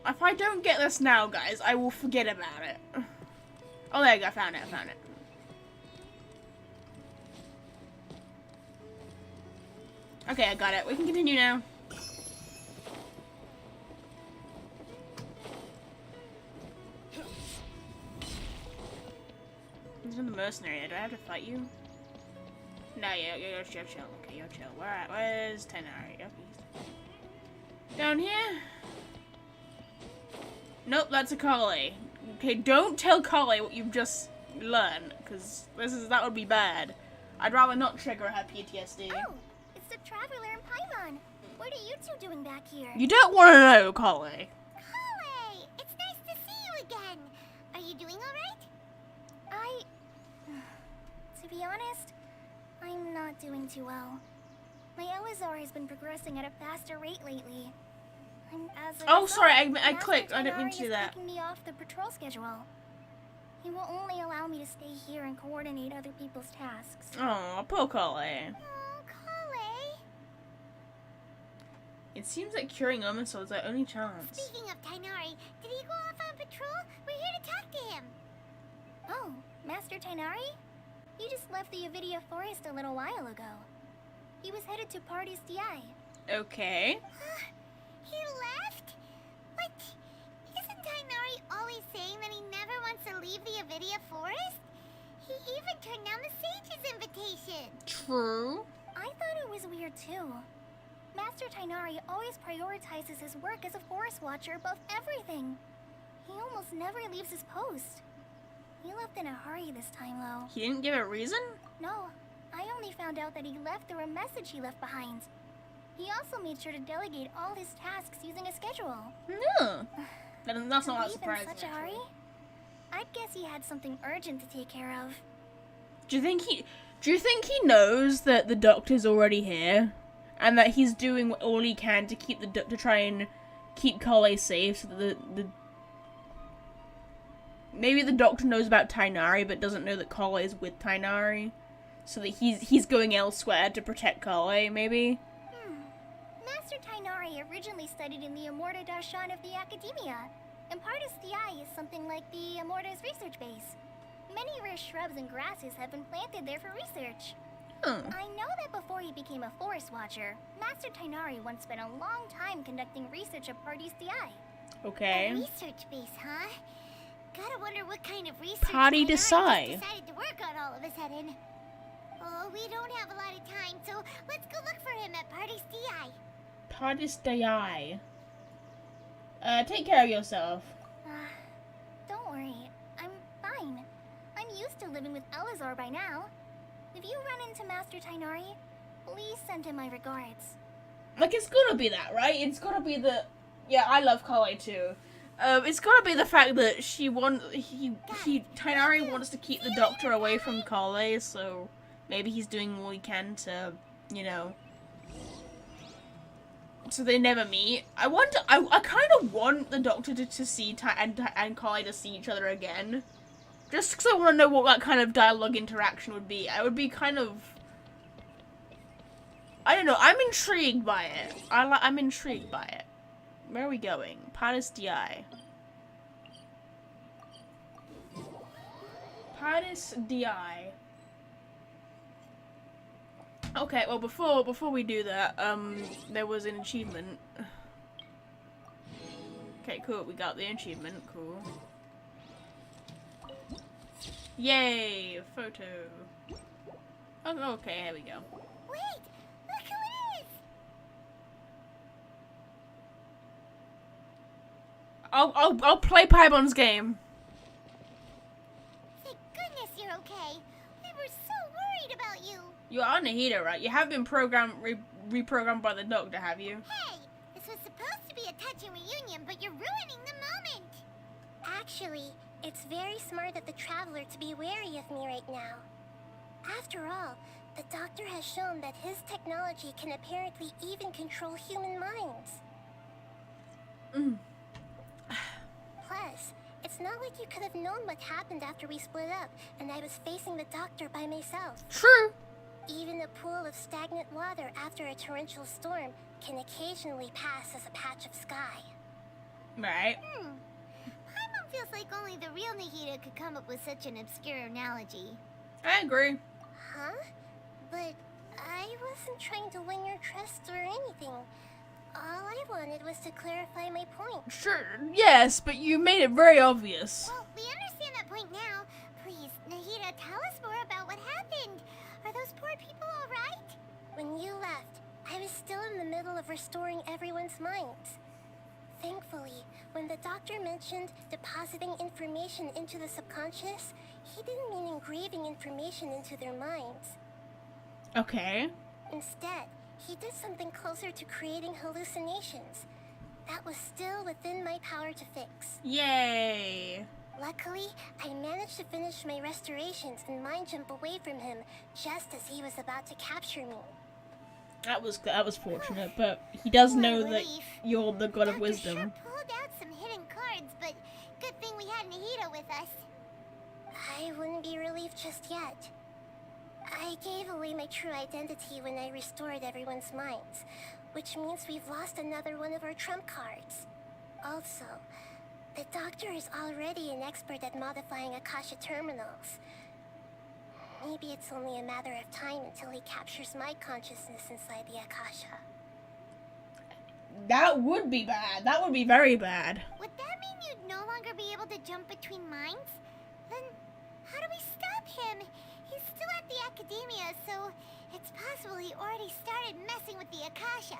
If I don't get this now, guys, I will forget about it. Oh, there you go, I found it, I found it. Okay, I got it. We can continue now. He's in the mercenary. Do I have to fight you? No, you're chill. Okay, you're chill. Where's Tenari? Yep, he's down here. Nope, that's a Kale. Okay, don't tell Kale what you've just learned, because that would be bad. I'd rather not trigger her PTSD. Oh, it's the Traveler and Paimon. What are you two doing back here? You don't want to know, Kale. Kale, it's nice to see you again. Are you doing all right? To be honest, I'm not doing too well. My Elazar has been progressing at a faster rate lately. Sorry, I clicked. I didn't mean to do that. Taking me off the patrol schedule. He will only allow me to stay here and coordinate other people's tasks. Oh, poor Kale. Oh, Kale. It seems like curing Omisol is our only chance. Speaking of Tainari, did he go off on patrol? We're here to talk to him. Oh, Master Tainari? You just left the Avidia Forest a little while ago. He was headed to Party's DI. Okay. He left? But isn't Tainari always saying that he never wants to leave the Avidia Forest? He even turned down the Sage's invitation. True. I thought it was weird too. Master Tainari always prioritizes his work as a forest watcher above everything. He almost never leaves his post. He left in a hurry this time, though. He didn't give a reason? No, I only found out that he left through a message he left behind. He also made sure to delegate all his tasks using a schedule. No. That's not that surprising. In such a hurry? I guess he had something urgent to take care of. Do you think he knows that the doctor's already here, and that he's doing all he can to keep to try and keep Kale safe, so that maybe the doctor knows about Tainari but doesn't know that Kale is with Tainari, so that he's going elsewhere to protect Kale, maybe? Master Tainari originally studied in the Amorta Darshan of the Academia, and Partis DI is something like the Amorta's research base. Many rare shrubs and grasses have been planted there for research. I know that before he became a forest watcher, Master Tainari once spent a long time conducting research at Partis DI. Okay. A research base, huh? Gotta wonder what kind of research Party Tainari decide. decided to work on all of a sudden. Oh, we don't have a lot of time, so let's go look for him at Partis DI. Partis DI. Take care of yourself. Don't worry. I'm fine. I'm used to living with Elazar by now. If you run into Master Tainari, please send him my regards. Like, it's gotta be that, right? It's gotta be the... Yeah, I love Kale too. It's gotta be the fact that Tainari wants to keep the doctor away from Kale, so maybe he's doing all he can to, you know... So they never meet. I wonder. I kind of want the Doctor to see and Carly to see each other again, just because I want to know what that kind of dialogue interaction would be. I would be kind of. I don't know. I'm intrigued by it. I'm intrigued by it. Where are we going? Palace DI. Palace DI. Okay, well before we do that, there was an achievement. Okay, cool, we got the achievement, cool. Yay, photo. Oh, okay, here we go. Wait, look who it is! I'll play Paimon's game. Thank goodness you're okay. We were so worried about you. You are Nahida, right? You have been reprogrammed by the Doctor, have you? Hey, this was supposed to be a touching reunion, but you're ruining the moment. Actually, it's very smart of the Traveler to be wary of me right now. After all, the Doctor has shown that his technology can apparently even control human minds. Plus, it's not like you could have known what happened after we split up and I was facing the Doctor by myself. True. Even a pool of stagnant water after a torrential storm can occasionally pass as a patch of sky. Right. Paimon feels like only the real Nahida could come up with such an obscure analogy. I agree. Huh? But I wasn't trying to win your trust or anything. All I wanted was to clarify my point. Sure, yes, but you made it very obvious. Well, we understand that point now. Please, Nahida, tell us more about what happened. Are those poor people all right? When you left, I was still in the middle of restoring everyone's minds. Thankfully, when the Doctor mentioned depositing information into the subconscious, he didn't mean engraving information into their minds. Okay. Instead, he did something closer to creating hallucinations. That was still within my power to fix. Yay. Luckily, I managed to finish my restorations and mind jump away from him just as he was about to capture me. That was fortunate, but he does know that relief. you're the god of Doctor wisdom. Sure pulled out some hidden cards, but good thing we had Nahida with us. I wouldn't be relieved just yet. I gave away my true identity when I restored everyone's minds, which means we've lost another one of our trump cards. Also, the Doctor is already an expert at modifying Akasha terminals. Maybe it's only a matter of time until he captures my consciousness inside the Akasha. That would be bad. That would be very bad. Would that mean you'd no longer be able to jump between minds? Then how do we stop him? He's still at the Academia, so it's possible he already started messing with the Akasha.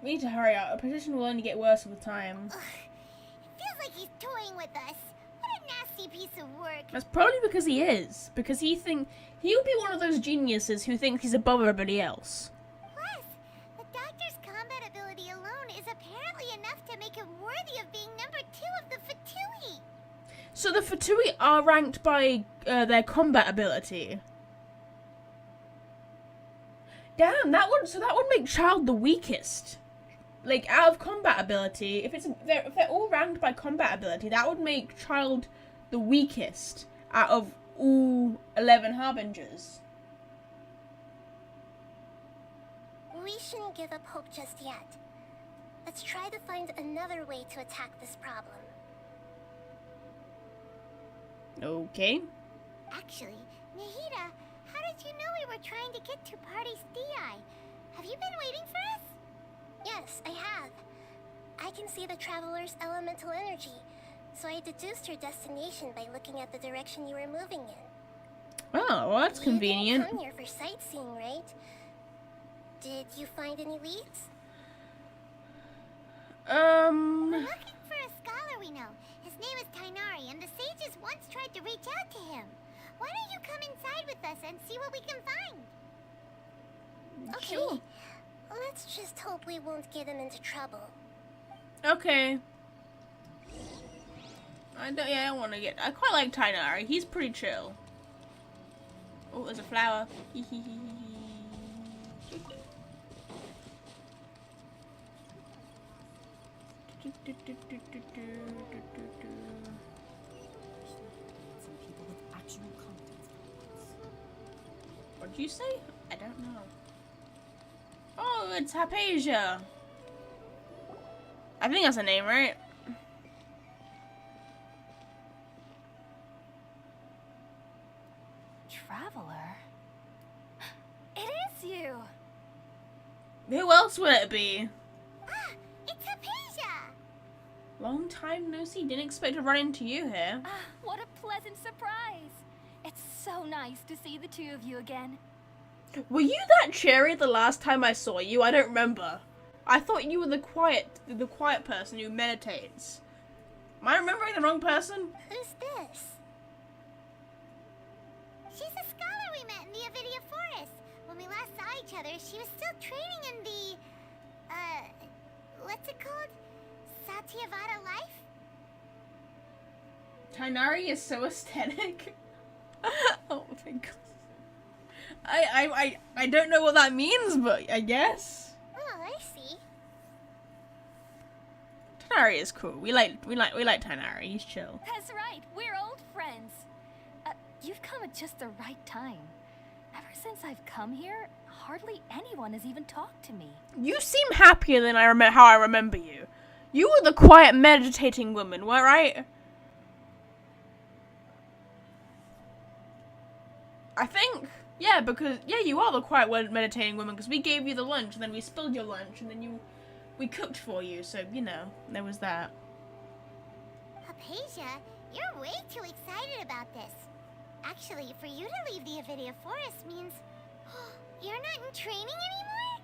We need to hurry up. Our position will only get worse with time. Ugh, it feels like he's toying with us. What a nasty piece of work. That's probably because he is. Because he'll be one of those geniuses who thinks he's above everybody else. Plus, the Doctor's combat ability alone is apparently enough to make him worthy of being number 2 of the Fatui. So the Fatui are ranked by their combat ability. Damn, that would make Child the weakest. Like, out of combat ability, if they're all ranked by combat ability, that would make Child the weakest out of all 11 Harbingers. We shouldn't give up hope just yet. Let's try to find another way to attack this problem. Okay. Actually, Nahida, how did you know we were trying to get to Party's DI? Have you been waiting for us? Yes, I have. I can see the Traveler's elemental energy, so I deduced your destination by looking at the direction you were moving in. Oh, well, that's convenient. You didn't come here for sightseeing, right? Did you find any leads? We're looking for a scholar we know. His name is Tainari, and the sages once tried to reach out to him. Why don't you come inside with us and see what we can find? Okay. Sure. Let's just hope we won't get him into trouble. Okay. I don't want to get... I quite like Tainari. He's pretty chill. Oh, there's a flower. What did you say? I don't know. Oh, it's Hypatia. I think that's a name, right? Traveler? It is you! Who else would it be? Ah, it's Hypatia! Long time no see. Didn't expect to run into you here. Ah, what a pleasant surprise! It's so nice to see the two of you again. Were you that cheery the last time I saw you? I don't remember. I thought you were the quiet person who meditates. Am I remembering the wrong person? Who's this? She's a scholar we met in the Avidia Forest. When we last saw each other, she was still training in the, what's it called? Satyavada life? Tainari is so aesthetic. Oh my god. I don't know what that means, but I guess. Oh, I see. Tainari is cool. We like Tainari. He's chill. That's right, we're old friends. You've come at just the right time. Ever since I've come here, hardly anyone has even talked to me. You seem happier than how I remember you. You were the quiet meditating woman, right? I think. Yeah, because you are the quiet meditating woman because we gave you the lunch and then we spilled your lunch and then we cooked for you, so you know, there was that. Hypatia, you're way too excited about this. Actually, for you to leave the Avidia Forest means you're not in training anymore?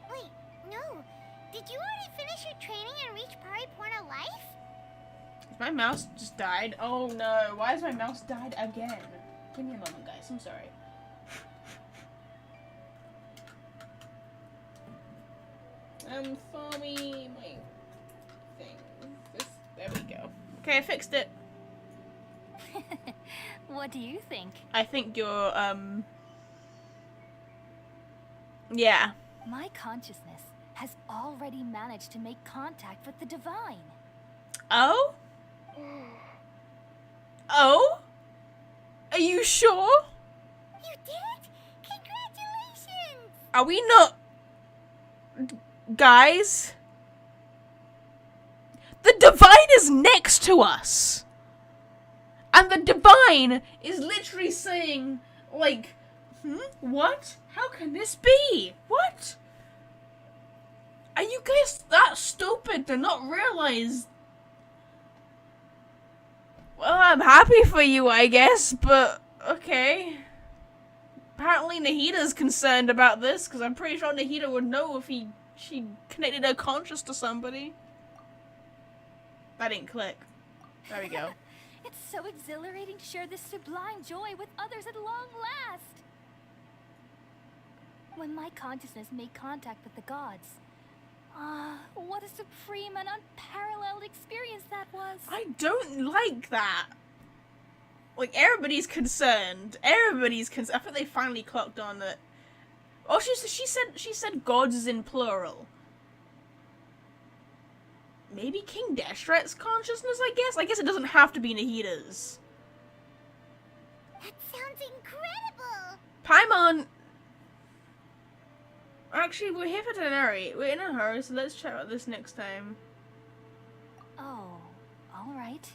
Wait, no. Did you already finish your training and reach Pariporna life? My mouse just died. Oh no, why has my mouse died again? Give me a moment, guys. I'm sorry. For me, my thing. There we go. Okay, I fixed it. What do you think? I think you're, yeah. My consciousness has already managed to make contact with the divine. Oh? Oh? Are you sure? You did it! Congratulations! Are we not... Guys? The divine is next to us! And the divine is literally saying, like, what? How can this be? What? Are you guys that stupid to not realize? Well, I'm happy for you, I guess, but okay. Apparently Nahida's concerned about this, because I'm pretty sure Nahida would know if she connected her conscious to somebody. That didn't click. There we go. It's so exhilarating to share this sublime joy with others at long last. When my consciousness made contact with the gods, what a supreme and unparalleled experience that was. I don't like that. Like, everybody's concerned. Everybody's concerned. I thought they finally clocked on that. Oh, she said gods is in plural. Maybe King Deshret's consciousness, I guess? I guess it doesn't have to be Nahida's. That sounds incredible! Paimon! Actually, we're here for Denari. We're in a hurry, so let's check out this next time. Oh, alright.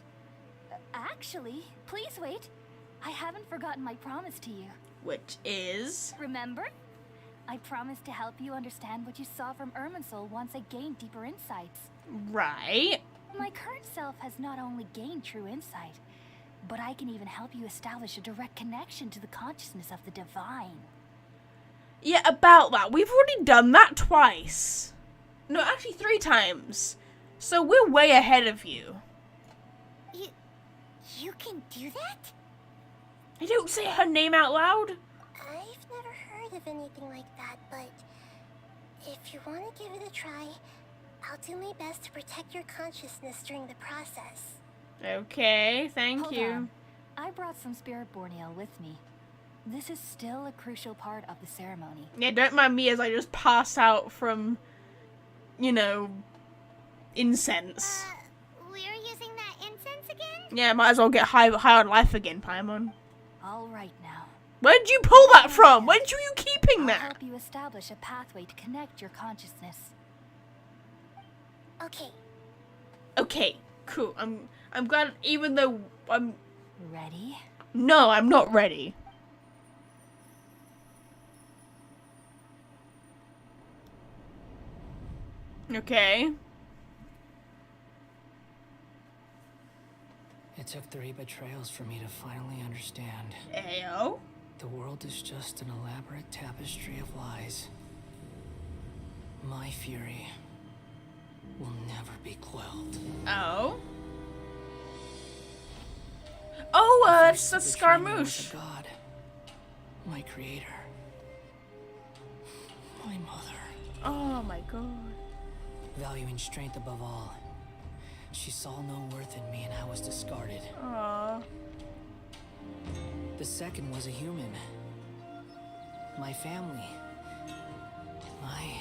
Actually, please wait. I haven't forgotten my promise to you. Which is? Remember? I promised to help you understand what you saw from Irminsul once I gained deeper insights. Right. My current self has not only gained true insight, but I can even help you establish a direct connection to the consciousness of the divine. Yeah, about that. We've already done that twice. No, actually 3 times. So we're way ahead of you. You can do that? I don't say her name out loud. I've never heard of anything like that, but if you want to give it a try, I'll do my best to protect your consciousness during the process. Okay, thank you. On. I brought some spirit borneo with me. this is still a crucial part of the ceremony. Yeah, don't mind me as I just pass out from, you know, incense. We're using that incense again? Yeah, might as well get high on life again, Paimon. All right now. Where did you pull that from? When were you keeping I'll that? help you establish a pathway to connect your consciousness. Okay. Okay, cool. I'm glad, even though I'm... Ready? No, I'm not ready. Okay. It took 3 betrayals for me to finally understand. Ayo. The world is just an elaborate tapestry of lies. My fury will never be quelled. Oh. Oh, it's a The Scaramouche. God, my creator, my mother. Oh my god. Valuing strength above all, she saw no worth in me and I was discarded. Aww. The second was a human. My family. My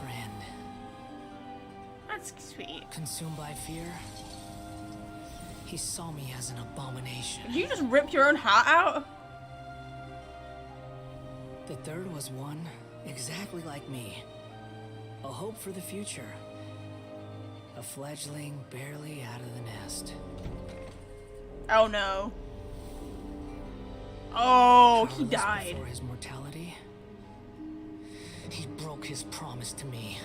friend. That's sweet. Consumed by fear, he saw me as an abomination. Did you just rip your own heart out? The third was one exactly like me. A hope for the future. A fledgling barely out of the nest. Oh no. Oh, he Powerless died. Before his mortality, he broke his promise to me.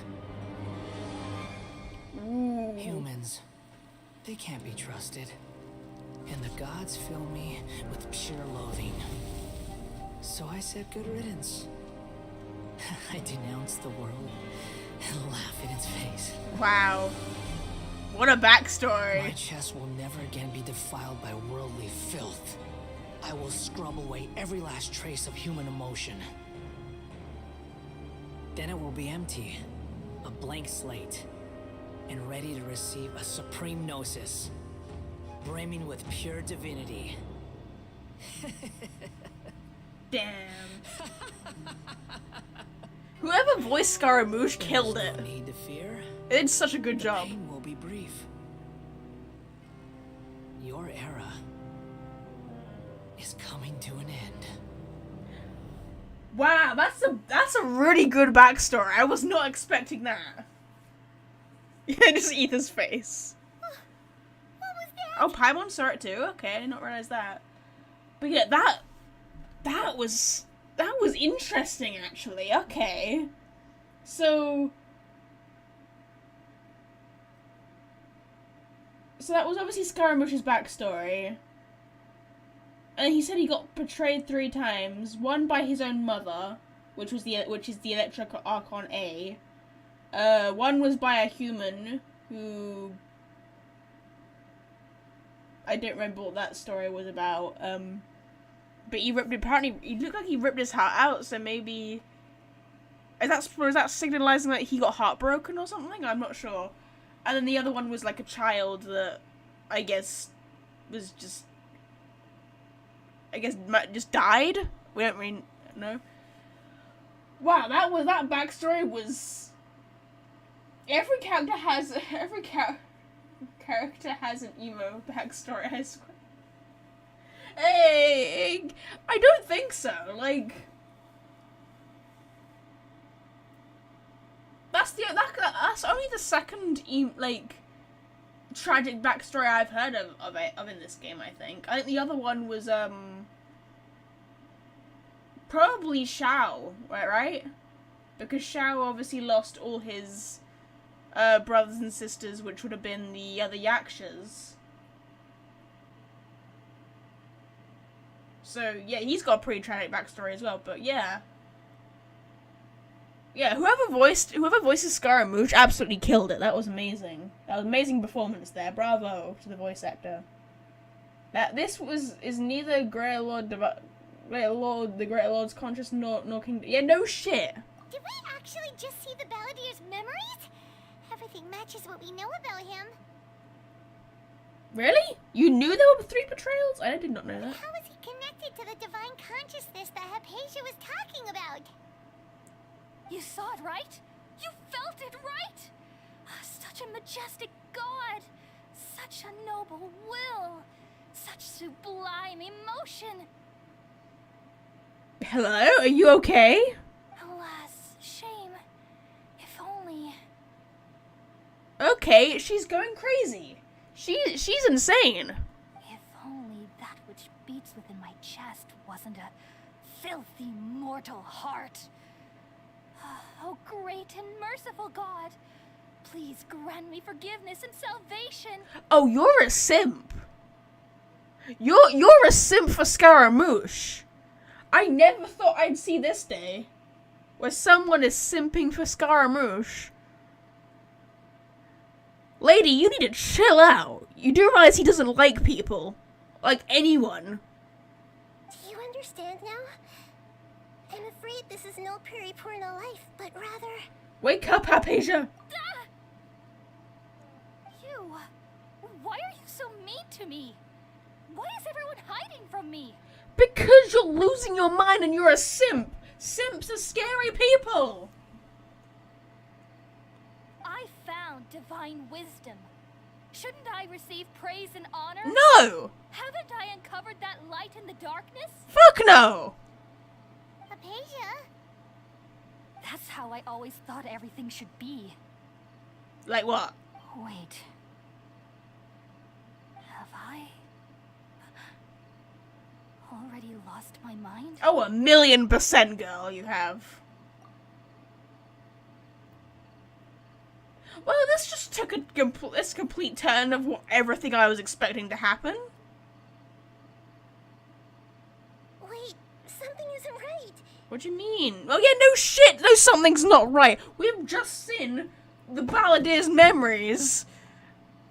Ooh. Humans, they can't be trusted. And the gods fill me with pure loathing. So I said good riddance. I denounced the world and laughed in its face. Wow. What a backstory. My chest will never again be defiled by worldly filth. I will scrub away every last trace of human emotion. Then it will be empty, a blank slate, and ready to receive a supreme gnosis, brimming with pure divinity. Damn. Whoever voiced Scaramouche killed it. No need to fear. It did such a good job. Pain will be brief. Your era is coming to an end. Wow, that's a really good backstory. I was not expecting that. Yeah, just Ethan's face. What was that? Oh, Paimon saw it too. Okay, I did not realize that. But yeah, that was interesting actually. Okay, so that was obviously Scaramouche's backstory. And he said he got betrayed 3 times. One by his own mother, which is the Electric Archon A. One was by a human who I don't remember what that story was about. But he looked like he ripped his heart out. So maybe is that signalizing that he got heartbroken or something? I'm not sure. And then the other one was like a child that I guess just died. We don't really know. Wow, that backstory was. Every character has an emo backstory. I swear. Hey, I don't think so. Like, that's only the second tragic backstory I've heard of in this game. I think the other one was probably Shao, right? Because Shao obviously lost all his brothers and sisters, which would have been the other Yakshas. So yeah, he's got a pretty tragic backstory as well. But yeah, whoever voices Scaramouche absolutely killed it. That was amazing. That was amazing performance there. Bravo to the voice actor. This is neither the Great Lord's conscious nor King. Yeah, no shit. Did we actually just see the Balladier's memories? Everything matches what we know about him. Really? You knew there were 3 betrayals? I did not know that. How is he connected to the divine consciousness that Hypatia was talking about? You saw it, right? You felt it, right? Such a majestic god. Such a noble will. Such sublime emotion. Hello? Are you okay? Alas, shame. If only... Okay, she's going crazy. She's insane. If only that which beats within my chest wasn't a filthy mortal heart. Oh, great and merciful God, please grant me forgiveness and salvation. Oh, you're a simp. You're a simp for Scaramouche. I never thought I'd see this day where someone is simping for Scaramouche. Lady, you need to chill out. You do realize he doesn't like people. Like anyone. Do you understand now? I'm afraid this is no periporno life, but rather... Wake up, Hypatia! You! Why are you so mean to me? Why is everyone hiding from me? Because you're losing your mind and you're a simp. Simps are scary people. I found divine wisdom. Shouldn't I receive praise and honor? No! Haven't I uncovered that light in the darkness? Fuck no! Hypatia? That's how I always thought everything should be. Like what? Wait. Have I already lost my mind? Oh, 1,000,000%, girl, you have. Well, this just took a complete turn of everything I was expecting to happen. Wait, something isn't right. What do you mean? Oh yeah, no shit! No, something's not right. We've just seen the Balladier's memories.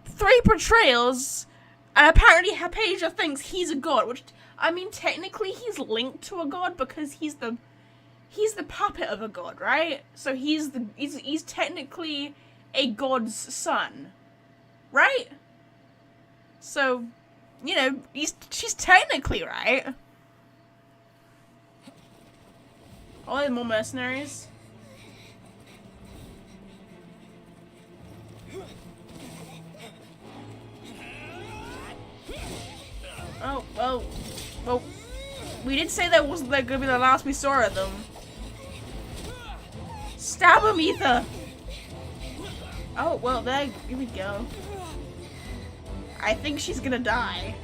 3 betrayals. And apparently Hypatia thinks he's a god, which, I mean, technically he's linked to a god because he's the puppet of a god, right? So he's technically a god's son, right? So, you know, she's technically right. Oh, there's more mercenaries. Oh, well, we did say that wasn't gonna be the last we saw of them. Stab him, Ether! Oh, well, here we go. I think she's gonna die.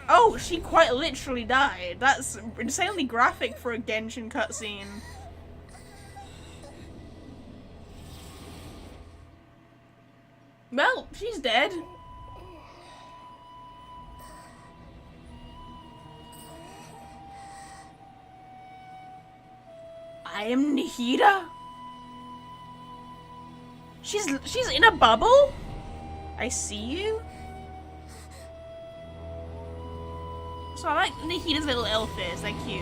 Oh, she quite literally died. That's insanely graphic for a Genshin cutscene. Well, she's dead. I am Nihida? She's in a bubble? I see you? So I like Nihida's little elf ears, they're cute.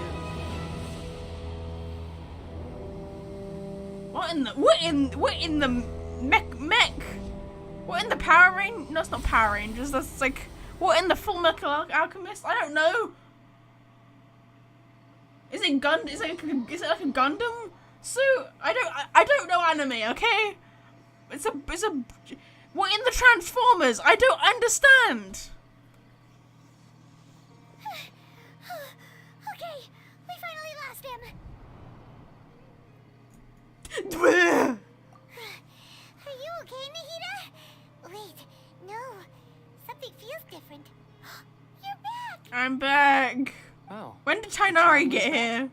What in the mech? What in the Power Rangers? No, it's not Power Rangers, that's like, what in the Full Metal Alchemist? I don't know. Is it like a Gundam suit? I don't know anime, okay? It's a what in the Transformers? I don't understand. Okay, we finally lost him. Are you okay, Nihida? Wait, no. Something feels different. You're back! I'm back. Oh. When did Tainari get here?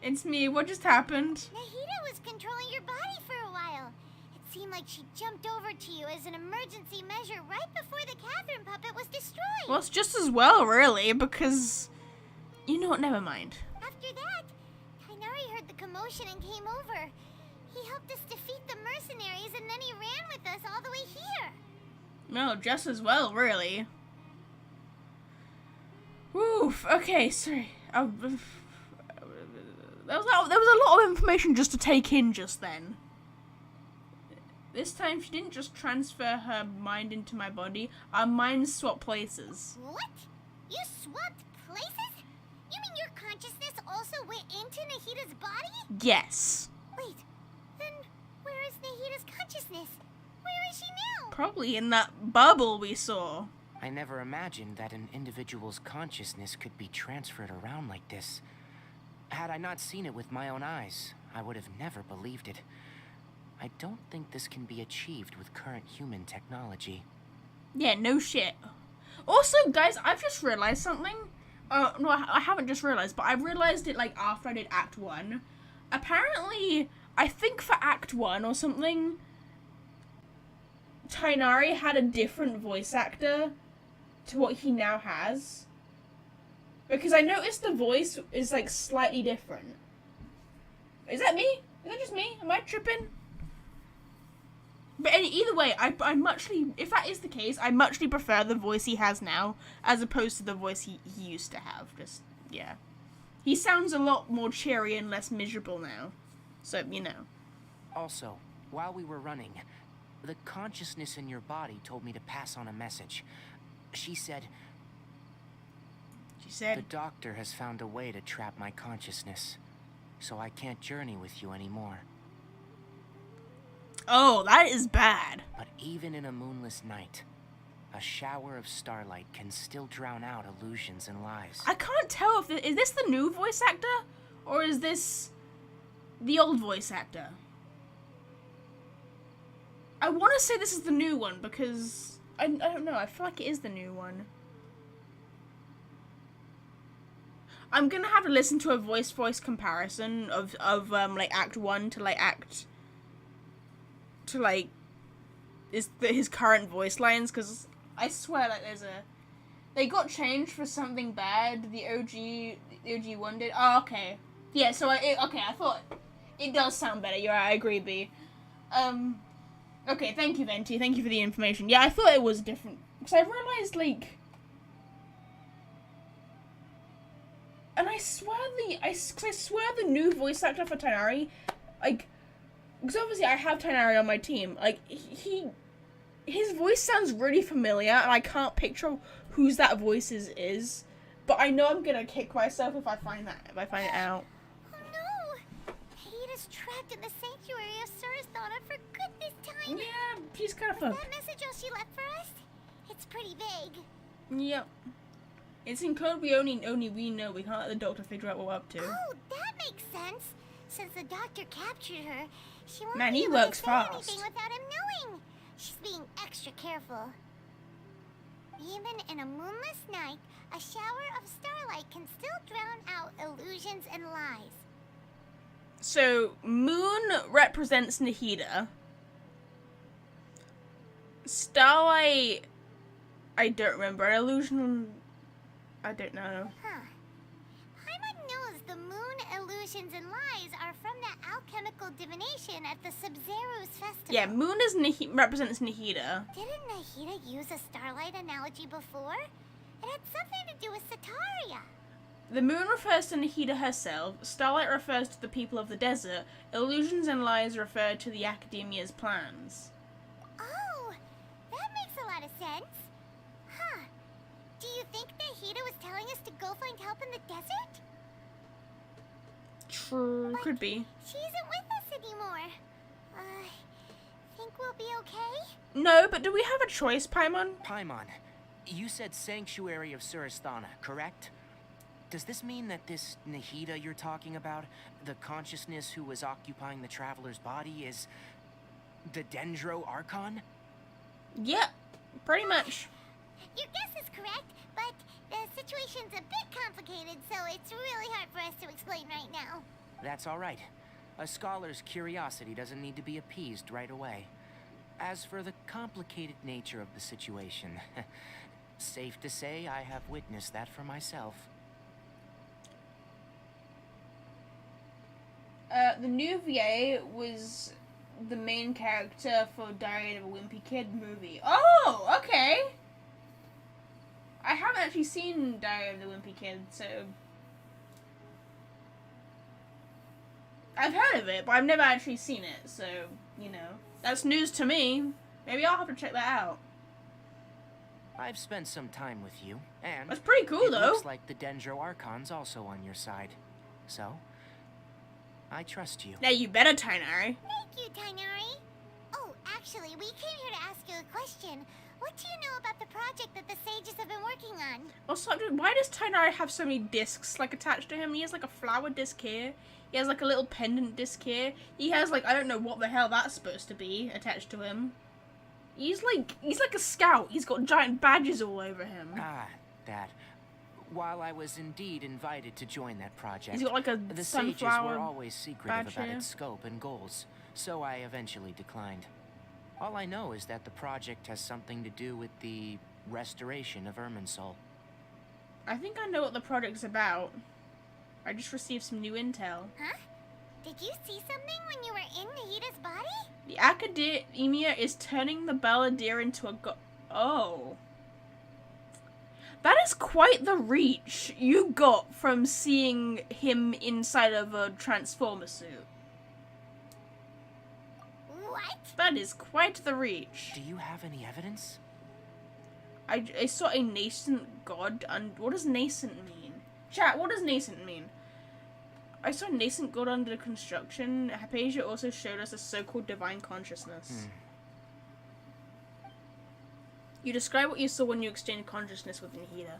It's me. What just happened? Nihida was controlling your body for a while. It seemed like she jumped over to you as an emergency measure right before the Catherine puppet was destroyed. Well, it's just as well, really, because... You know what? Never mind. After that, Tainari heard the commotion and came over. He helped us defeat the mercenaries and then he ran with us all the way here. No, just as well, really. Oof. Okay, sorry. There was a lot of information just to take in just then. This time she didn't just transfer her mind into my body. Our minds swap places. What? You swapped places? You mean your consciousness also went into Nahida's body? Yes. Wait, then where is Nahida's consciousness? Where is she now? Probably in that bubble we saw. I never imagined that an individual's consciousness could be transferred around like this. Had I not seen it with my own eyes, I would have never believed it. I don't think this can be achieved with current human technology. Yeah, no shit. Also, guys, I've just realized something. No, I haven't just realized, but I realized it like after I did Act 1. Apparently, I think for Act 1 or something, Tainari had a different voice actor to what he now has. Because I noticed the voice is like slightly different. Is that me? Is that just me? Am I tripping? But either way, I muchly, if that is the case, I muchly prefer the voice he has now as opposed to the voice he used to have. Just, yeah. He sounds a lot more cheery and less miserable now. So, you know. Also, while we were running, the consciousness in your body told me to pass on a message. She said, the doctor has found a way to trap my consciousness, so I can't journey with you anymore. Oh, that is bad. But even in a moonless night, a shower of starlight can still drown out illusions and lies. I can't tell if is this the new voice actor or is this the old voice actor? I want to say this is the new one because I don't know. I feel like it is the new one. I'm gonna have to listen to a voice comparison of like Act 1 to like Act to like his current voice lines, because I swear like they got changed for something bad. The OG one did. Oh, okay. Yeah, so I thought it does sound better. You're right, I agree, B. Okay, thank you, Venti. Thank you for the information. Yeah, I thought it was different because I realized like, and I swear the new voice actor for Tainari, like. Because obviously I have Tainari on my team. Like, his voice sounds really familiar, and I can't picture whose that voice is. But I know I'm gonna kick myself if I find it out. Oh no! Nahida's trapped in the sanctuary of Sumeru for good this time. Yeah, she's kind of fucked. Was that message all she left for us? It's pretty vague. Yep. It's in code only we know. We can't let the doctor figure out what we're up to. Oh, that makes sense. Since the doctor captured her, she won't Man, be he able works to say fast. anything without him knowing. She's being extra careful. Even in a moonless night, a shower of starlight can still drown out illusions and lies. So, moon represents Nahida. Starlight, I don't remember. An illusion, I don't know. Huh. Paimon knows the moon illusions and lies are from the alchemical divination at the Sumeru's festival. Yeah, moon is represents Nahida. Didn't Nahida use a starlight analogy before? It had something to do with Sataria. The moon refers to Nahida herself, starlight refers to the people of the desert, illusions and lies refer to the academia's plans. Oh, that makes a lot of sense. Huh. Do you think Nahida was telling us to go find help in the desert? True, could be. She isn't with us anymore. Think we'll be okay? No, but do we have a choice, Paimon? Paimon, you said Sanctuary of Sumeru, correct? Does this mean that this Nahida you're talking about, the consciousness who was occupying the traveler's body, is the Dendro Archon? Yep, pretty much. Your guess is correct, but the situation's a bit complicated, so it's really hard for us to explain right now. That's all right. A scholar's curiosity doesn't need to be appeased right away. As for the complicated nature of the situation, safe to say I have witnessed that for myself. The new VA was the main character for Diary of a Wimpy Kid movie. Oh, okay. I haven't actually seen Diary of the Wimpy Kid, so I've heard of it, but I've never actually seen it, so, you know. That's news to me. Maybe I'll have to check that out. I've spent some time with you, and That's pretty cool, it though. looks like the Dendro Archon's also on your side. So, I trust you. Yeah, you better, Tainari. Thank you, Tainari. Oh, actually, we came here to ask you a question. What do you know about the project that the sages have been working on? Also, why does Tainari have so many discs, like, attached to him? He has, like, a flower disc here. He has, like, a little pendant disc here. He has, like, I don't know what the hell that's supposed to be attached to him. He's like a scout. He's got giant badges all over him. Ah, that. While I was indeed invited to join that project, He's got, like, a the sages sunflower were always secretive badge about here. its scope and goals, so I eventually declined. All I know is that the project has something to do with the restoration of Irminsul. I think I know what the project's about. I just received some new intel. Huh? Did you see something when you were in Nahida's body? The Academia is turning the Balladeer into a Oh. That is quite the reach you got from seeing him inside of a Transformer suit. What? That is quite the reach. Do you have any evidence? I saw a nascent god, and what does nascent mean? Chat, what does nascent mean? I saw a nascent god under construction. Hypatia also showed us a so-called divine consciousness. You describe what you saw when you exchanged consciousness with Nahida.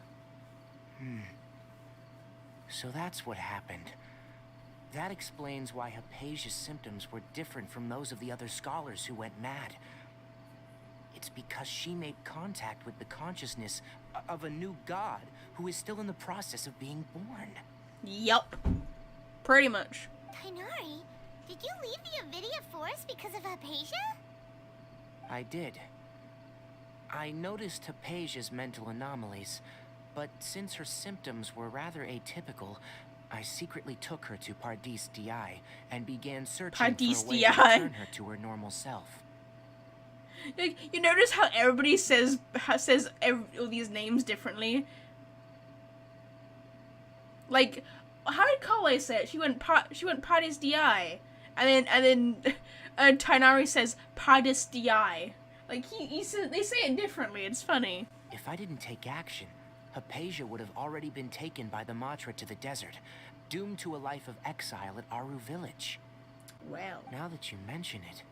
So that's what happened. That explains why Hypatia's symptoms were different from those of the other scholars who went mad. It's because she made contact with the consciousness of a new god who is still in the process of being born. Yup. Pretty much. Tainari, did you leave the Avidia Forest because of Hypatia? I did. I noticed Hypatia's mental anomalies, but since her symptoms were rather atypical, I secretly took her to Pardis Di and began searching for a way to return her to her normal self. You notice how everybody says all these names differently? Like, how did Kale say it? She went Pardis Di, and then Tainari says Pardis Di. Like he says, they say it differently. It's funny. If I didn't take action, Hypatia would have already been taken by the Matra to the desert, doomed to a life of exile at Aru village. Well, now that you mention it,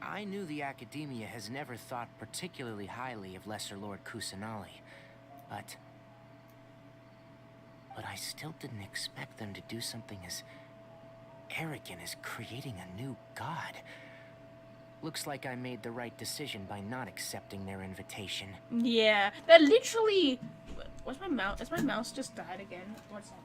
I knew the Academia has never thought particularly highly of Lesser Lord Kusanali, but I still didn't expect them to do something as arrogant as creating a new god. Looks like I made the right decision by not accepting their invitation. Yeah, they're literally... What's my mouse? Has my mouse just died again? What's that?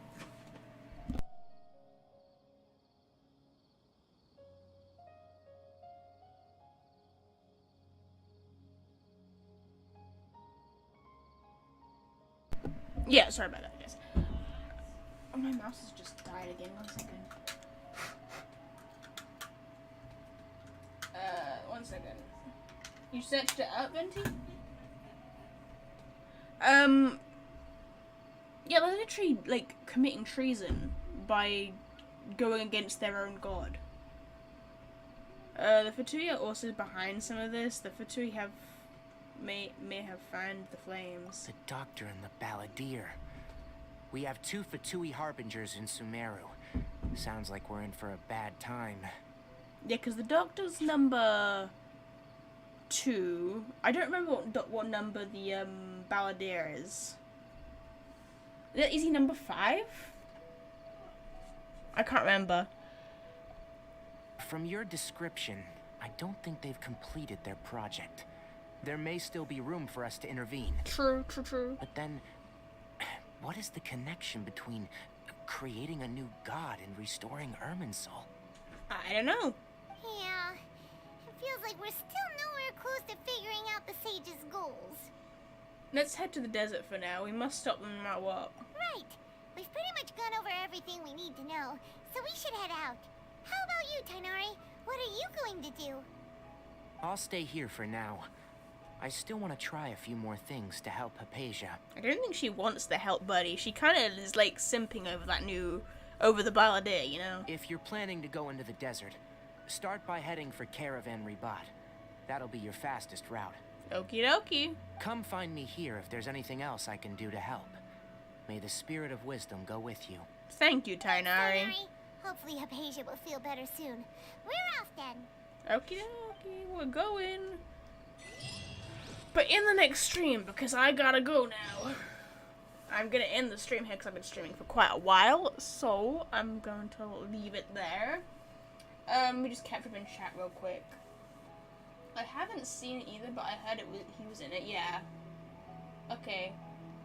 Yeah, sorry about that, guys. Oh, my mouse has just died again. 1 second. 1 second. You searched it up, Venti? Yeah, they're literally, like, committing treason by going against their own god. The Fatui are also behind some of this. The Fatui may have fanned the flames. The Doctor and the Balladeer. We have 2 Fatui Harbingers in Sumeru. Sounds like we're in for a bad time. Yeah, because the Doctor's number 2. I don't remember what number the Balladeer is. Is he number 5? I can't remember. From your description, I don't think they've completed their project. There may still be room for us to intervene. True. But then, what is the connection between creating a new god and restoring Irminsul? I don't know. Yeah, it feels like we're still nowhere close to figuring out the sage's goals. Let's head to the desert for now. We must stop them no matter what. Right. We've pretty much gone over everything we need to know, so we should head out. How about you, Tainari? What are you going to do? I'll stay here for now. I still want to try a few more things to help Hypatia. I don't think she wants the help, buddy. She kind of is, like, simping over the Balladeer, you know? If you're planning to go into the desert, Start by heading for Caravan Ribat. That'll be your fastest route. Okie dokie. Come find me here if there's anything else I can do to help. May the spirit of wisdom go with you. Thank you, Tainari. Hopefully Hypatia will feel better soon. We're off then. Okie dokie, we're going. But in the next stream, because I gotta go now. I'm gonna end the stream here because I've been streaming for quite a while, so I'm going to leave it there. We just catch up in chat real quick. I haven't seen it either, but I heard he was in it, yeah. Okay.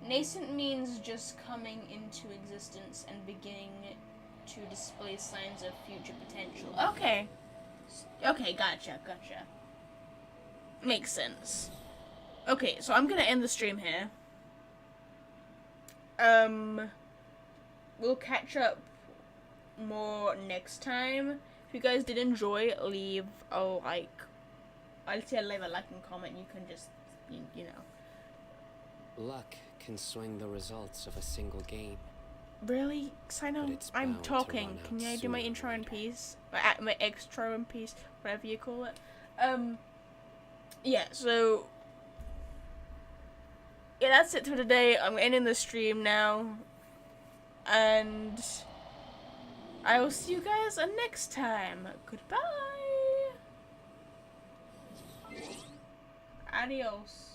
Nascent means just coming into existence and beginning to display signs of future potential. Okay. Okay, gotcha. Makes sense. Okay, so I'm gonna end the stream here. We'll catch up more next time. If you guys did enjoy, leave a like. I'd say leave a like and comment. You can just, you know. Luck can swing the results of a single game. Really? Cause I know I'm talking. Can I do my intro in peace? My extra in peace, whatever you call it. Yeah. So. Yeah, that's it for today. I'm ending the stream now. And I will see you guys next time. Goodbye. Adios.